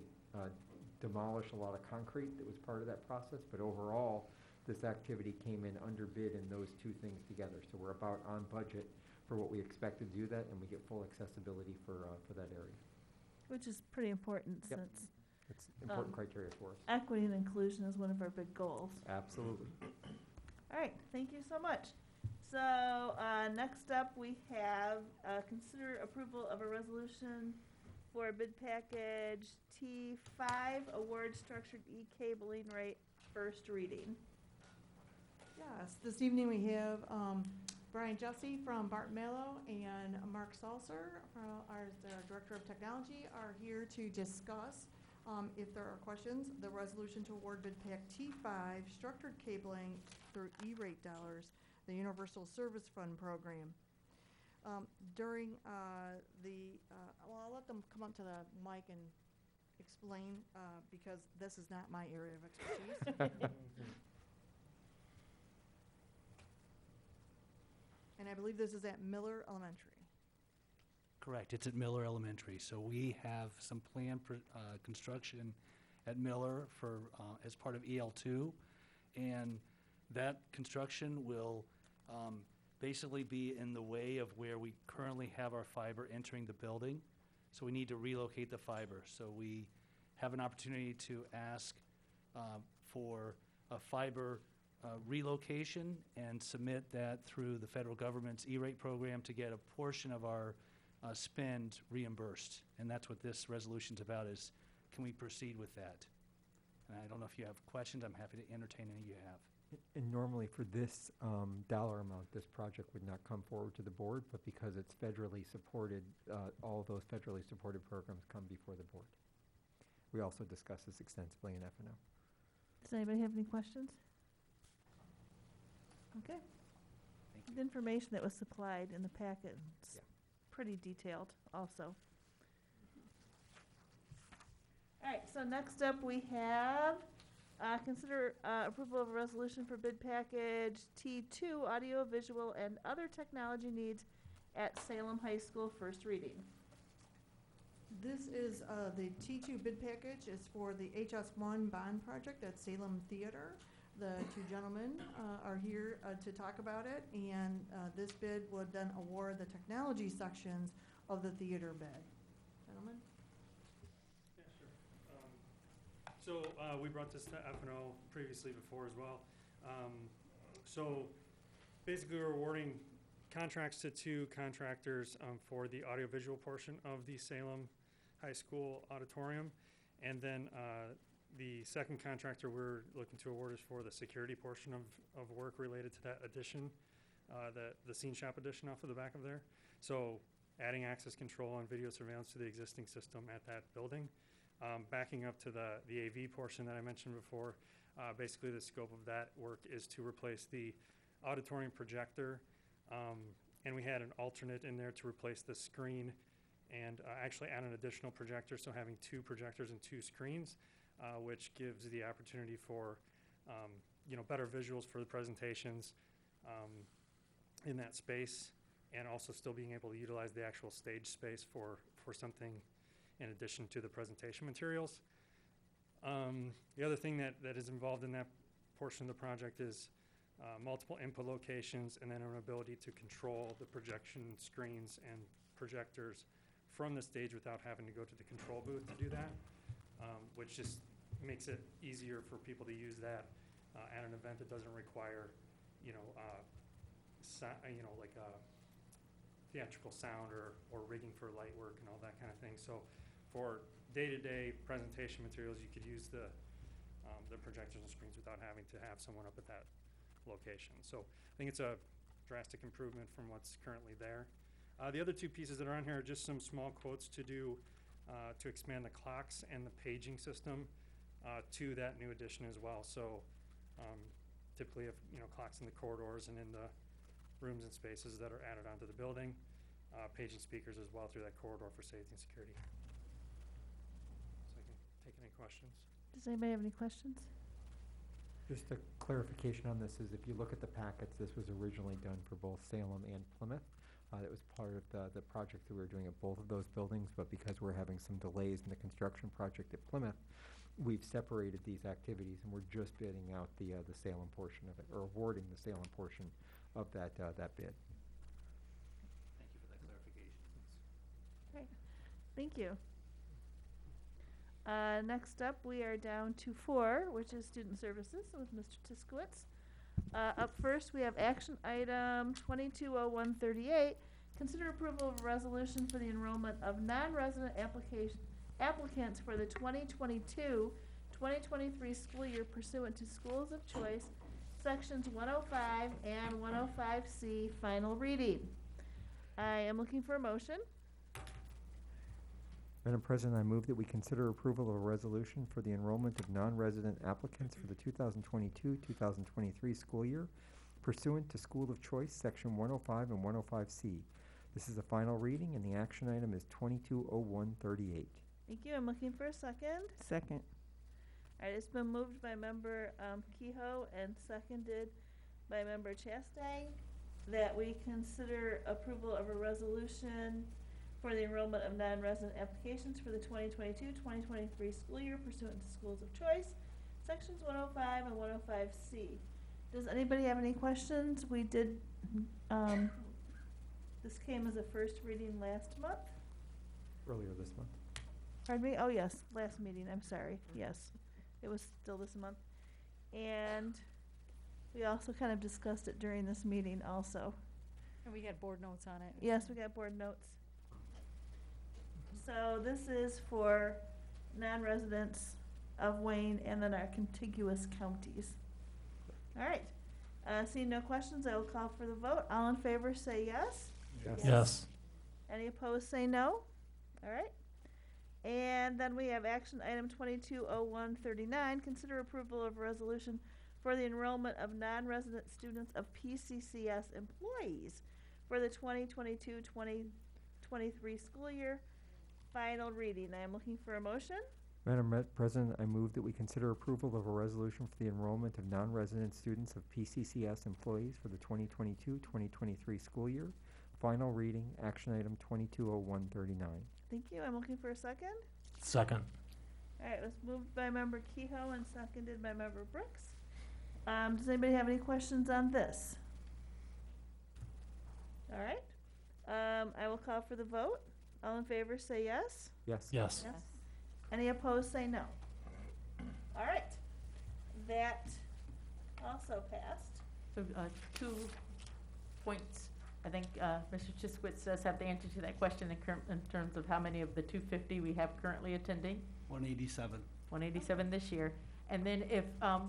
demolish a lot of concrete that was part of that process. But overall, this activity came in under bid in those two things together. So we're about on budget for what we expect to do that, and we get full accessibility for that area. Which is pretty important Yep. since It's important criteria for us. equity and inclusion is one of our big goals. Absolutely. All right, thank you so much. So next up, we have consider approval of a resolution for bid package T5 award structured e-cabling rate first reading. Yes, this evening we have Brian Jesse from Bart Mallow and Mark Salser, our Director of Technology, are here to discuss, if there are questions, the resolution to award bid pack T5 structured cabling through E-rate dollars, the Universal Service Fund program. During well, I'll let them come up to the mic and explain because this is not my area of expertise. And I believe this is at Miller Elementary. Correct. It's at Miller Elementary. So we have some planned construction at Miller for as part of EL2, and that construction will basically be in the way of where we currently have our fiber entering the building. So we need to relocate the fiber. So we have an opportunity to ask for a fiber relocation and submit that through the federal government's E-rate program to get a portion of our spend reimbursed. And that's what this resolution's about, is can we proceed with that? And I don't know if you have questions. I'm happy to entertain any you have. And normally for this dollar amount, this project would not come forward to the board, but because it's federally supported, all of those federally supported programs come before the board. We also discussed this extensively in F&O. Does anybody have any questions? Okay. The information that was supplied in the packet is pretty detailed also. All right, so next up we have consider approval of a resolution for bid package T2 audio, visual, and other technology needs at Salem High School, first reading. This is the T2 bid package is for the HS1 bond project at Salem Theater. The two gentlemen are here to talk about it, and this bid would then award the technology sections of the theater bid. Gentlemen? Yeah, sure. So we brought this to F&O previously before as well. So basically we're awarding contracts to two contractors for the audiovisual portion of the Salem High School auditorium, and then the second contractor we're looking to award is for the security portion of work related to that addition, the scene shop addition off of the back of there. So adding access control and video surveillance to the existing system at that building. Backing up to the AV portion that I mentioned before, basically the scope of that work is to replace the auditorium projector, and we had an alternate in there to replace the screen and actually add an additional projector, so having 2 projectors and 2 screens, which gives the opportunity for better visuals for the presentations in that space, and also still being able to utilize the actual stage space for something in addition to the presentation materials. The other thing that is involved in that portion of the project is multiple input locations, and then an ability to control the projection screens and projectors from the stage without having to go to the control booth to do that, which just makes it easier for people to use that at an event that doesn't require, like theatrical sound or rigging for light work and all that kind of thing. So for day-to-day presentation materials, you could use the projectors and screens without having to have someone up at that location. So I think it's a drastic improvement from what's currently there. The other 2 pieces that are on here are just some small quotes to do to expand the clocks and the paging system to that new addition as well. So typically, if clocks in the corridors and in the rooms and spaces that are added onto the building, paging speakers as well through that corridor for safety and security. So I can take any questions. Does anybody have any questions? Just a clarification on this is if you look at the packets, this was originally done for both Salem and Plymouth. That was part of the project that we were doing at both of those buildings, but because we're having some delays in the construction project at Plymouth, we've separated these activities and we're just bidding out the Salem portion of it, or awarding the Salem portion of that bid. Thank you for that clarification. Great. Thank you. Next up, we are down to 4, which is student services with Mr. Tiskowitz. Up first, we have action item 220138. Consider approval of a resolution for the enrollment of non-resident applicants for the 2022-2023 school year pursuant to Schools of Choice, sections 105 and 105C, final reading. I am looking for a motion. Madam President, I move that we consider approval of a resolution for the enrollment of non-resident applicants for the 2022-2023 school year pursuant to School of Choice, Section 105 and 105C. This is a final reading, and the action item is 220138. Thank you. I'm looking for a second. Second. All right, it's been moved by Member Kehoe and seconded by Member Chastain that we consider approval of a resolution for the enrollment of non-resident applications for the 2022-2023 school year pursuant to Schools of Choice, sections 105 and 105C. Does anybody have any questions? We did, this came as a first reading last month. Earlier this month. Pardon me? Oh, yes, last meeting, I'm sorry. Yes, it was still this month. And we also kind of discussed it during this meeting also. And we had board notes on it. Yes, we got board notes. So this is for non-residents of Wayne and then our contiguous counties. All right. Seeing no questions, I will call for the vote. All in favor say yes. Yes. Yes. Any opposed say no. All right. And then we have action item 220139. Consider approval of a resolution for the enrollment of non-resident students of P-CCS employees for the 2022-2023 school year. Final reading. I am looking for a motion. Madam President, I move that we consider approval of a resolution for the enrollment of non-resident students of P-CCS employees for the 2022-2023 school year. Final reading, action item 220139. Thank you. I'm looking for a second. Second. All right, it was moved by Member Kehoe and seconded by Member Brooks. Does anybody have any questions on this? All right. I will call for the vote. All in favor say yes. Yes. Yes. Yes. Any opposed say no. All right. That also passed. So 2 points. I think Mr. Chiskowitz does have the answer to that question in terms of how many of the 250 we have currently attending. 187. 187 this year. And then if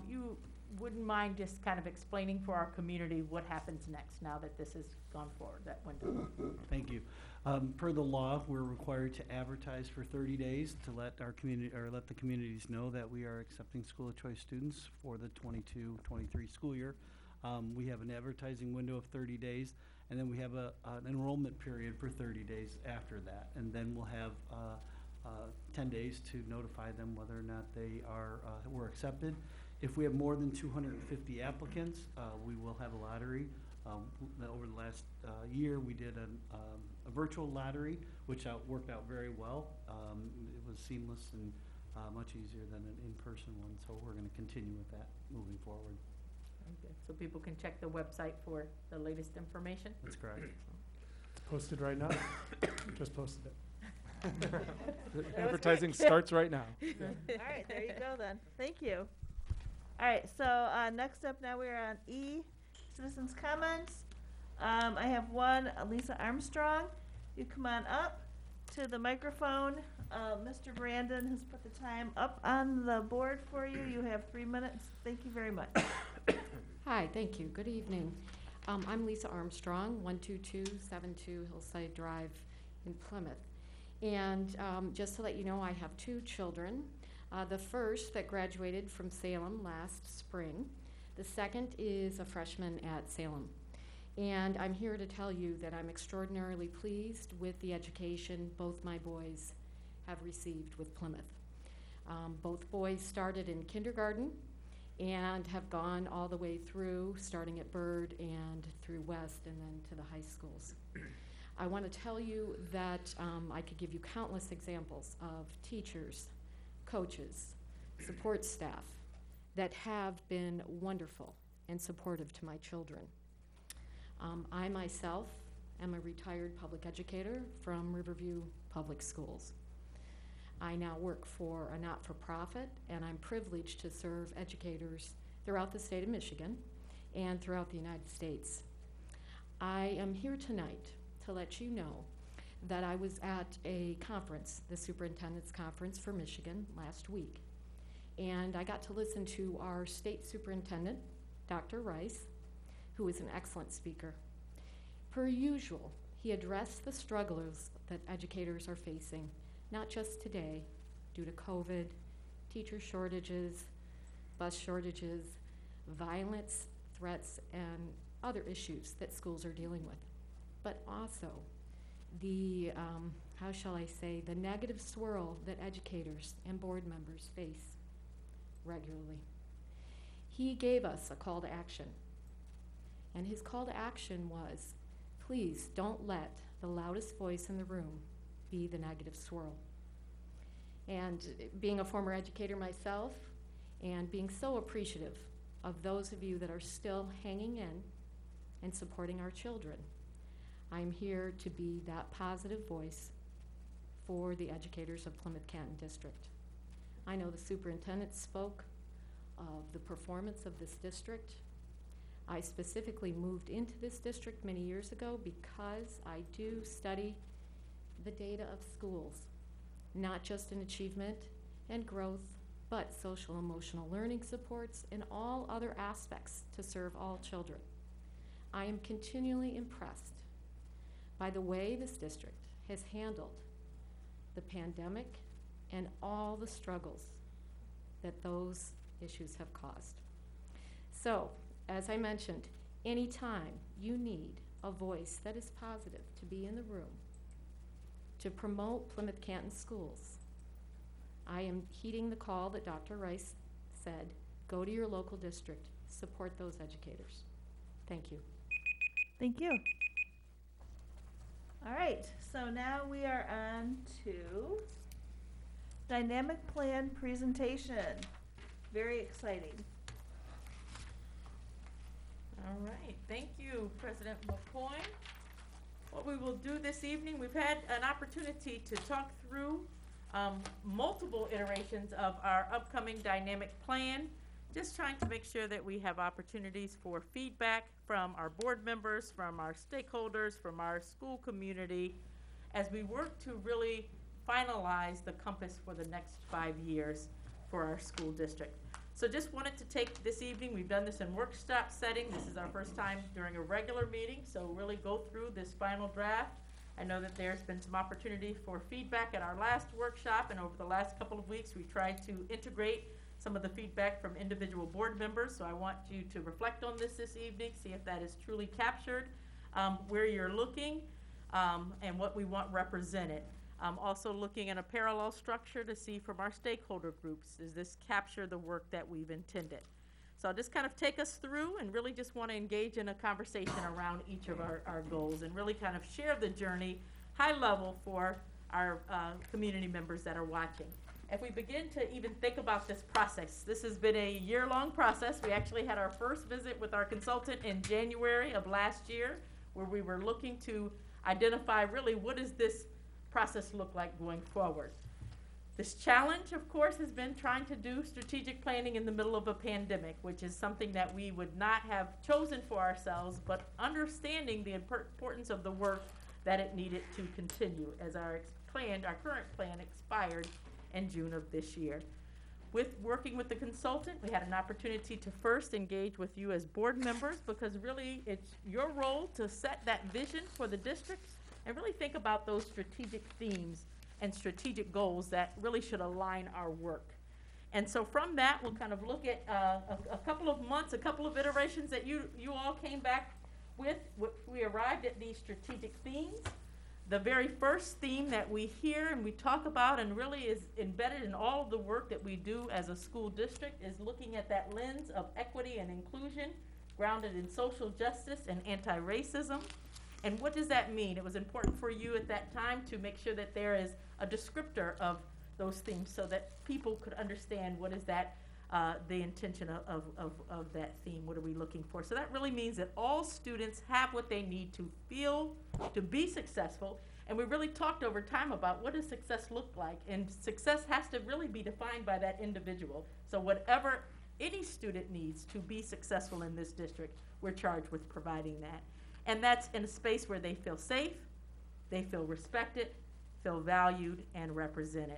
you wouldn't mind just kind of explaining for our community what happens next now that this has gone forward, that window. Thank you. Per the law, we're required to advertise for 30 days to let our community, or let the communities know that we are accepting School of Choice students for the 22-23 school year. We have an advertising window of 30 days, and then we have an enrollment period for 30 days after that. And then we'll have 10 days to notify them whether or not they were accepted. If we have more than 250 applicants, we will have a lottery. Over the last year, we did a virtual lottery, which worked out very well. It was seamless and much easier than an in-person one, so we're going to continue with that moving forward. Very good. So people can check the website for the latest information? That's correct. It's posted right now. Just posted it. was Advertising quick. starts right now. All right, there you go then. Thank you. All right, so next up now we're on E, citizens' comments. I have one, Lisa Armstrong. You come on up to the microphone. Mr. Brandon has put the time up on the board for you. You have 3 minutes. Thank you very much. Hi, thank you. Good evening. I'm Lisa Armstrong, 12272 Hillside Drive in Plymouth. And just to let you know, I have 2 children. The first that graduated from Salem last spring. The second is a freshman at Salem. And I'm here to tell you that I'm extraordinarily pleased with the education both my boys have received with Plymouth. Both boys started in kindergarten and have gone all the way through, starting at Byrd and through West and then to the high schools. I want to tell you that I could give you countless examples of teachers, coaches, support staff that have been wonderful and supportive to my children. I myself am a retired public educator from Riverview Public Schools. I now work for a not-for-profit, and I'm privileged to serve educators throughout the state of Michigan and throughout the United States. I am here tonight to let you know that I was at a conference, the Superintendent's Conference for Michigan, last week. And I got to listen to our state superintendent, Dr. Rice, who is an excellent speaker. Per usual, he addressed the struggles that educators are facing, not just today, due to COVID, teacher shortages, bus shortages, violence, threats, and other issues that schools are dealing with, but also the, how shall I say, the negative swirl that educators and board members face regularly. He gave us a call to action, and his call to action was, please don't let the loudest voice in the room be the negative swirl. And being a former educator myself, and being so appreciative of those of you that are still hanging in and supporting our children, I'm here to be that positive voice for the educators of Plymouth Canton District. I know the superintendent spoke of the performance of this district. I specifically moved into this district many years ago because I do study the data of schools, not just in achievement and growth, but social emotional learning supports and all other aspects to serve all children. I am continually impressed by the way this district has handled the pandemic and all the struggles that those issues have caused. So, as I mentioned, anytime you need a voice that is positive to be in the room to promote Plymouth Canton schools, I am heeding the call that Dr. Rice said, go to your local district, support those educators. Thank you. Thank you. All right, so now we are on to dynamic plan presentation. Very exciting. All right, thank you, President McCoy. What we will do this evening, we've had an opportunity to talk through multiple iterations of our upcoming dynamic plan, just trying to make sure that we have opportunities for feedback from our board members, from our stakeholders, from our school community, as we work to really finalize the compass for the next 5 years for our school district. So just wanted to take this evening, we've done this in workshop setting, this is our first time during a regular meeting, so really go through this final draft. I know that there's been some opportunity for feedback at our last workshop, and over the last couple of weeks we tried to integrate some of the feedback from individual board members, so I want you to reflect on this evening, see if that is truly captured, where you're looking, and what we want represented. Also looking at a parallel structure to see from our stakeholder groups, does this capture the work that we've intended? So I'll just kind of take us through and really just want to engage in a conversation around each of our goals and really kind of share the journey high level for our community members that are watching. If we begin to even think about this process, this has been a year-long process. We actually had our first visit with our consultant in January of last year, where we were looking to identify really what does this process look like going forward. This challenge, of course, has been trying to do strategic planning in the middle of a pandemic, which is something that we would not have chosen for ourselves, but understanding the importance of the work that it needed to continue as our current plan expired in June of this year. With working with the consultant, we had an opportunity to first engage with you as board members, because really it's your role to set that vision for the district and really think about those strategic themes and strategic goals that really should align our work. And so from that, we'll kind of look at a couple of months, a couple of iterations that you all came back with. We arrived at these strategic themes. The very first theme that we hear and we talk about and really is embedded in all of the work that we do as a school district is looking at that lens of equity and inclusion, grounded in social justice and anti-racism. And what does that mean? It was important for you at that time to make sure that there is a descriptor of those themes so that people could understand what is that, the intention of that theme. What are we looking for? So that really means that all students have what they need to feel, to be successful. And we really talked over time about what does success look like. And success has to really be defined by that individual. So whatever any student needs to be successful in this district, we're charged with providing that. And that's in a space where they feel safe, they feel respected, feel valued, and represented.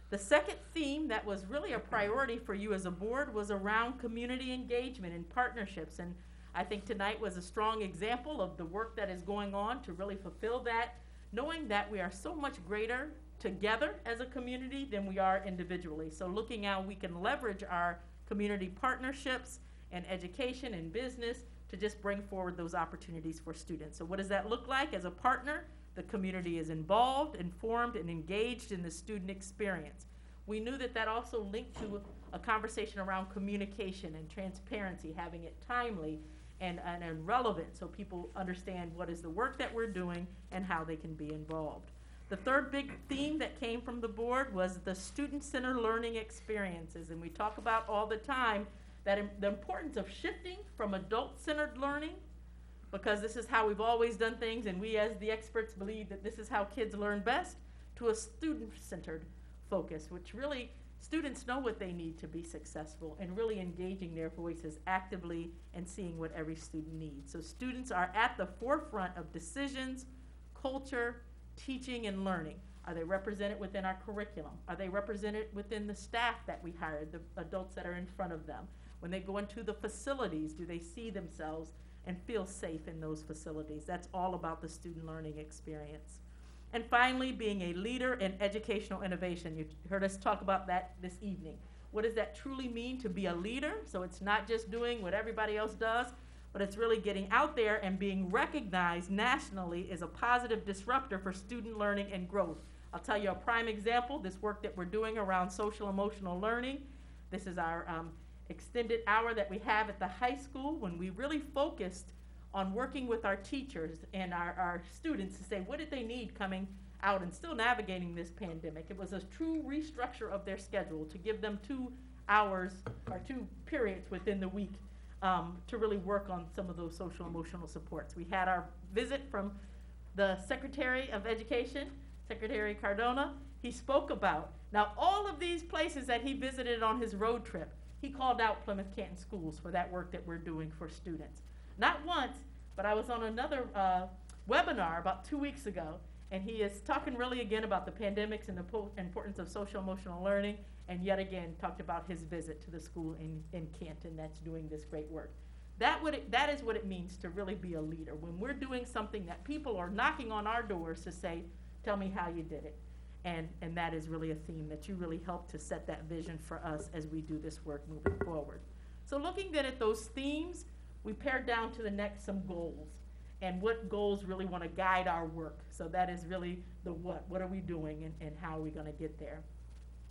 The second theme that was really a priority for you as a board was around community engagement and partnerships. And I think tonight was a strong example of the work that is going on to really fulfill that, knowing that we are so much greater together as a community than we are individually. So looking how we can leverage our community partnerships and education and business to just bring forward those opportunities for students. So what does that look like? As a partner, the community is involved, informed, and engaged in the student experience. We knew that that also linked to a conversation around communication and transparency, having it timely and relevant so people understand what is the work that we're doing and how they can be involved. The third big theme that came from the board was the student-centered learning experiences. And we talk about all the time that the importance of shifting from adult-centered learning, because this is how we've always done things, and we as the experts believe that this is how kids learn best, to a student-centered focus, which really students know what they need to be successful and really engaging their voices actively and seeing what every student needs. So students are at the forefront of decisions, culture, teaching, and learning. Are they represented within our curriculum? Are they represented within the staff that we hired, the adults that are in front of them? When they go into the facilities, do they see themselves and feel safe in those facilities? That's all about the student learning experience. And finally, being a leader in educational innovation. You heard us talk about that this evening. What does that truly mean to be a leader? So it's not just doing what everybody else does, but it's really getting out there and being recognized nationally as a positive disruptor for student learning and growth. I'll tell you a prime example, this work that we're doing around social emotional learning. This is our extended hour that we have at the high school when we really focused on working with our teachers and our students to say what did they need coming out and still navigating this pandemic. It was a true restructure of their schedule to give them 2 hours or 2 periods within the week to really work on some of those social emotional supports. We had our visit from the Secretary of Education, Secretary Cardona. He spoke about, now all of these places that he visited on his road trip, he called out Plymouth Canton Schools for that work that we're doing for students. Not once, but I was on another webinar about 2 weeks ago, and he is talking really again about the pandemics and the importance of social emotional learning, and yet again talked about his visit to the school in Canton that's doing this great work. That is what it means to really be a leader, when we're doing something that people are knocking on our doors to say, tell me how you did it. And that is really a theme that you really help to set that vision for us as we do this work moving forward. So looking then at those themes, we pared down to the next some goals and what goals really want to guide our work. So that is really the what are we doing and how are we going to get there.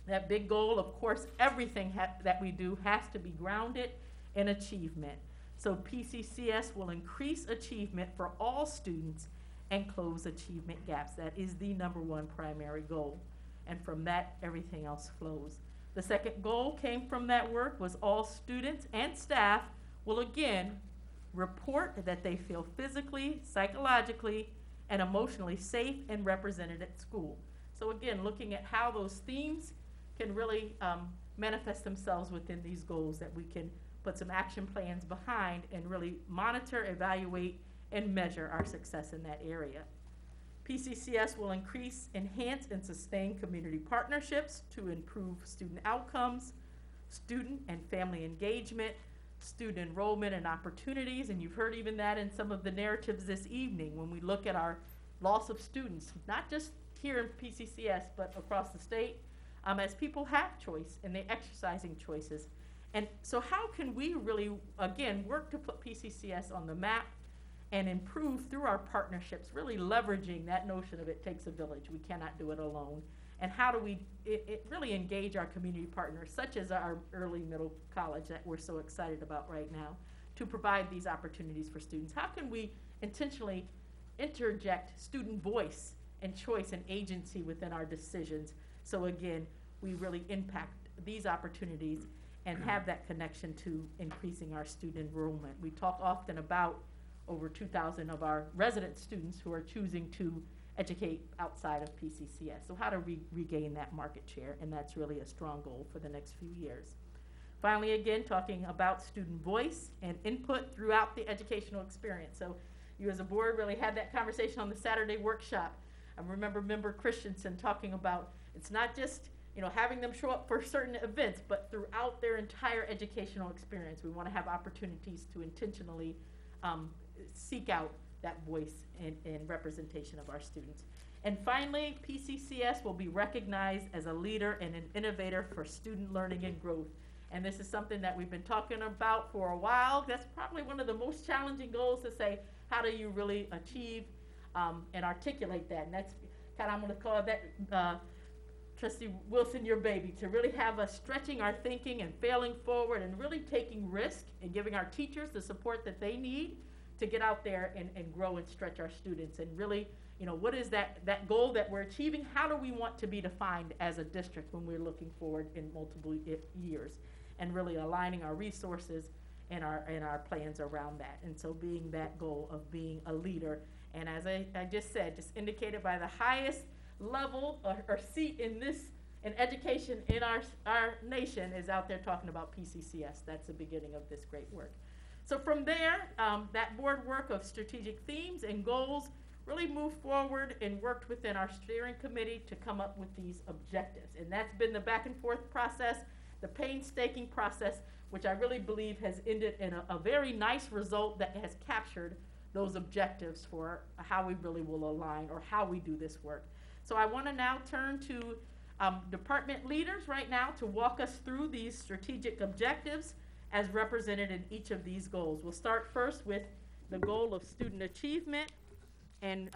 That big goal, of course, everything that we do has to be grounded in achievement. So P-CCS will increase achievement for all students and close achievement gaps. That is the #1 primary goal. And from that, everything else flows. The second goal came from that work was all students and staff will again report that they feel physically, psychologically, and emotionally safe and represented at school. So again, looking at how those themes can really manifest themselves within these goals that we can put some action plans behind and really monitor, evaluate, and measure our success in that area. P-CCS will increase, enhance, and sustain community partnerships to improve student outcomes, student and family engagement, student enrollment and opportunities, and you've heard even that in some of the narratives this evening when we look at our loss of students, not just here in P-CCS, but across the state, as people have choice and they're exercising choices. And so how can we really, again, work to put P-CCS on the map and improve through our partnerships, really leveraging that notion of it takes a village. We cannot do it alone. And how do we really engage our community partners, such as our early middle college that we're so excited about right now, to provide these opportunities for students? How can we intentionally interject student voice and choice and agency within our decisions so again, we really impact these opportunities and have that connection to increasing our student enrollment. We talk often about over 2,000 of our resident students who are choosing to educate outside of P-CCS. So how do we regain that market share? And that's really a strong goal for the next few years. Finally, again, talking about student voice and input throughout the educational experience. So you as a board really had that conversation on the Saturday workshop. I remember Member Christensen talking about it's not just having them show up for certain events, but throughout their entire educational experience. We want to have opportunities to intentionally seek out that voice and representation of our students. And finally, P-CCS will be recognized as a leader and an innovator for student learning and growth. And this is something that we've been talking about for a while. That's probably one of the most challenging goals to say, how do you really achieve and articulate that? And that's kind of, I'm going to call that, Trustee Wilson, your baby, to really have us stretching our thinking and failing forward and really taking risk and giving our teachers the support that they need to get out there and grow and stretch our students. And really, what is that goal that we're achieving? How do we want to be defined as a district when we're looking forward in multiple years? And really aligning our resources and our plans around that. And so being that goal of being a leader. And as I just said, just indicated by the highest level or seat in education in our nation is out there talking about P-CCS. That's the beginning of this great work. So from there, that board work of strategic themes and goals really moved forward and worked within our steering committee to come up with these objectives. And that's been the back and forth process, the painstaking process, which I really believe has ended in a very nice result that has captured those objectives for how we really will align or how we do this work. So I want to now turn to department leaders right now to walk us through these strategic objectives as represented in each of these goals. We'll start first with the goal of student achievement. And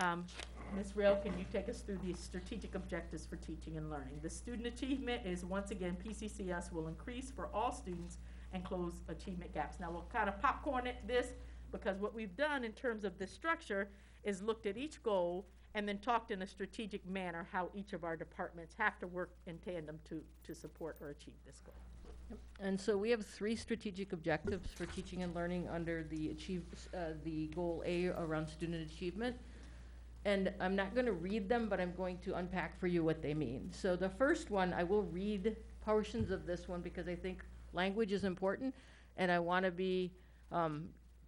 Ms. Rail, can you take us through these strategic objectives for teaching and learning? The student achievement is, once again, P-CCS will increase for all students and close achievement gaps. Now, we'll kind of popcorn this because what we've done in terms of this structure is looked at each goal and then talked in a strategic manner how each of our departments have to work in tandem to support or achieve this goal. And so we have 3 strategic objectives for teaching and learning under the goal A around student achievement. And I'm not going to read them, but I'm going to unpack for you what they mean. So the first one, I will read portions of this one because I think language is important, and I want to be, I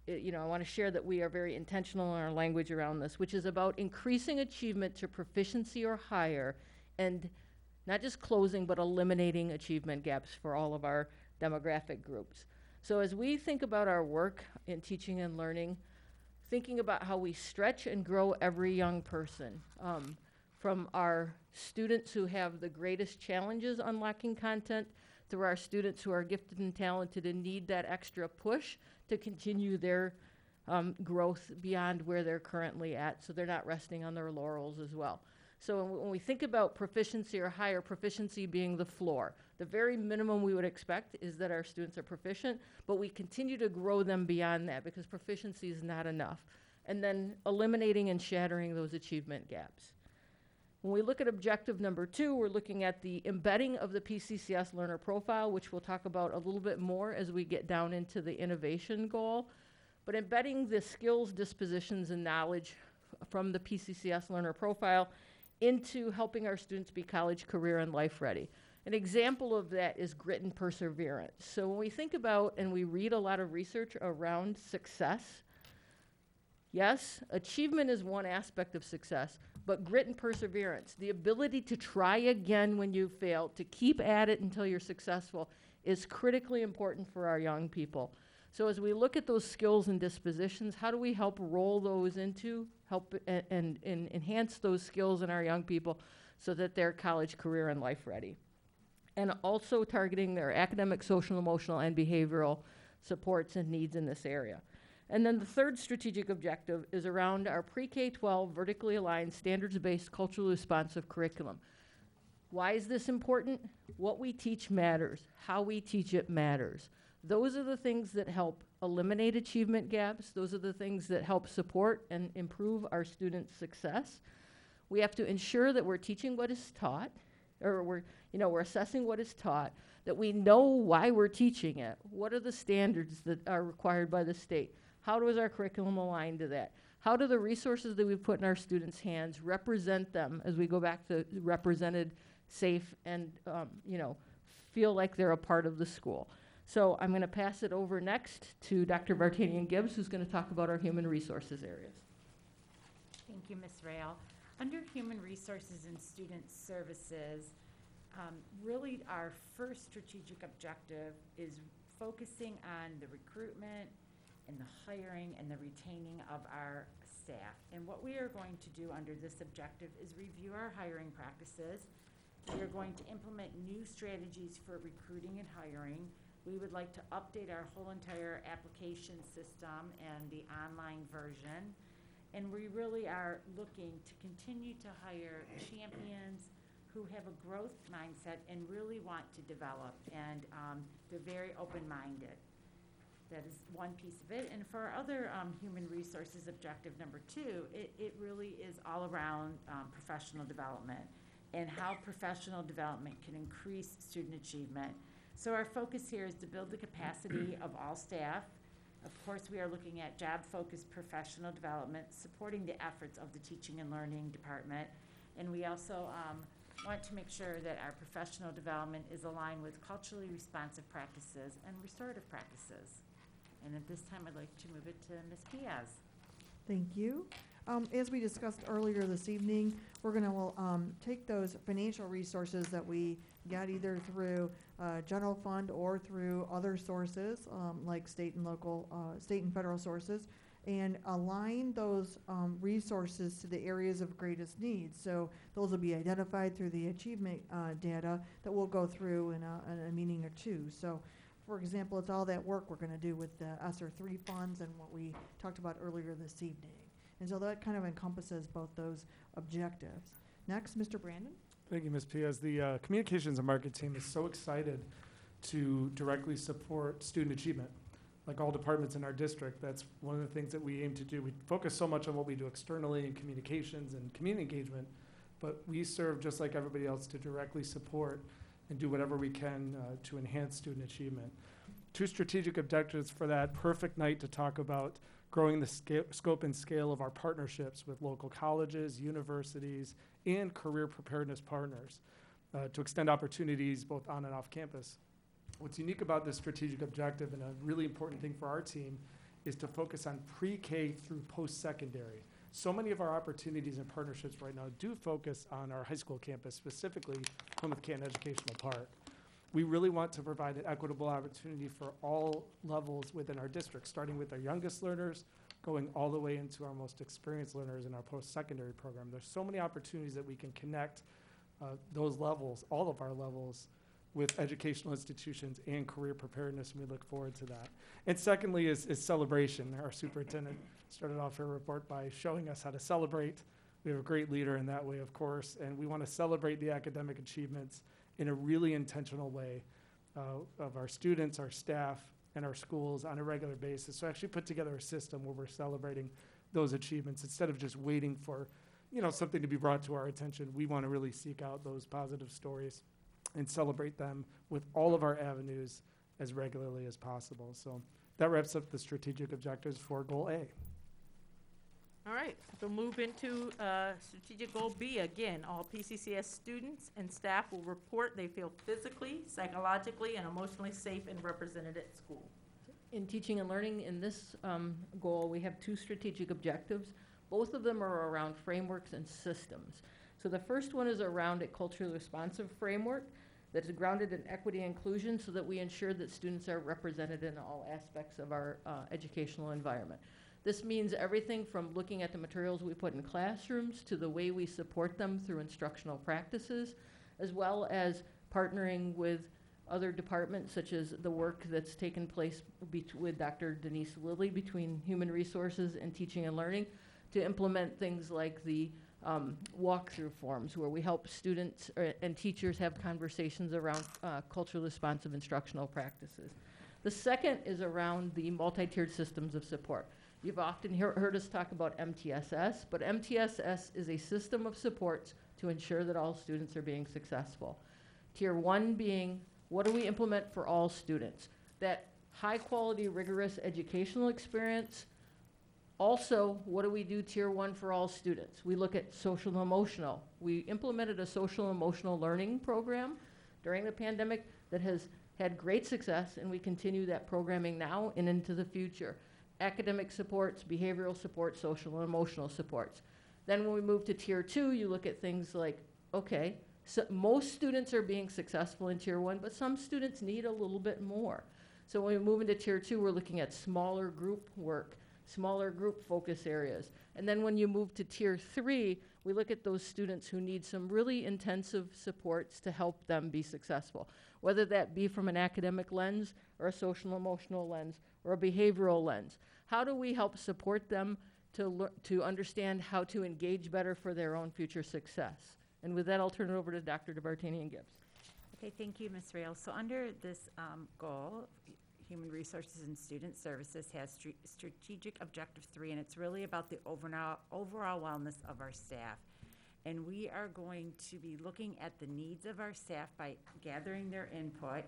want to share that we are very intentional in our language around this, which is about increasing achievement to proficiency or higher, and not just closing, but eliminating achievement gaps for all of our demographic groups. So as we think about our work in teaching and learning, thinking about how we stretch and grow every young person, from our students who have the greatest challenges unlocking content, through our students who are gifted and talented and need that extra push to continue their growth beyond where they're currently at, so they're not resting on their laurels as well. So when we think about proficiency or higher, proficiency being the floor, the very minimum we would expect is that our students are proficient, but we continue to grow them beyond that because proficiency is not enough. And then eliminating and shattering those achievement gaps. When we look at objective number 2, we're looking at the embedding of the P-CCS learner profile, which we'll talk about a little bit more as we get down into the innovation goal. But embedding the skills, dispositions, and knowledge from the P-CCS learner profile into helping our students be college, career, and life ready. An example of that is grit and perseverance. So when we think about and we read a lot of research around success, yes, achievement is one aspect of success, but grit and perseverance, the ability to try again when you fail, to keep at it until you're successful, is critically important for our young people. So as we look at those skills and dispositions, how do we help roll those into, help and enhance those skills in our young people so that they're college, career, and life ready? And also targeting their academic, social, emotional, and behavioral supports and needs in this area. And then the third strategic objective is around our pre-K-12 vertically aligned, standards-based, culturally responsive curriculum. Why is this important? What we teach matters. How we teach it matters. Those are the things that help eliminate achievement gaps. Those are the things that help support and improve our students' success. We have to ensure that we're teaching what is taught, or we're assessing what is taught, that we know why we're teaching it. What are the standards that are required by the state? How does our curriculum align to that? How do the resources that we put in our students' hands represent them as we go back to represented, safe, and feel like they're a part of the school? So I'm going to pass it over next to Dr. Vartanian-Gibbs, who's going to talk about our human resources areas. Thank you, Ms. Rail. Under Human Resources and Student Services, really our first strategic objective is focusing on the recruitment and the hiring and the retaining of our staff. And what we are going to do under this objective is review our hiring practices. We are going to implement new strategies for recruiting and hiring. We would like to update our whole entire application system and the online version. And we really are looking to continue to hire champions who have a growth mindset and really want to develop, and they're very open-minded. That is one piece of it. And for our other human resources objective number 2, it really is all around professional development and how professional development can increase student achievement. So our focus here is to build the capacity of all staff. Of course, we are looking at job-focused professional development, supporting the efforts of the teaching and learning department. And we also want to make sure that our professional development is aligned with culturally responsive practices and restorative practices. And at this time, I'd like to move it to Ms. Piaz. Thank you. As we discussed earlier this evening, we're going to take those financial resources that we got either through general fund or through other sources like state and federal sources, and align those resources to the areas of greatest need. So those will be identified through the achievement data that we'll go through in a meeting or two. So for example, it's all that work we're going to do with the ESSER 3 funds and what we talked about earlier this evening. And so that kind of encompasses both those objectives. Next, Mr. Brandon. Thank you, Ms. Piaz. The communications and market team is so excited to directly support student achievement. Like all departments in our district, that's one of the things that we aim to do. We focus so much on what we do externally in communications and community engagement, but we serve just like everybody else to directly support and do whatever we can to enhance student achievement. 2 strategic objectives for that perfect night to talk about growing the scope and scale of our partnerships with local colleges, universities, and career preparedness partners to extend opportunities both on and off campus. What's unique about this strategic objective, and a really important thing for our team, is to focus on pre-K through post-secondary. So many of our opportunities and partnerships right now do focus on our high school campus, specifically Plymouth-Canton Educational Park. We really want to provide an equitable opportunity for all levels within our district, starting with our youngest learners going all the way into our most experienced learners in our post-secondary program. There's so many opportunities that we can connect those levels, all of our levels, with educational institutions and career preparedness, and we look forward to that. And secondly is celebration. Our superintendent started off her report by showing us how to celebrate. We have a great leader in that way, of course, and we want to celebrate the academic achievements in a really intentional way of our students, our staff, and our schools on a regular basis. So actually put together a system where we're celebrating those achievements instead of just waiting for, something to be brought to our attention. We want to really seek out those positive stories and celebrate them with all of our avenues as regularly as possible. So that wraps up the strategic objectives for Goal A. All right, so move into strategic goal B. Again, all PCCS students and staff will report they feel physically, psychologically, and emotionally safe and represented at school. In teaching and learning, in this goal, we have two strategic objectives. Both of them are around frameworks and systems. So the first one is around a culturally responsive framework that is grounded in equity and inclusion so that we ensure that students are represented in all aspects of our educational environment. This means everything from looking at the materials we put in classrooms to the way we support them through instructional practices, as well as partnering with other departments, such as the work that's taken place with Dr. Denise Lilly between Human Resources and Teaching and Learning to implement things like the walkthrough forms, where we help students and teachers have conversations around culturally responsive instructional practices. The second is around the multi-tiered systems of support. You've often heard us talk about MTSS, but MTSS is a system of supports to ensure that all students are being successful. Tier 1 being, what do we implement for all students? That high-quality, rigorous educational experience. Also, what do we do Tier 1 for all students? We look at social and emotional. We implemented a social and emotional learning program during the pandemic that has had great success, and we continue that programming now and into the future. Academic supports, behavioral supports, social and emotional supports. Then when we move to Tier 2, you look at things like, okay, so most students are being successful in Tier 1, but some students need a little bit more. So when we move into Tier 2, we're looking at smaller group work, smaller group focus areas. And then when you move to Tier 3, we look at those students who need some really intensive supports to help them be successful, whether that be from an academic lens or a social emotional lens or a behavioral lens. How do we help support them to understand how to engage better for their own future success? And with that, I'll turn it over to Dr. DeBartanian-Gibbs. Okay, thank you, Ms. Rail. So under this goal, Human Resources and Student Services has strategic objective 3, and it's really about the overall wellness of our staff. And we are going to be looking at the needs of our staff by gathering their input,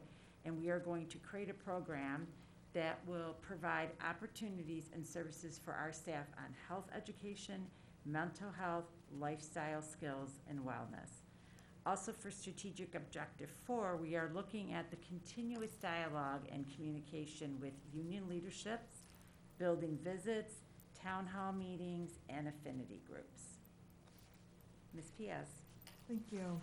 and we are going to create a program that will provide opportunities and services for our staff on health education, mental health, lifestyle skills, and wellness. Also for strategic objective 4, we are looking at the continuous dialogue and communication with union leaderships, building visits, town hall meetings, and affinity groups. Ms. P.S. Thank you.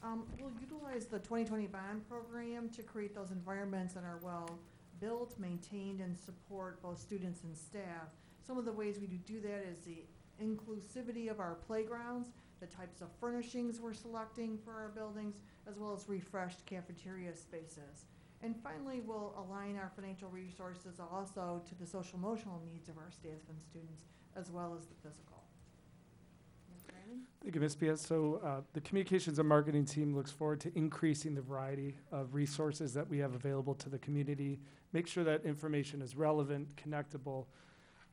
We'll utilize the 2020 bond program to create those environments that are well built, maintained, and support both students and staff. Some of the ways we do that is the inclusivity of our playgrounds, the types of furnishings we're selecting for our buildings, as well as refreshed cafeteria spaces. And finally, we'll align our financial resources also to the social emotional needs of our staff and students, as well as the physical. Thank you, Ms. P.S. So the communications and marketing team looks forward to increasing the variety of resources that we have available to the community, make sure that information is relevant, connectable,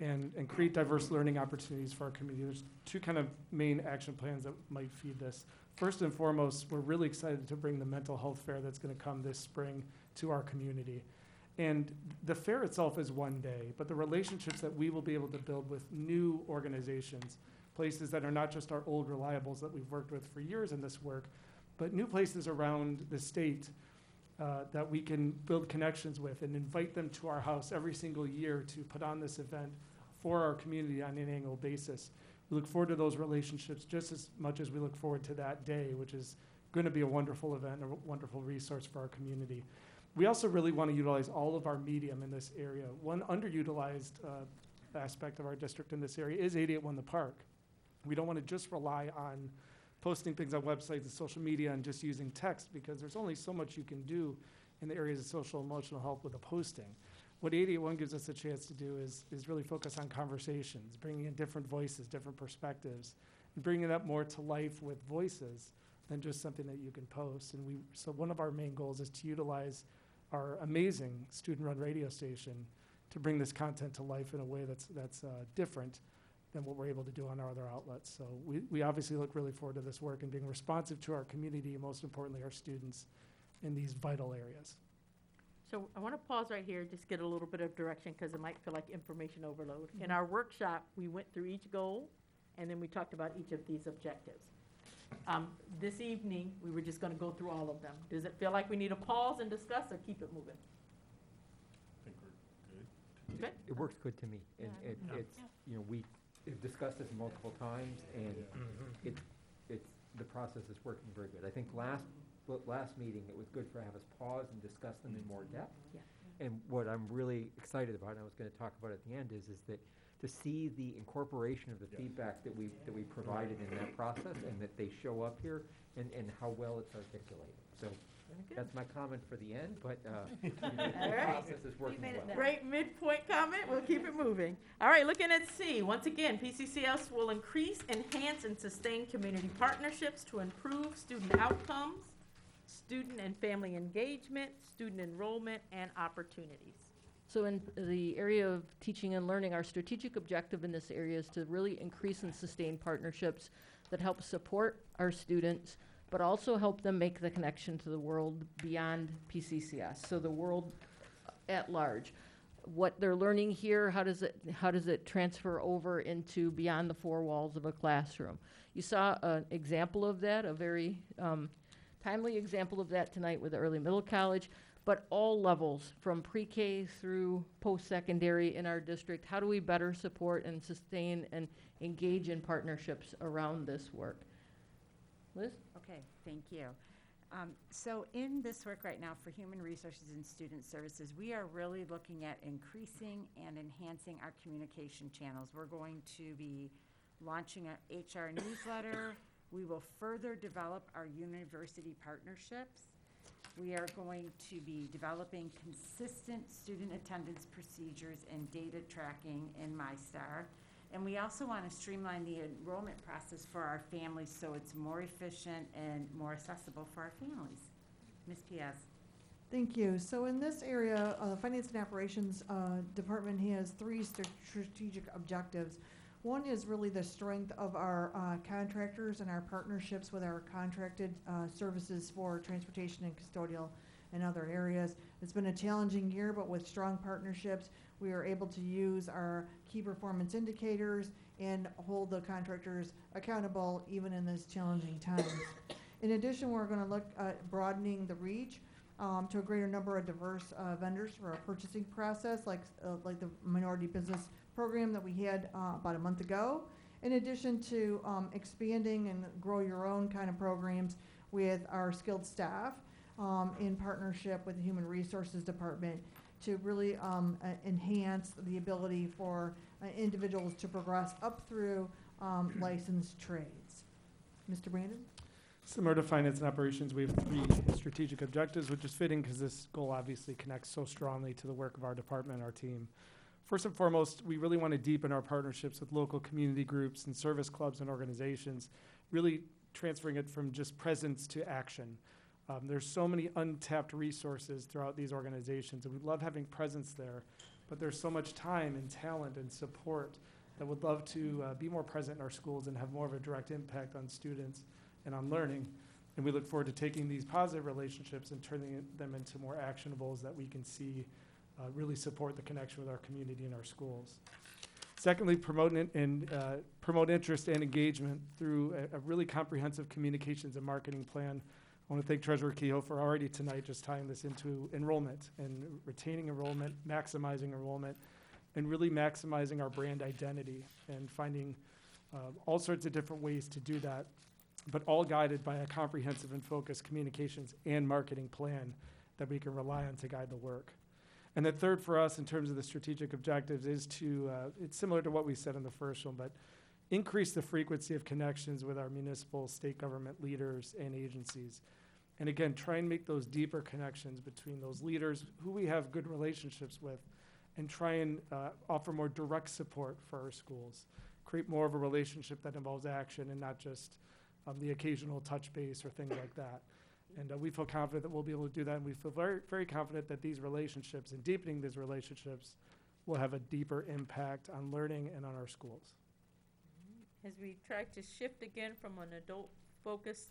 and create diverse learning opportunities for our community. There's two kind of main action plans that might feed this. First and foremost, we're really excited to bring the mental health fair that's going to come this spring to our community. And the fair itself is one day, but the relationships that we will be able to build with new organizations, places that are not just our old reliables that we've worked with for years in this work, but new places around the state that we can build connections with and invite them to our house every single year to put on this event for our community on an annual basis. We look forward to those relationships just as much as we look forward to that day, which is going to be a wonderful event and a wonderful resource for our community. We also really want to utilize all of our medium in this area. One underutilized aspect of our district in this area is 881 The Park. We don't want to just rely on posting things on websites and social media and just using text, because there's only so much you can do in the areas of social emotional health with a posting. What 881 gives us a chance to do is really focus on conversations, bringing in different voices, different perspectives, and bringing it up more to life with voices than just something that you can post. And so one of our main goals is to utilize our amazing student-run radio station to bring this content to life in a way that's different than what we're able to do on our other outlets. So we obviously look really forward to this work and being responsive to our community, and most importantly, our students in these vital areas. So I want to pause right here, just get a little bit of direction, because it might feel like information overload. In our workshop, we went through each goal, and then we talked about each of these objectives. This evening, we were just going to go through all of them. Does it feel like we need to pause and discuss, or keep it moving? I think we're good. Good? It works good to me. And Yeah. it's, you know, we've discussed this multiple times, and the process is working very good. I think last meeting, it was good for have us pause and discuss them in more depth. Yeah. And what I'm really excited about, and I was going to talk about at the end, is that to see the incorporation of the feedback that we provided in that process, and that they show up here, and how well it's articulated. So that's my comment for the end, but the process is working well. Great midpoint comment. We'll keep it moving. All right, looking at C. Once again, P-CCS will increase, enhance, and sustain community partnerships to improve student outcomes, student and family engagement, student enrollment, and opportunities. So in the area of teaching and learning, our strategic objective in this area is to really increase and sustain partnerships that help support our students, but also help them make the connection to the world beyond P-CCS, so the world at large. What they're learning here, how does it transfer over into beyond the four walls of a classroom? You saw an example of that, a very timely example of that tonight with the early middle college, but all levels from pre-K through post-secondary in our district. How do we better support and sustain and engage in partnerships around this work? Liz? Okay, thank you. So in this work right now for Human Resources and Student Services, we are really looking at increasing and enhancing our communication channels. We're going to be launching an HR newsletter. We will further develop our university partnerships. We are going to be developing consistent student attendance procedures and data tracking in MyStar. And we also want to streamline the enrollment process for our families so it's more efficient and more accessible for our families. Ms. Piaz. Thank you. So in this area, Finance and Operations Department has three strategic objectives. One is really the strength of our contractors and our partnerships with our contracted services for transportation and custodial and other areas. It's been a challenging year, but with strong partnerships, we are able to use our key performance indicators and hold the contractors accountable even in these challenging times. In addition, we're going to look at broadening the reach to a greater number of diverse vendors for our purchasing process, like the minority business program that we had about a month ago. In addition to expanding and grow your own kind of programs with our skilled staff in partnership with the Human Resources Department to really enhance the ability for individuals to progress up through licensed trades. Mr. Brandon? Similar to finance and operations, we have three strategic objectives, which is fitting because this goal obviously connects so strongly to the work of our department and our team. First and foremost, we really want to deepen our partnerships with local community groups and service clubs and organizations, really transferring it from just presence to action. There's so many untapped resources throughout these organizations, and we love having presence there, but there's so much time and talent and support that would love to be more present in our schools and have more of a direct impact on students and on learning. And we look forward to taking these positive relationships and turning them into more actionables that we can see really support the connection with our community and our schools. Secondly, promote interest and engagement through a really comprehensive communications and marketing plan. I want to thank Treasurer Kehoe for already tonight just tying this into enrollment and retaining enrollment, maximizing enrollment, and really maximizing our brand identity and finding all sorts of different ways to do that, but all guided by a comprehensive and focused communications and marketing plan that we can rely on to guide the work. And the third for us in terms of the strategic objectives is to, it's similar to what we said in the first one, but increase the frequency of connections with our municipal, state government leaders and agencies. And again, try and make those deeper connections between those leaders who we have good relationships with, and try and offer more direct support for our schools. Create more of a relationship that involves action and not just the occasional touch base or things like that. And we feel confident that we'll be able to do that, and we feel very, very confident that these relationships and deepening these relationships will have a deeper impact on learning and on our schools. As we try to shift again from an adult-focused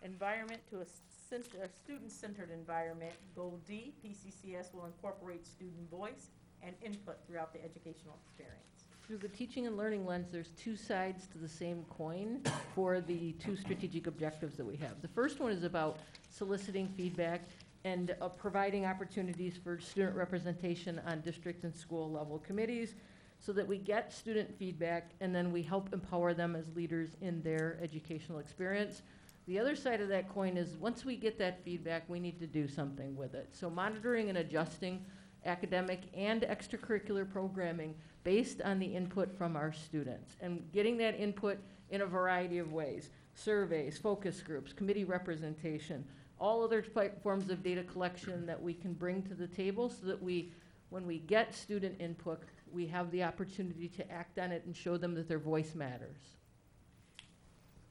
environment to a student-centered environment, Goal D, P-CCS will incorporate student voice and input throughout the educational experience. Through the teaching and learning lens, there's two sides to the same coin for the two strategic objectives that we have. The first one is about soliciting feedback and providing opportunities for student representation on district and school level committees so that we get student feedback and then we help empower them as leaders in their educational experience. The other side of that coin is once we get that feedback, we need to do something with it. So monitoring and adjusting academic and extracurricular programming based on the input from our students and getting that input in a variety of ways. Surveys, focus groups, committee representation, all other forms of data collection that we can bring to the table so that when we get student input, we have the opportunity to act on it and show them that their voice matters.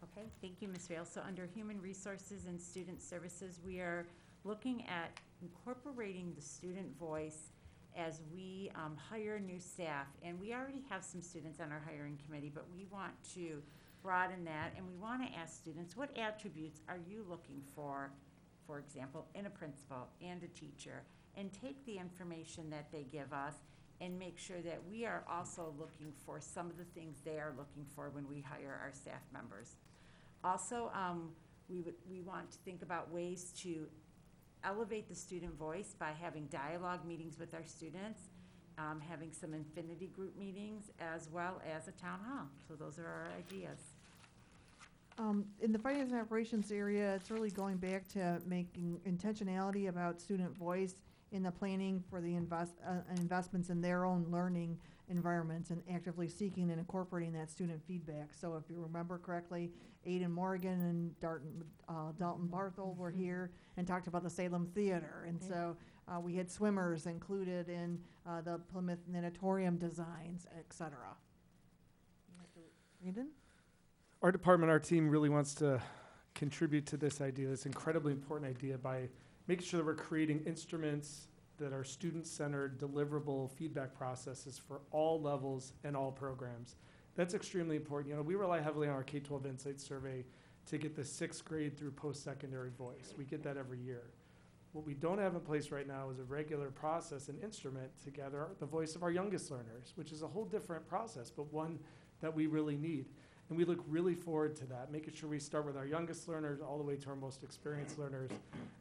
Okay, thank you, Ms. Rail. So under Human Resources and Student Services, we are looking at incorporating the student voice as we hire new staff. And we already have some students on our hiring committee, but we want to broaden that, and we want to ask students, what attributes are you looking for example, in a principal and a teacher, and take the information that they give us and make sure that we are also looking for some of the things they are looking for when we hire our staff members. Also, we want to think about ways to elevate the student voice by having dialogue meetings with our students, having some infinity group meetings, as well as a town hall. So those are our ideas. In the finance and operations area, it's really going back to making intentionality about student voice in the planning for the investments in their own learning environments and actively seeking and incorporating that student feedback. So if you remember correctly, Aiden Morgan and Dalton Barthel were here and talked about the Salem Theater. And so we had swimmers included in the Plymouth Natatorium designs, et cetera. Aiden? Our department, our team really wants to contribute to this idea, this incredibly important idea, by making sure that we're creating instruments that are student-centered, deliverable feedback processes for all levels and all programs. That's extremely important. You know, we rely heavily on our K-12 Insight Survey to get the 6th grade through post-secondary voice. We get that every year. What we don't have in place right now is a regular process and instrument to gather the voice of our youngest learners, which is a whole different process, but one that we really need. And we look really forward to that, making sure we start with our youngest learners all the way to our most experienced learners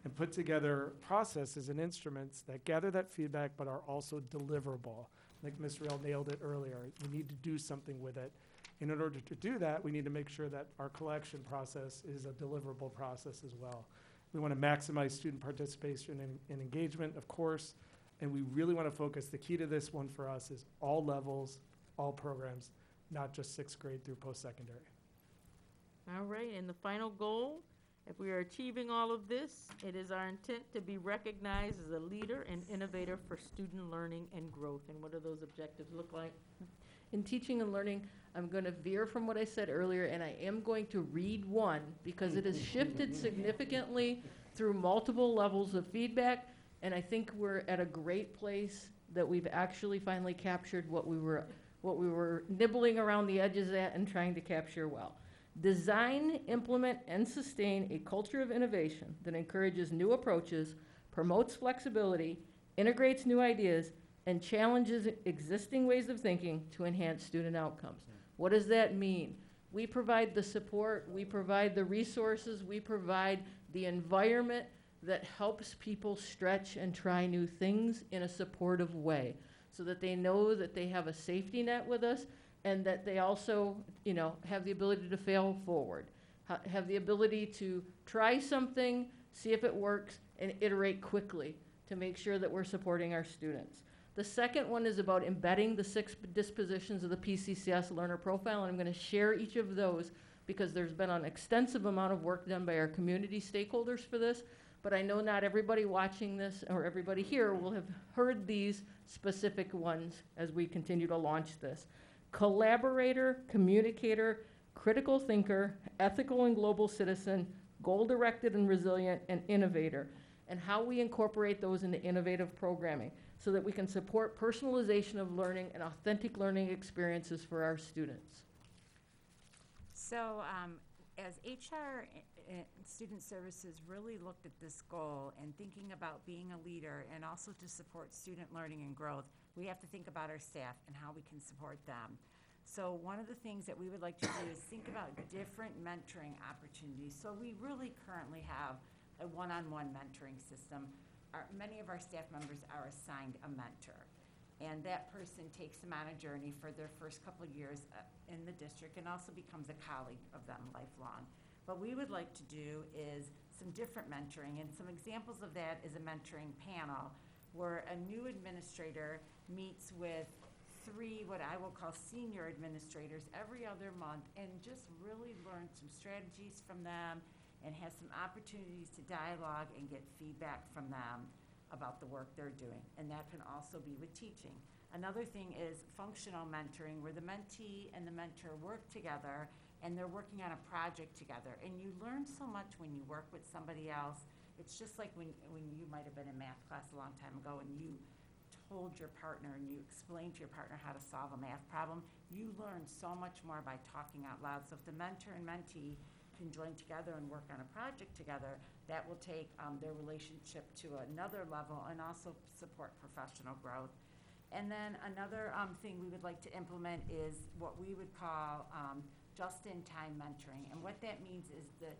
and put together processes and instruments that gather that feedback but are also deliverable. Like Ms. Rail nailed it earlier, we need to do something with it. And in order to do that, we need to make sure that our collection process is a deliverable process as well. We want to maximize student participation and engagement, of course, and we really want to focus. The key to this one for us is all levels, all programs, not just 6th grade through post-secondary. All right, and the final goal, if we are achieving all of this, it is our intent to be recognized as a leader and innovator for student learning and growth. And what do those objectives look like? In teaching and learning, I'm going to veer from what I said earlier, and I am going to read one because it has shifted significantly through multiple levels of feedback, and I think we're at a great place that we've actually finally captured what we were nibbling around the edges at and trying to capture well. Design, implement, and sustain a culture of innovation that encourages new approaches, promotes flexibility, integrates new ideas, and challenges existing ways of thinking to enhance student outcomes. What does that mean? We provide the support, we provide the resources, we provide the environment that helps people stretch and try new things in a supportive way, so that they know that they have a safety net with us and that they also, you know, have the ability to fail forward, have the ability to try something, see if it works, and iterate quickly to make sure that we're supporting our students. The second one is about embedding the 6 dispositions of the P-CCS learner profile, and I'm going to share each of those because there's been an extensive amount of work done by our community stakeholders for this, but I know not everybody watching this or everybody here will have heard these specific ones as we continue to launch this. Collaborator, communicator, critical thinker, ethical and global citizen, goal-directed and resilient, and innovator, and how we incorporate those into innovative programming so that we can support personalization of learning and authentic learning experiences for our students. So as HR and Student Services really looked at this goal and thinking about being a leader and also to support student learning and growth, we have to think about our staff and how we can support them. So one of the things that we would like to do is think about different mentoring opportunities. So we really currently have a one-on-one mentoring system. Many of our staff members are assigned a mentor. And that person takes them on a journey for their first couple of years in the district and also becomes a colleague of them lifelong. What we would like to do is some different mentoring, and some examples of that is a mentoring panel where a new administrator meets with 3 what I will call senior administrators every other month and just really learn some strategies from them and has some opportunities to dialogue and get feedback from them about the work they're doing, and that can also be with teaching. Another thing is functional mentoring, where the mentee and the mentor work together and they're working on a project together. And you learn so much when you work with somebody else. It's just like when you might have been in math class a long time ago and you told your partner and you explained to your partner how to solve a math problem. You learn so much more by talking out loud. So if the mentor and mentee can join together and work on a project together, that will take their relationship to another level and also support professional growth. And then another thing we would like to implement is what we would call just-in-time mentoring. And what that means is that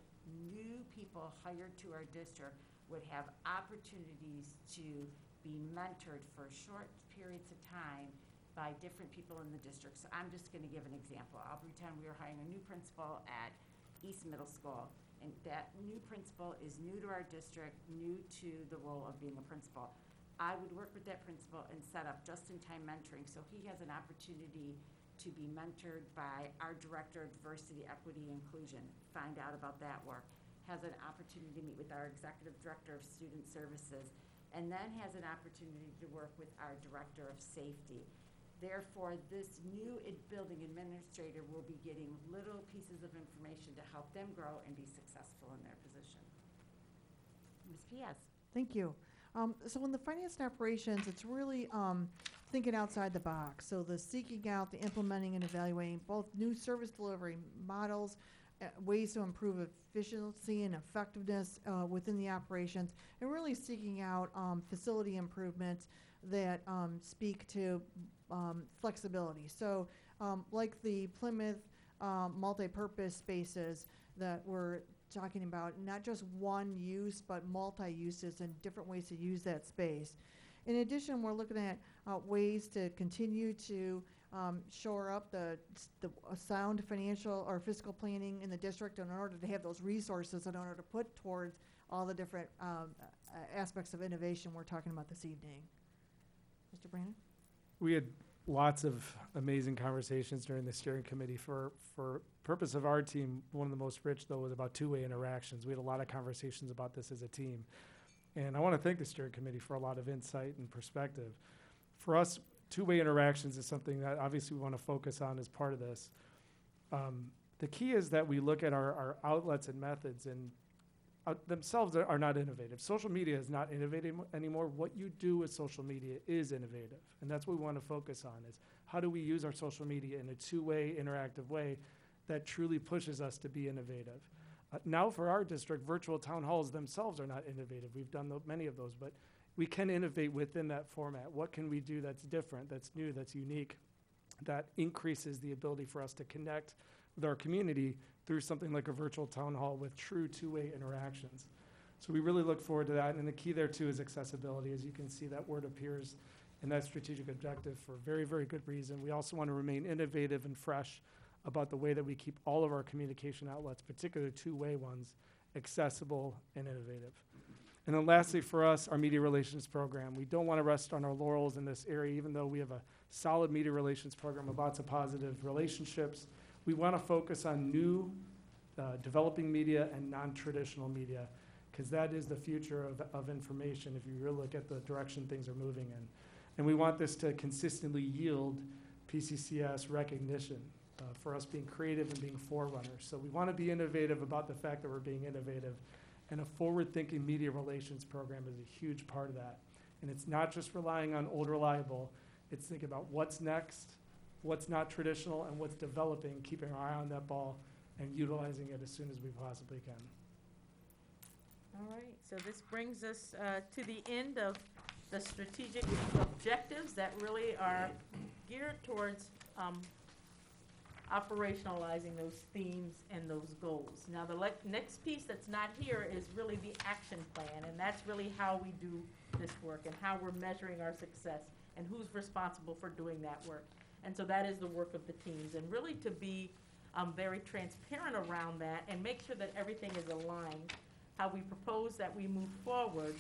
new people hired to our district would have opportunities to be mentored for short periods of time by different people in the district. So I'm just going to give an example. I'll pretend we are hiring a new principal at East Middle School, and that new principal is new to our district, new to the role of being a principal. I would work with that principal and set up just-in-time mentoring so he has an opportunity to be mentored by our Director of Diversity, Equity, Inclusion, find out about that work, has an opportunity to meet with our Executive Director of Student Services, and then has an opportunity to work with our Director of Safety. Therefore, this new building administrator will be getting little pieces of information to help them grow and be successful in their position. Ms. P.S. Thank you. So in the finance and operations, it's really thinking outside the box. So the seeking out, the implementing and evaluating both new service delivery models, ways to improve efficiency and effectiveness within the operations, and really seeking out facility improvements that speak to flexibility. So like the Plymouth multi-purpose spaces that we're talking about, not just one use, but multi-uses and different ways to use that space. In addition, we're looking at ways to continue to shore up the sound financial or fiscal planning in the district in order to have those resources in order to put towards all the different aspects of innovation we're talking about this evening. Mr. Brandon? We had lots of amazing conversations during the steering committee. For purpose of our team, one of the most rich, though, was about two-way interactions. We had a lot of conversations about this as a team. And I want to thank the steering committee for a lot of insight and perspective. For us, two-way interactions is something that obviously we want to focus on as part of this. The key is that we look at our outlets and methods, and themselves are not innovative. Social media is not innovative anymore. What you do with social media is innovative, and that's what we want to focus on, is how do we use our social media in a two-way interactive way that truly pushes us to be innovative. Now for our district, virtual town halls themselves are not innovative. We've done many of those, but we can innovate within that format. What can we do that's different, that's new, that's unique, that increases the ability for us to connect with our community through something like a virtual town hall with true two-way interactions. So we really look forward to that, and the key there too is accessibility. As you can see, that word appears in that strategic objective for very, very good reason. We also want to remain innovative and fresh about the way that we keep all of our communication outlets, particularly two-way ones, accessible and innovative. And then lastly, for us, our media relations program. We don't want to rest on our laurels in this area, even though we have a solid media relations program with lots of positive relationships. We want to focus on new developing media and non-traditional media, because that is the future of information if you really look at the direction things are moving in. And we want this to consistently yield P-CCS recognition for us being creative and being forerunners. So we want to be innovative about the fact that we're being innovative. And a forward-thinking media relations program is a huge part of that. And it's not just relying on old reliable, it's thinking about what's next, what's not traditional, and what's developing, keeping our eye on that ball and utilizing it as soon as we possibly can. All right, so this brings us to the end of the strategic objectives that really are geared towards operationalizing those themes and those goals. Now, the next piece that's not here is really the action plan, and that's really how we do this work and how we're measuring our success and who's responsible for doing that work. And so that is the work of the teams, and really to be very transparent around that and make sure that everything is aligned. How we propose that we move forward.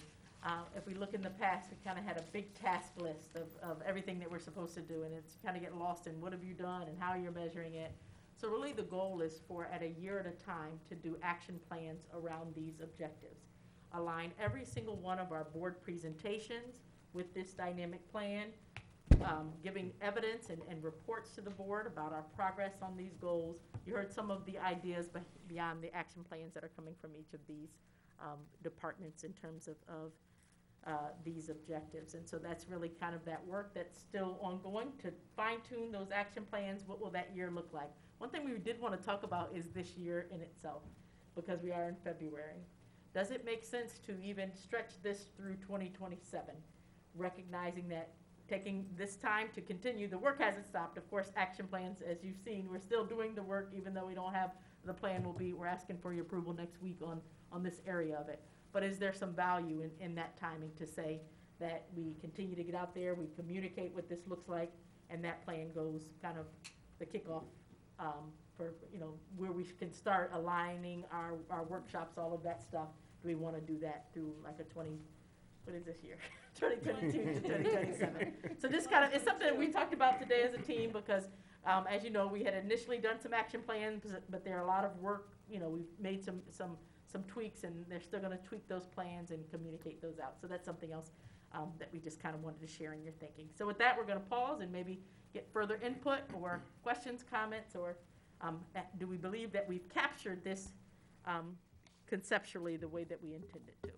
If we look in the past, we kind of had a big task list of everything that we're supposed to do, and it's kind of get lost in what have you done and how you're measuring it. So really the goal is for, at a year at a time, to do action plans around these objectives. Align every single one of our board presentations with this dynamic plan, giving evidence and reports to the board about our progress on these goals. You heard some of the ideas beyond the action plans that are coming from each of these departments in terms of these objectives. And so that's really kind of that work that's still ongoing to fine-tune those action plans. What will that year look like? One thing we did want to talk about is this year in itself, because we are in February. Does it make sense to even stretch this through 2027, recognizing that taking this time to continue, the work hasn't stopped. Of course, action plans, as you've seen, we're still doing the work, even though we don't have the plan. We're asking for your approval next week on this area of it. But is there some value in that timing to say that we continue to get out there, we communicate what this looks like, and that plan goes kind of the kickoff for, where we can start aligning our workshops, all of that stuff. Do we want to do that through like a 2022 to 2027? So this kind of, it's something that we talked about today as a team because, as you know, we had initially done some action plans, but there are a lot of work, we've made some tweaks, and they're still going to tweak those plans and communicate those out. So that's something else that we just kind of wanted to share in your thinking. So with that, we're going to pause and maybe get further input or questions, comments, or do we believe that we've captured this conceptually the way that we intended to?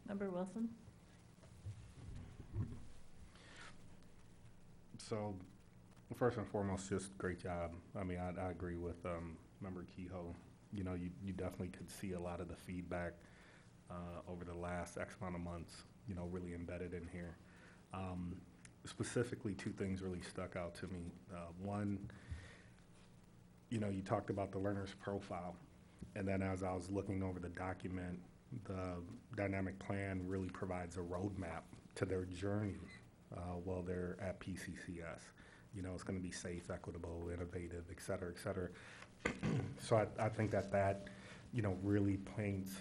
Member Wilson? So, first and foremost, just great job. I mean, I agree with Member Kehoe. You definitely could see a lot of the feedback over the last X amount of months, really embedded in here. Specifically, two things really stuck out to me. One, you talked about the learner's profile, and then as I was looking over the document, the dynamic plan really provides a roadmap to their journey while they're at P-CCS. It's going to be safe, equitable, innovative, et cetera, et cetera. So I think that really paints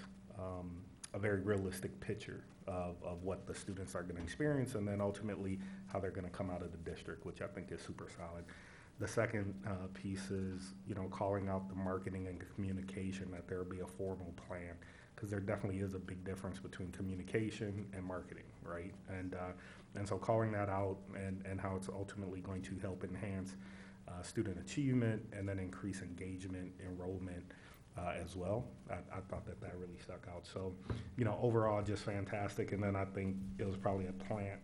a very realistic picture of what the students are going to experience, and then ultimately how they're going to come out of the district, which I think is super solid. The second piece is, calling out the marketing and communication, that there be a formal plan, because there definitely is a big difference between communication and marketing, right? And so calling that out and how it's ultimately going to help enhance student achievement and then increase engagement, enrollment as well. I thought that really stuck out. So, overall, just fantastic. And then I think it was probably a plant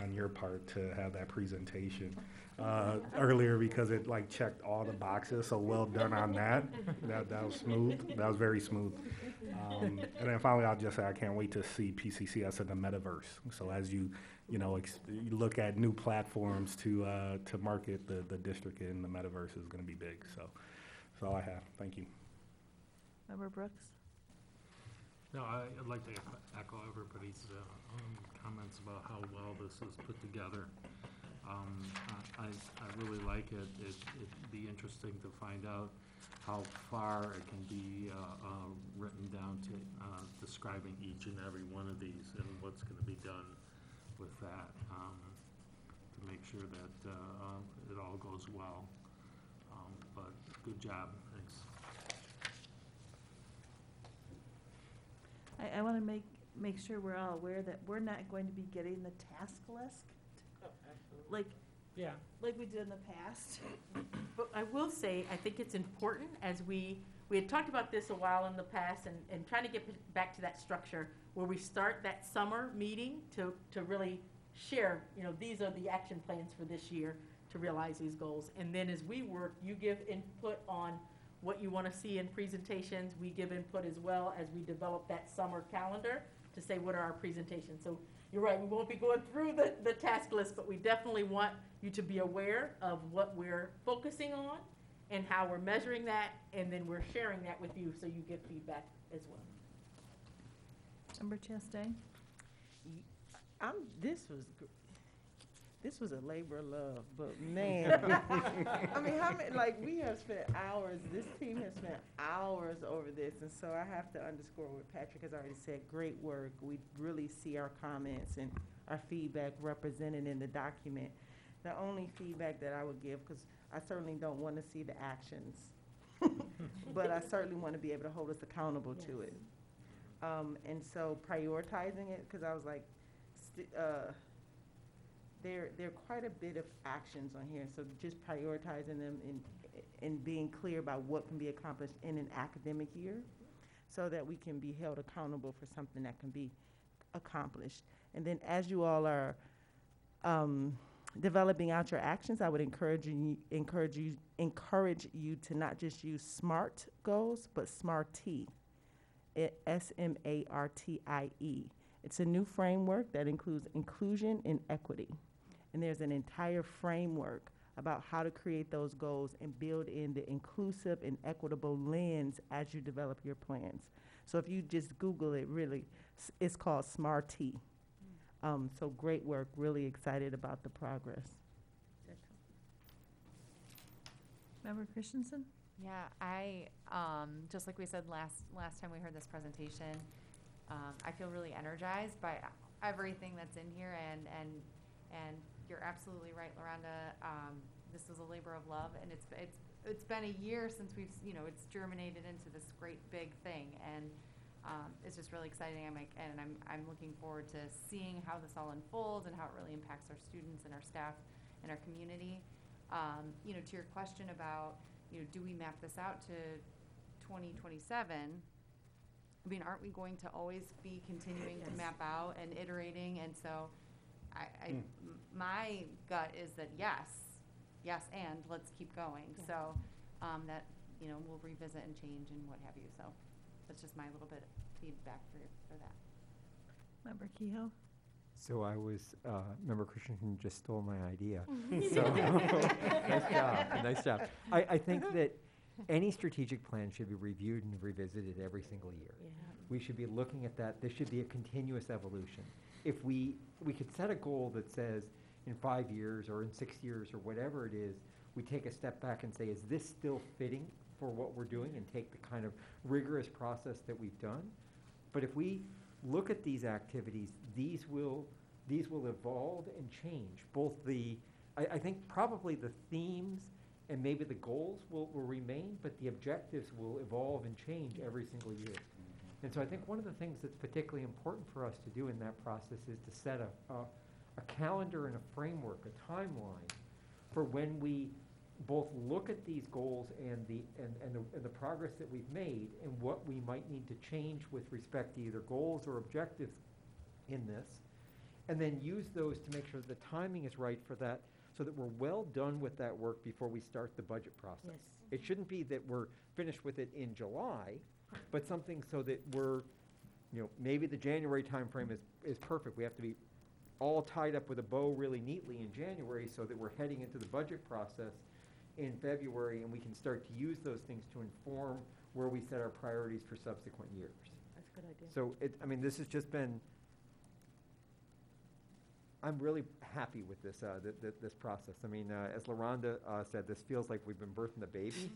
on your part to have that presentation earlier, because it checked all the boxes. So well done on that. That was smooth. That was very smooth. And then finally, I'll just say I can't wait to see P-CCS in the metaverse. So as you look at new platforms to market the district in, the metaverse is going to be big. So that's all I have. Thank you. Member Brooks? No, I'd like to echo everybody's comments about how well this is put together. I really like it. It'd be interesting to find out how far it can be written down to describing each and every one of these and what's going to be done with that to make sure that it all goes well. But good job. Thanks. I want to make sure we're all aware that we're not going to be getting the task list like we did in the past. But I will say, I think it's important as we had talked about this a while in the past and trying to get back to that structure where we start that summer meeting to really share, these are the action plans for this year to realize these goals. And then as we work, you give input on what you want to see in presentations. We give input as well as we develop that summer calendar to say what are our presentations. So you're right, we won't be going through the task list, but we definitely want you to be aware of what we're focusing on and how we're measuring that, and then we're sharing that with you so you get feedback as well. Member Chastain? This was a labor of love, but man, I mean, we have spent hours, this team has spent hours over this, and so I have to underscore what Patrick has already said, great work. We really see our comments and our feedback represented in the document. The only feedback that I would give, because I certainly don't want to see the actions, but I certainly want to be able to hold us accountable to it. And so prioritizing it, because I was like, there are quite a bit of actions on here, so just prioritizing them and being clear about what can be accomplished in an academic year so that we can be held accountable for something that can be accomplished. And then as you all are developing out your actions, I would encourage you to not just use SMART goals, but SMARTie, SMARTIE. It's a new framework that includes inclusion and equity. And there's an entire framework about how to create those goals and build in the inclusive and equitable lens as you develop your plans. So if you just Google it, really, it's called SMARTie. So great work, really excited about the progress. Member Christensen? Yeah, I, just like we said last time we heard this presentation, I feel really energized by everything that's in here, and you're absolutely right, Lorenda. This was a labor of love, and it's been a year since we've it's germinated into this great big thing, and it's just really exciting. I'm looking forward to seeing how this all unfolds and how it really impacts our students and our staff and our community. To your question about do we map this out to 2027? I mean, aren't we going to always be continuing to map out and iterating? And so my gut is that yes, and let's keep going. Yeah. So that, we'll revisit and change and what have you. So that's just my little bit of feedback for that. Member Kehoe? So I was, Member Christensen just stole my idea. So, nice job. I think that any strategic plan should be reviewed and revisited every single year. Yeah. We should be looking at that. This should be a continuous evolution. If we could set a goal that says in 5 years or in 6 years or whatever it is, we take a step back and say, is this still fitting for what we're doing, and take the kind of rigorous process that we've done? But if we look at these activities, these will evolve and change. Both I think probably the themes and maybe the goals will remain, but the objectives will evolve and change every single year. And so I think one of the things that's particularly important for us to do in that process is to set a calendar and a framework, a timeline, for when we both look at these goals and the progress that we've made and what we might need to change with respect to either goals or objectives in this, and then use those to make sure the timing is right for that, so that we're well done with that work before we start the budget process. Yes. It shouldn't be that we're finished with it in July, but something so that we're, maybe the January timeframe is perfect. We have to be all tied up with a bow really neatly in January so that we're heading into the budget process in February, and we can start to use those things to inform where we set our priorities for subsequent years. That's a good idea. So this has just been I'm really happy with this, this process. I mean, as LaRonda said, this feels like we've been birthing a baby.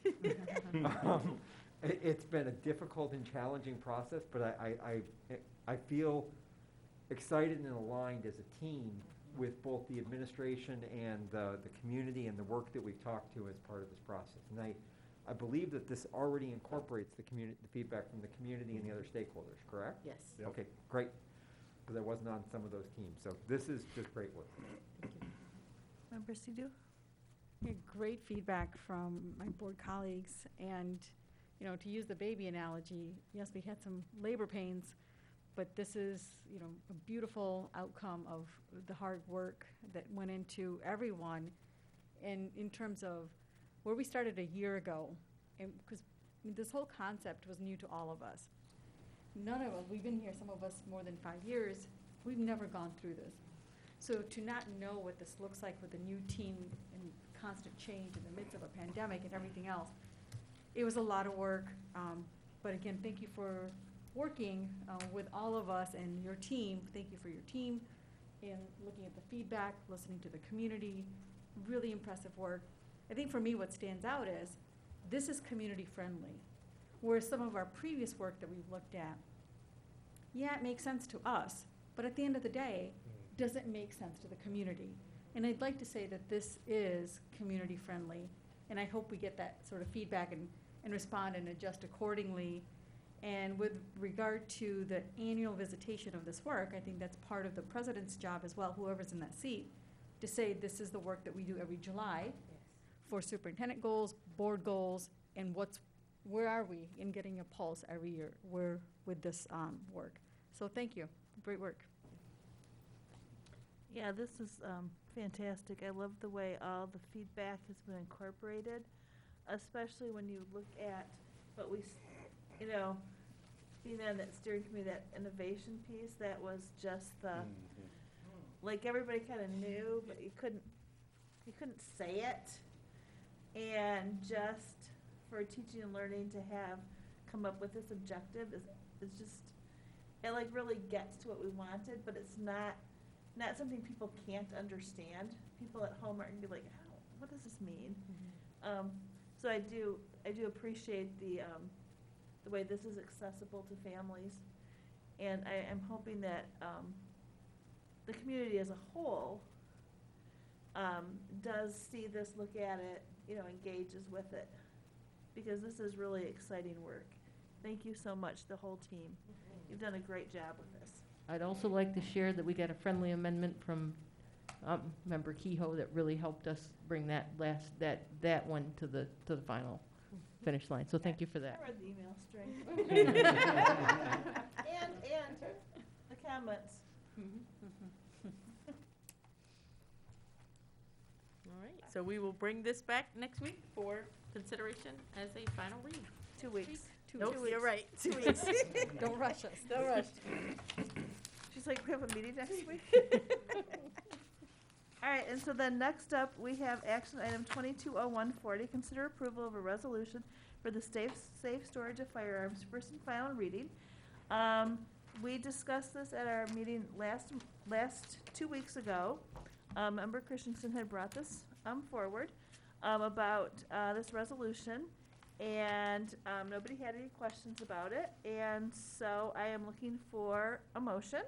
It's been a difficult and challenging process, but I feel excited and aligned as a team with both the administration and the community and the work that we've talked to as part of this process. And I believe that this already incorporates the feedback from the community and the other stakeholders, correct? Yes. Yep. Okay, great, because I wasn't on some of those teams. So this is just great work. Member Sidhu? Yeah, great feedback from my board colleagues, and, you know, to use the baby analogy, yes, we had some labor pains, but this is, you know, a beautiful outcome of the hard work that went into everyone, and in terms of where we started a year ago, and because this whole concept was new to all of us. None of us, we've been here, some of us more than 5 years, we've never gone through this. So to not know what this looks like with a new team and constant change in the midst of a pandemic and everything else, it was a lot of work. But again, thank you for working with all of us and your team. Thank you for your team and looking at the feedback, listening to the community. Really impressive work. I think for me what stands out is this is community friendly, whereas some of our previous work that we've looked at, yeah, it makes sense to us, but at the end of the day, does it make sense to the community? And I'd like to say that this is community friendly, and I hope we get that sort of feedback and respond and adjust accordingly. And with regard to the annual visitation of this work, I think that's part of the president's job as well, whoever's in that seat, to say this is the work that we do every July for superintendent goals, board goals, and where are we in getting a pulse every year with this work. So thank you, great work. Yeah, this is fantastic. I love the way all the feedback has been incorporated, especially when you look at what you know, being on that steering committee, that innovation piece, that was just the, like everybody kind of knew, but you couldn't say it. And just for teaching and learning to have come up with this objective is just, it like really gets to what we wanted, but it's not something people can't understand. People at home are gonna be like, oh, what does this mean? So I do appreciate the way this is accessible to families, and I am hoping that the community as a whole does see this, look at it, you know, engages with it, because this is really exciting work. Thank you so much, the whole team. You've done a great job with this. I'd also like to share that we got a friendly amendment from Member Kehoe that really helped us bring that one to the final finish line. So thank you for that. I read the email string. and the comments. All right, so we will bring this back next week for consideration as a final read. 2 weeks. Nope, you're right, 2 weeks. Don't rush us. Don't rush. She's like, we have a meeting next week? All right, and so then next up, we have action item 220140, consider approval of a resolution for the safe storage of firearms, first and final reading. We discussed this at our meeting last 2 weeks ago. Member Christensen had brought this forward about this resolution, and nobody had any questions about it, and so I am looking for a motion.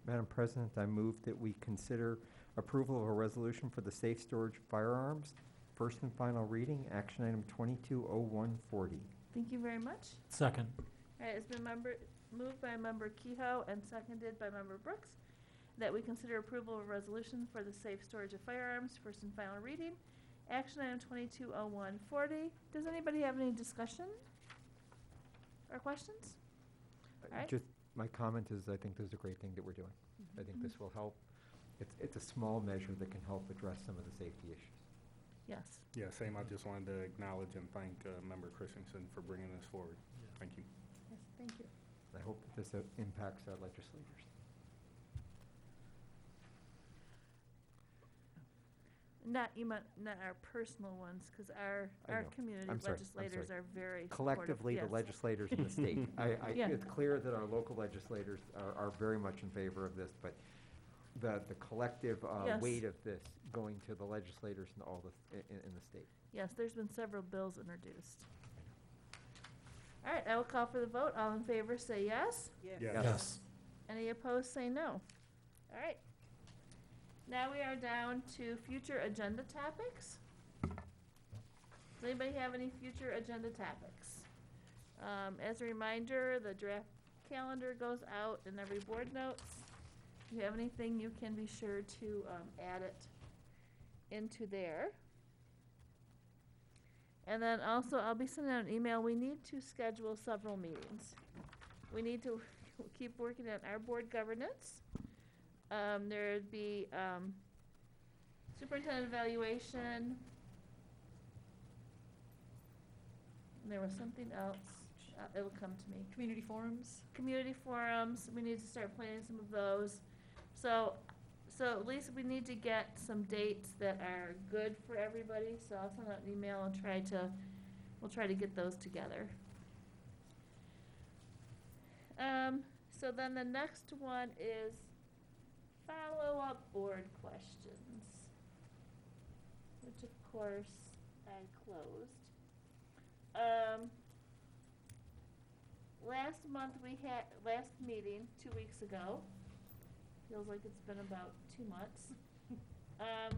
Madam President, I move that we consider approval of a resolution for the safe storage of firearms, first and final reading, action item 220140. Thank you very much. Second. All right, it's been moved by Member Kehoe and seconded by Member Brooks that we consider approval of a resolution for the safe storage of firearms, first and final reading, action item 220140. Does anybody have any discussion or questions? All right. Just my comment is I think this is a great thing that we're doing. I think this will help. It's a small measure that can help address some of the safety issues. Yes. Yeah, same. I just wanted to acknowledge and thank Member Christensen for bringing this forward. Thank you. Yes, thank you. I hope that this impacts our legislators. Not our personal ones, because our know. community I'm sorry. legislators are very supportive. Collectively, the Yes. legislators in the state. Yeah. It's clear that our local legislators are very much in favor of this, but the collective Yes. weight of this going to the legislators in all in the state. Yes, there's been several bills introduced. All right, I will call for the vote. All in favor, say yes. Yes. Yes. Any opposed, say no. All right. Now we are down to future agenda topics. Does anybody have any future agenda topics? As a reminder, the draft calendar goes out in every board notes. If you have anything, you can be sure to add it into there. And then also, I'll be sending out an email. We need to schedule several meetings. We need to keep working on our board governance. There'd be superintendent evaluation. And there was something else. It'll come to me. Community forums. Community forums. We need to start planning some of those. So at least we need to get some dates that are good for everybody. So I'll send out an email and we'll try to get those together. So then the next one is follow-up board questions, which of course I closed. Last meeting, 2 weeks ago, feels like it's been about 2 months.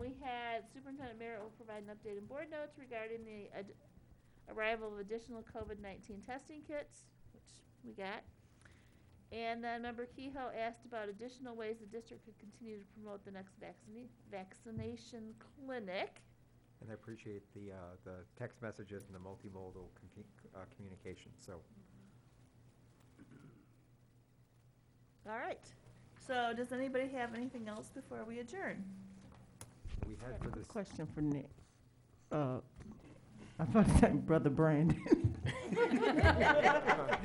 We had Superintendent Merritt will provide an update in board notes regarding the arrival of additional COVID-19 testing kits, which we got. And then Member Kehoe asked about additional ways the district could continue to promote the next vaccination clinic. And I appreciate the text messages and the multimodal communication, so. All right. So does anybody have anything else before we adjourn? We had for this. Question for Nick. I'm about to say Brother Brandon. You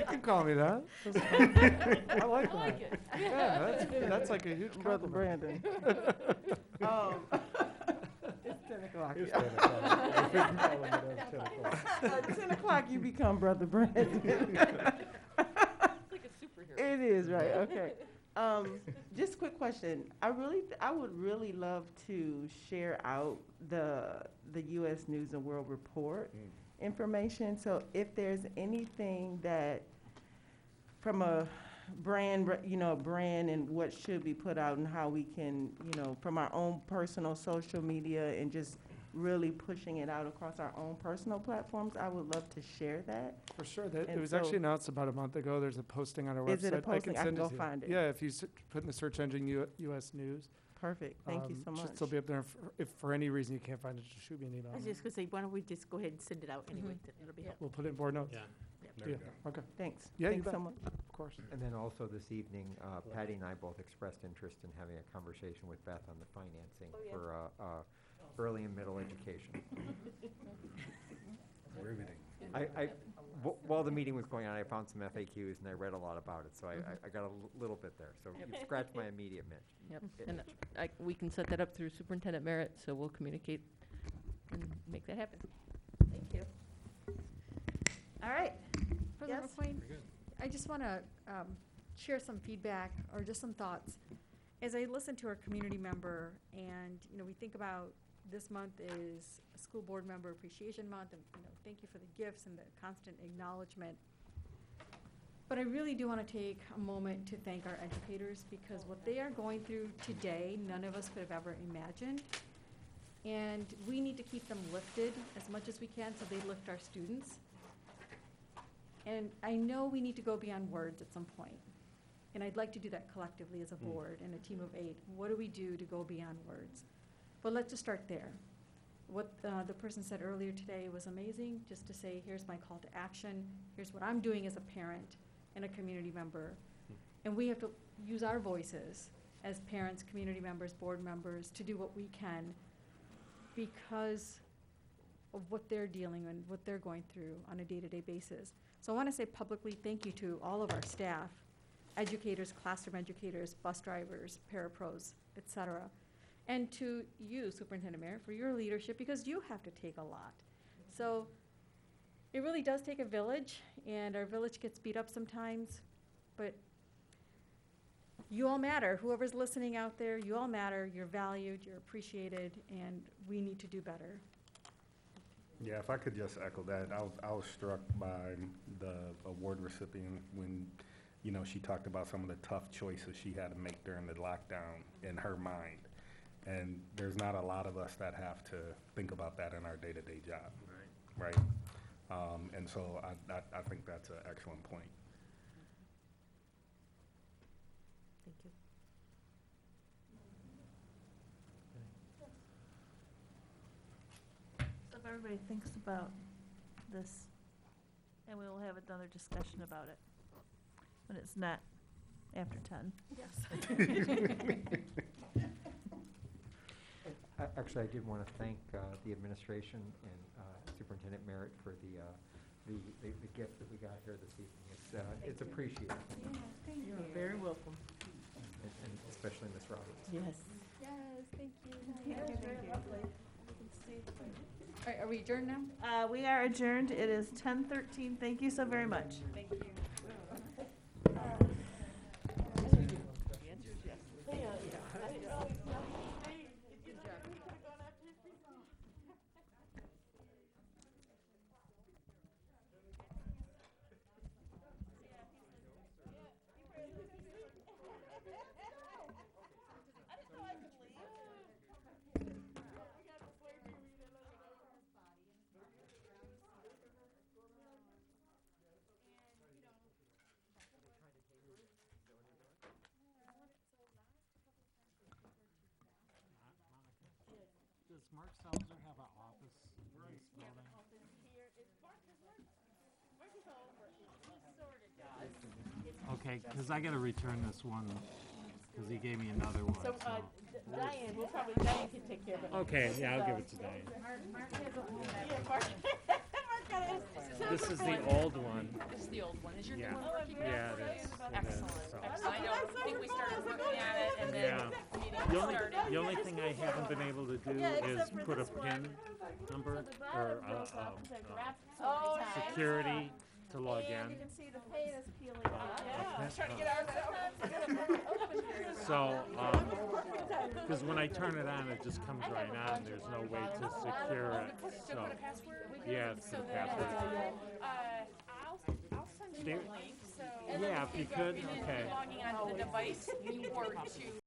can call me that. I like that. like it. Yeah, that's like a huge Brother compliment. Brandon. It's 10 o'clock. It's 10 o'clock. You can call him at 10 o'clock. At 10 o'clock, you become Brother Brandon. It's like a superhero. It is, right, okay. Just a quick question. I would really love to share out the U.S. News and World Report information. So if there's anything that, from a brand, brand and what should be put out and how we can, from our own personal social media and just really pushing it out across our own personal platforms, I would love to share that. For sure. It And was so- actually announced about a month ago. There's a posting on our website. Is it a posting? I can send go to you. find it. Yeah, if you put in the search engine U.S. News. Perfect. Thank you so much. It'll be up there. If for any reason you can't find it, just shoot me an email. I was just gonna say, why don't we just go ahead and send it out anyway? It'll be helpful. We'll put it in board notes. Yeah. There you go. Okay. Thanks. Yeah, you Thanks bet. so much. Of course. And then also this evening, Patty and I both expressed interest in having a conversation with Beth on the financing for early and middle education. Riveting. While the meeting was going on, I found some FAQs and I read a lot about it, so I got a little bit there. So you've scratched my immediate Yep, itch. and we can set that up through Superintendent Merritt, so we'll communicate and make that happen. Thank you. All right. President Yes? McQueen, I just want to share some feedback or just some thoughts. As I listen to our community member and, we think about this month is a School Board Member Appreciation Month, and, thank you for the gifts and the constant acknowledgement. But I really do want to take a moment to thank our educators, because what they are going through today, none of us could have ever imagined. And we need to keep them lifted as much as we can so they lift our students. And I know we need to go beyond words at some point. And I'd like to do that collectively as a board and a team of 8. What do we do to go beyond words? But let's just start there. What the person said earlier today was amazing, just to say, here's my call to action, here's what I'm doing as a parent and a community member. And we have to use our voices as parents, community members, board members, to do what we can because of what they're dealing and what they're going through on a day-to-day basis. So I want to say publicly thank you to all of our staff, educators, classroom educators, bus drivers, parapros, et cetera. and to you, Superintendent Merritt, for your leadership, because you have to take a lot. So it really does take a village, and our village gets beat up sometimes, but you all matter. Whoever's listening out there, you all matter. You're valued, you're appreciated, and we need to do better. Yeah, if I could just echo that, I was struck by the award recipient when, you know, she talked about some of the tough choices she had to make during the lockdown in her mind. And there's not a lot of us that have to think about that in our day-to-day job. Right. And so I think that's an excellent point. Thank you. So if everybody thinks about this, and we will have another discussion about it when it's not after 10. Yes. Actually, I did want to thank the administration and Superintendent Merritt for the gift that we got here this evening. It's appreciated. Yeah, thank you. You're very welcome. And especially Ms. Roberts. Yes. Yes, thank you. Yeah, Thank you, very thank you. lovely. All right, are we adjourned now? We are adjourned. It is 10:13. Thank you so very much. Thank you. Does Mark Salzer have an office in this building? Okay, because I gotta return this one, because he gave me another one. So, Diane, Diane can take care of it. Okay, yeah, I'll give it to Diane. Mark has a, Mark got it. This is the old one. This is the old one. Is your new Yeah. one working? Yeah, it is. Excellent. So- Excellent. I think we started working at it and then Yeah. the meeting The only, started. the only thing I haven't been able to do is put a PIN number or Oh, security to log And you in. can see the paint is peeling off. Yeah. Okay. Trying to get ours out. So, because when I turn it on, it just comes right on. There's no way to secure it. So So, put a password? yeah, it's So the that, password. I'll send you There- the link, so. Yeah, if you could, Even okay. logging onto the device or to